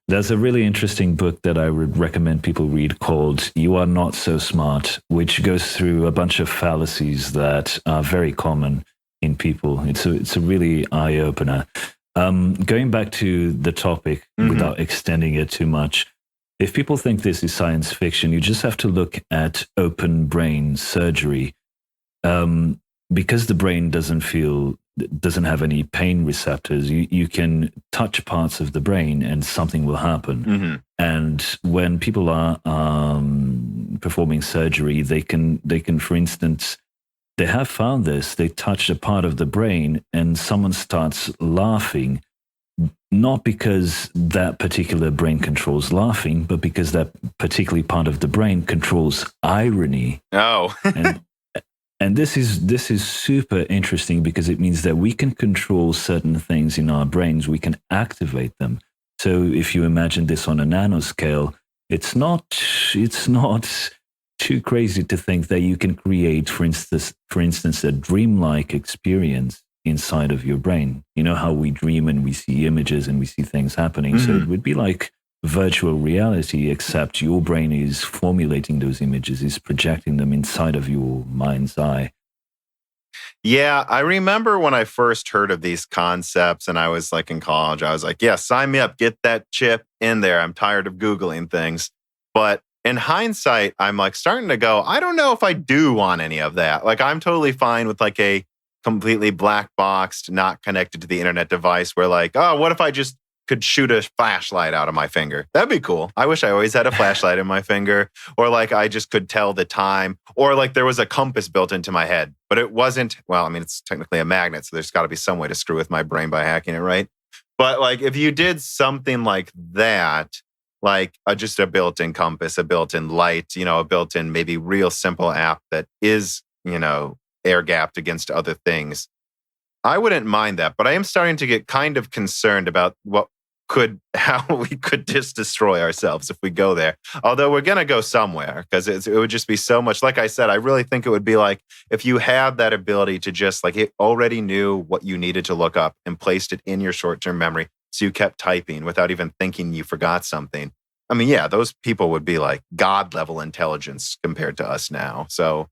There's a really interesting book that I would recommend people read called You Are Not So Smart, which goes through a bunch of fallacies that are very common in people. It's a really eye-opener. Going back to the topic without extending it too much, if people think this is science fiction, you just have to look at open brain surgery. Because the brain doesn't have any pain receptors, you can touch parts of the brain and something will happen. Mm-hmm. And when people are performing surgery, they can, for instance, they have found this, they touch a part of the brain and someone starts laughing, not because that particular brain controls laughing, but because that particular part of the brain controls irony. Oh. And this is super interesting because it means that we can control certain things in our brains. We can activate them. So if you imagine this on a nanoscale, it's not too crazy to think that you can create, for instance, a dreamlike experience inside of your brain. You know how we dream and we see images and we see things happening. Mm-hmm. So it would be like virtual reality, except your brain is formulating those images, is projecting them inside of your mind's eye. Yeah, I remember when I first heard of these concepts and I was like in college, I was like, yeah, sign me up, get that chip in there. I'm tired of Googling things. But in hindsight, I'm like starting to go, I don't know if I do want any of that. Like, I'm totally fine with like a completely black boxed, not connected to the internet device where like, oh, what if I just could shoot a flashlight out of my finger? That'd be cool. I wish I always had a flashlight in my finger. Or like I just could tell the time. Or like there was a compass built into my head. But it wasn't, well, I mean, it's technically a magnet, so there's got to be some way to screw with my brain by hacking it, right? But like if you did something like that, like just a built-in compass, a built-in light, a built-in maybe real simple app that is, air-gapped against other things, I wouldn't mind that. But I am starting to get kind of concerned about how we could just destroy ourselves if we go there. Although we're going to go somewhere because it would just be so much. Like I said, I really think it would be like if you had that ability to just like it already knew what you needed to look up and placed it in your short-term memory. So you kept typing without even thinking you forgot something. I mean, yeah, those people would be like God level intelligence compared to us now. So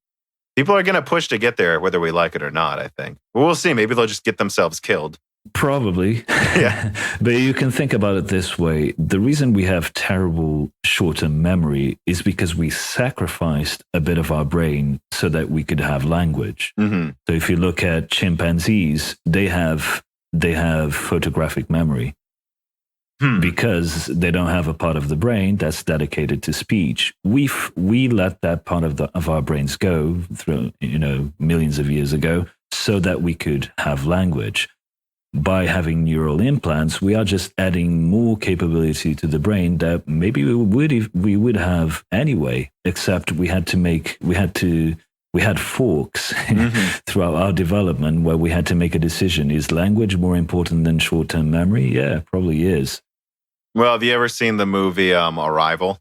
people are going to push to get there, whether we like it or not, I think. We'll see. Maybe they'll just get themselves killed. Probably. Yeah. But you can think about it this way. The reason we have terrible short-term memory is because we sacrificed a bit of our brain so that we could have language. Mm-hmm. So if you look at chimpanzees, they have photographic memory because they don't have a part of the brain that's dedicated to speech. We let that part of our brains go through millions of years ago so that we could have language. By having neural implants, we are just adding more capability to the brain that maybe we would have anyway, except we had forks throughout our development where we had to make a decision. Is language more important than short-term memory? Yeah, probably is. Well, have you ever seen the movie Arrival?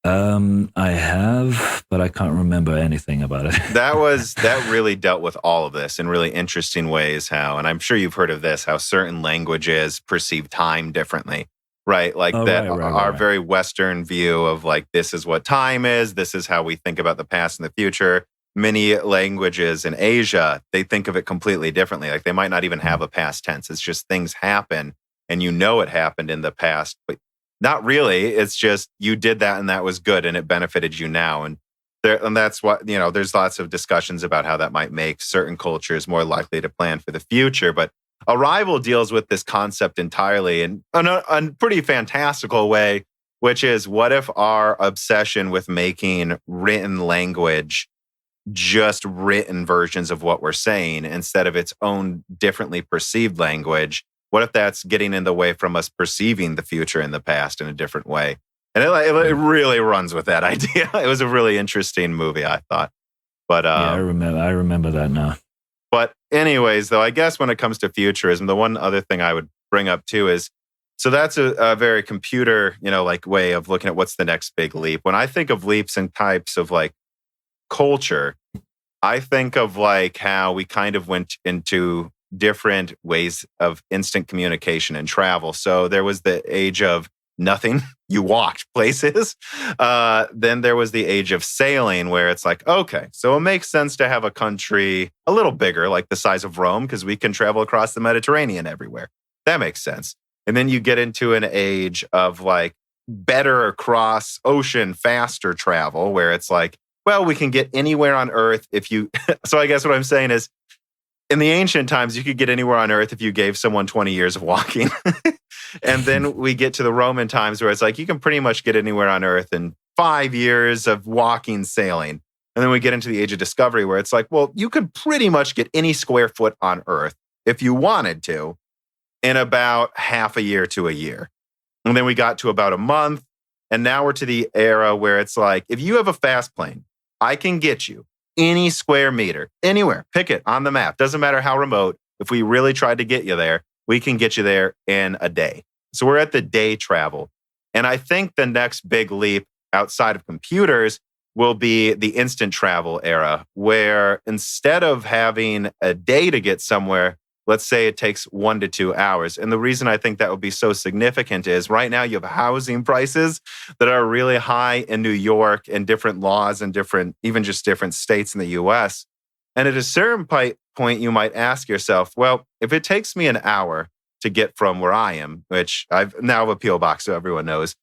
I have, but I can't remember anything about it. That really dealt with all of this in really interesting ways. And I'm sure you've heard of this, how certain languages perceive time differently, right? Like our very Western view of like, this is what time is. This is how we think about the past and the future. Many languages in Asia, they think of it completely differently. Like they might not even have a past tense. It's just things happen and it happened in the past, but not really. It's just you did that and that was good and it benefited you now. And that's what, there's lots of discussions about how that might make certain cultures more likely to plan for the future. But Arrival deals with this concept entirely in a pretty fantastical way, which is what if our obsession with making written language just written versions of what we're saying instead of its own differently perceived language? What if that's getting in the way from us perceiving the future and the past in a different way? And it really runs with that idea. It was a really interesting movie, I thought. But yeah, I remember that now. But anyways, though, I guess when it comes to futurism, the one other thing I would bring up too is, so that's a very computer, like way of looking at what's the next big leap. When I think of leaps and types of like culture, I think of like how we kind of went into different ways of instant communication and travel. So there was the age of nothing. You walked places. Then there was the age of sailing where it's like, okay, so it makes sense to have a country a little bigger, like the size of Rome, because we can travel across the Mediterranean everywhere. That makes sense. And then you get into an age of like better across ocean, faster travel where it's like, well, we can get anywhere on Earth if you... So I guess what I'm saying is, in the ancient times, you could get anywhere on Earth if you gave someone 20 years of walking. And then we get to the Roman times where it's like, you can pretty much get anywhere on Earth in 5 years of walking, sailing. And then we get into the age of discovery where it's like, well, you could pretty much get any square foot on Earth if you wanted to in about half a year to a year. And then we got to about a month. And now we're to the era where it's like, if you have a fast plane, I can get you any square meter, anywhere, pick it on the map. Doesn't matter how remote. If we really tried to get you there, we can get you there in a day. So we're at the day travel. And I think the next big leap outside of computers will be the instant travel era, where instead of having a day to get somewhere, let's say it takes 1 to 2 hours. And the reason I think that would be so significant is right now you have housing prices that are really high in New York and different laws and even just different states in the US. And at a certain point, you might ask yourself, well, if it takes me an hour to get from where I am, which I've now have a P.O. box, so everyone knows,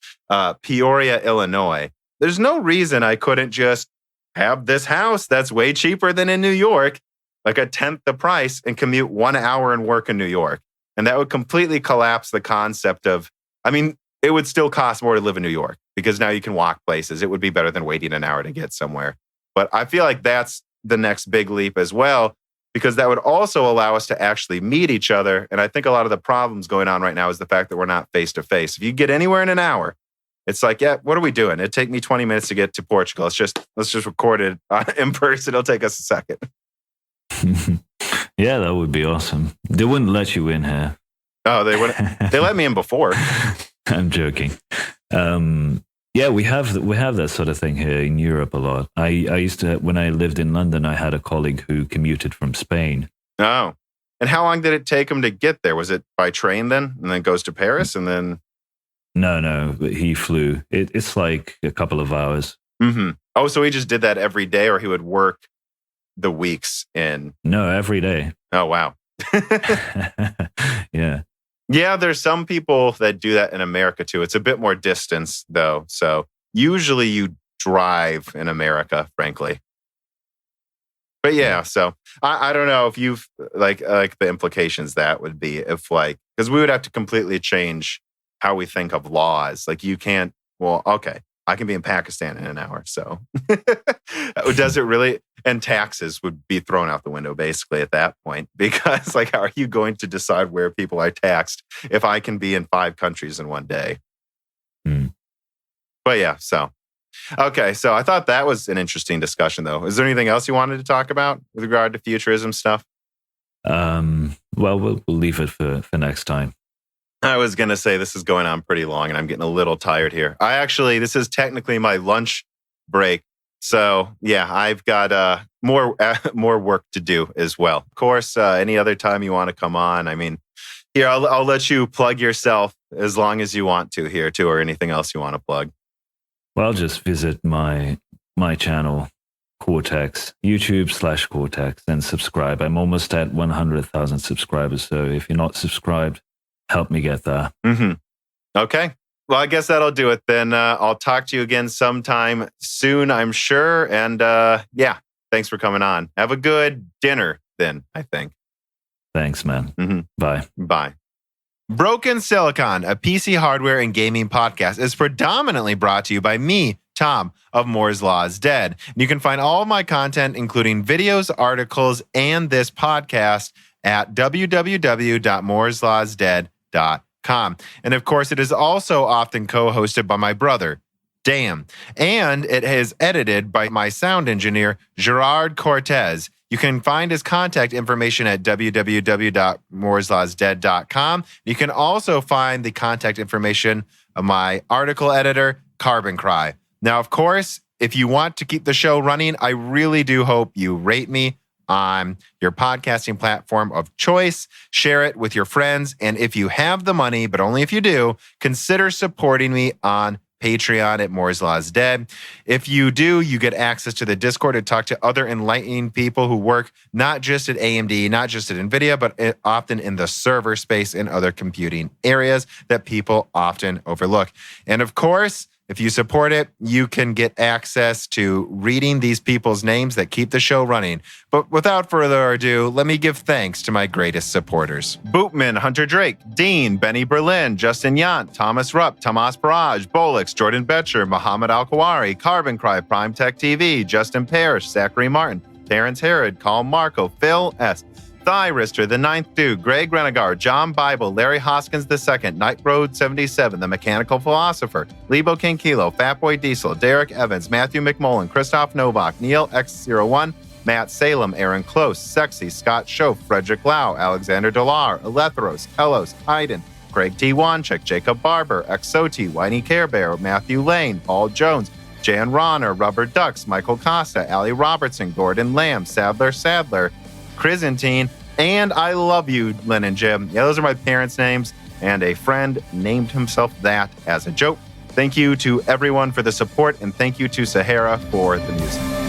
Peoria, Illinois, there's no reason I couldn't just have this house that's way cheaper than in New York, like a tenth the price, and commute 1 hour and work in New York. And that would completely collapse the concept of, it would still cost more to live in New York because now you can walk places. It would be better than waiting an hour to get somewhere. But I feel like that's the next big leap as well, because that would also allow us to actually meet each other. And I think a lot of the problems going on right now is the fact that we're not face to face. If you get anywhere in an hour, it's like, yeah, what are we doing? It'd take me 20 minutes to get to Portugal. Let's just record it in person. It'll take us a second. Yeah, that would be awesome. They wouldn't let you in here. Oh, they wouldn't. They let me in before. I'm joking. Yeah, we have that sort of thing here in Europe a lot. I used to, when I lived in London, I had a colleague who commuted from Spain. Oh, and how long did it take him to get there? Was it by train then, and then goes to Paris, and then? No, but he flew. It's like a couple of hours. Mm-hmm. Oh, so he just did that every day, or he would work the weeks in? No, every day. Oh, wow. Yeah. Yeah, there's some people that do that in America too. It's a bit more distance though. So usually you drive in America, frankly. But yeah, so I don't know if you've like the implications that would be if like, because we would have to completely change how we think of laws. Like you can't, well, okay, I can be in Pakistan in an hour. So does it really? And taxes would be thrown out the window basically at that point, because like, how are you going to decide where people are taxed if I can be in 5 countries in one day? But yeah, so. Okay, so I thought that was an interesting discussion, though. Is there anything else you wanted to talk about with regard to futurism stuff? Well, we'll leave it for next time. I was going to say this is going on pretty long, and I'm getting a little tired here. This is technically my lunch break. So, yeah, I've got more work to do as well. Of course, any other time you want to come on, I mean, here, I'll let you plug yourself as long as you want to here, too, or anything else you want to plug. Well, just visit my channel, Coreteks, YouTube/Coreteks, and subscribe. I'm almost at 100,000 subscribers. So if you're not subscribed, help me get there. Mm-hmm. Okay. Well, I guess that'll do it then. I'll talk to you again sometime soon, I'm sure. And yeah, thanks for coming on. Have a good dinner then, I think. Thanks, man. Mm-hmm. Bye. Bye. Broken Silicon, a PC hardware and gaming podcast, is predominantly brought to you by me, Tom, of Moore's Law is Dead. And you can find all of my content, including videos, articles, and this podcast at www.mooreslawsdead.com. And of course, it is also often co-hosted by my brother, Dan. And it is edited by my sound engineer, Gerard Cortez. You can find his contact information at www.mooreslawsdead.com. You can also find the contact information of my article editor, Carbon Cry. Now, of course, if you want to keep the show running, I really do hope you rate me on your podcasting platform of choice, share it with your friends, and if you have the money, but only if you do, consider supporting me on Patreon at Moore's Law is Dead. If you do, you get access to the Discord to talk to other enlightening people who work not just at AMD, not just at Nvidia, but often in the server space and other computing areas that people often overlook. And of course, if you support it, you can get access to reading these people's names that keep the show running. But without further ado, let me give thanks to my greatest supporters. Bootman, Hunter Drake, Dean, Benny Berlin, Justin Yant, Thomas Rupp, Tomas Barrage, Bolix, Jordan Betcher, Muhammad Al-Kawari, Carbon Cry, Prime Tech TV, Justin Parrish, Zachary Martin, Terrence Herod, Carl Marco, Phil S., Thyrister, The Ninth Dude, Greg Renegar, John Bible, Larry Hoskins II, Night Road 77, The Mechanical Philosopher, Lebo King Kilo, Fatboy Diesel, Derek Evans, Matthew McMullen, Christoph Novak, Neil X01, Matt Salem, Aaron Close, Sexy, Scott Schoaf, Frederick Lau, Alexander Delar, Alethros, Telos, Hayden, Craig T. Wanchek, Jacob Barber, Exoti, Whiny Care Bear, Matthew Lane, Paul Jones, Jan Ronner, Rubber Ducks, Michael Costa, Ali Robertson, Gordon Lamb, Sadler, Chrysantine, and I love you, Lynn and Jim. Yeah, those are my parents' names, and a friend named himself that as a joke. Thank you to everyone for the support, and thank you to Sahara for the music.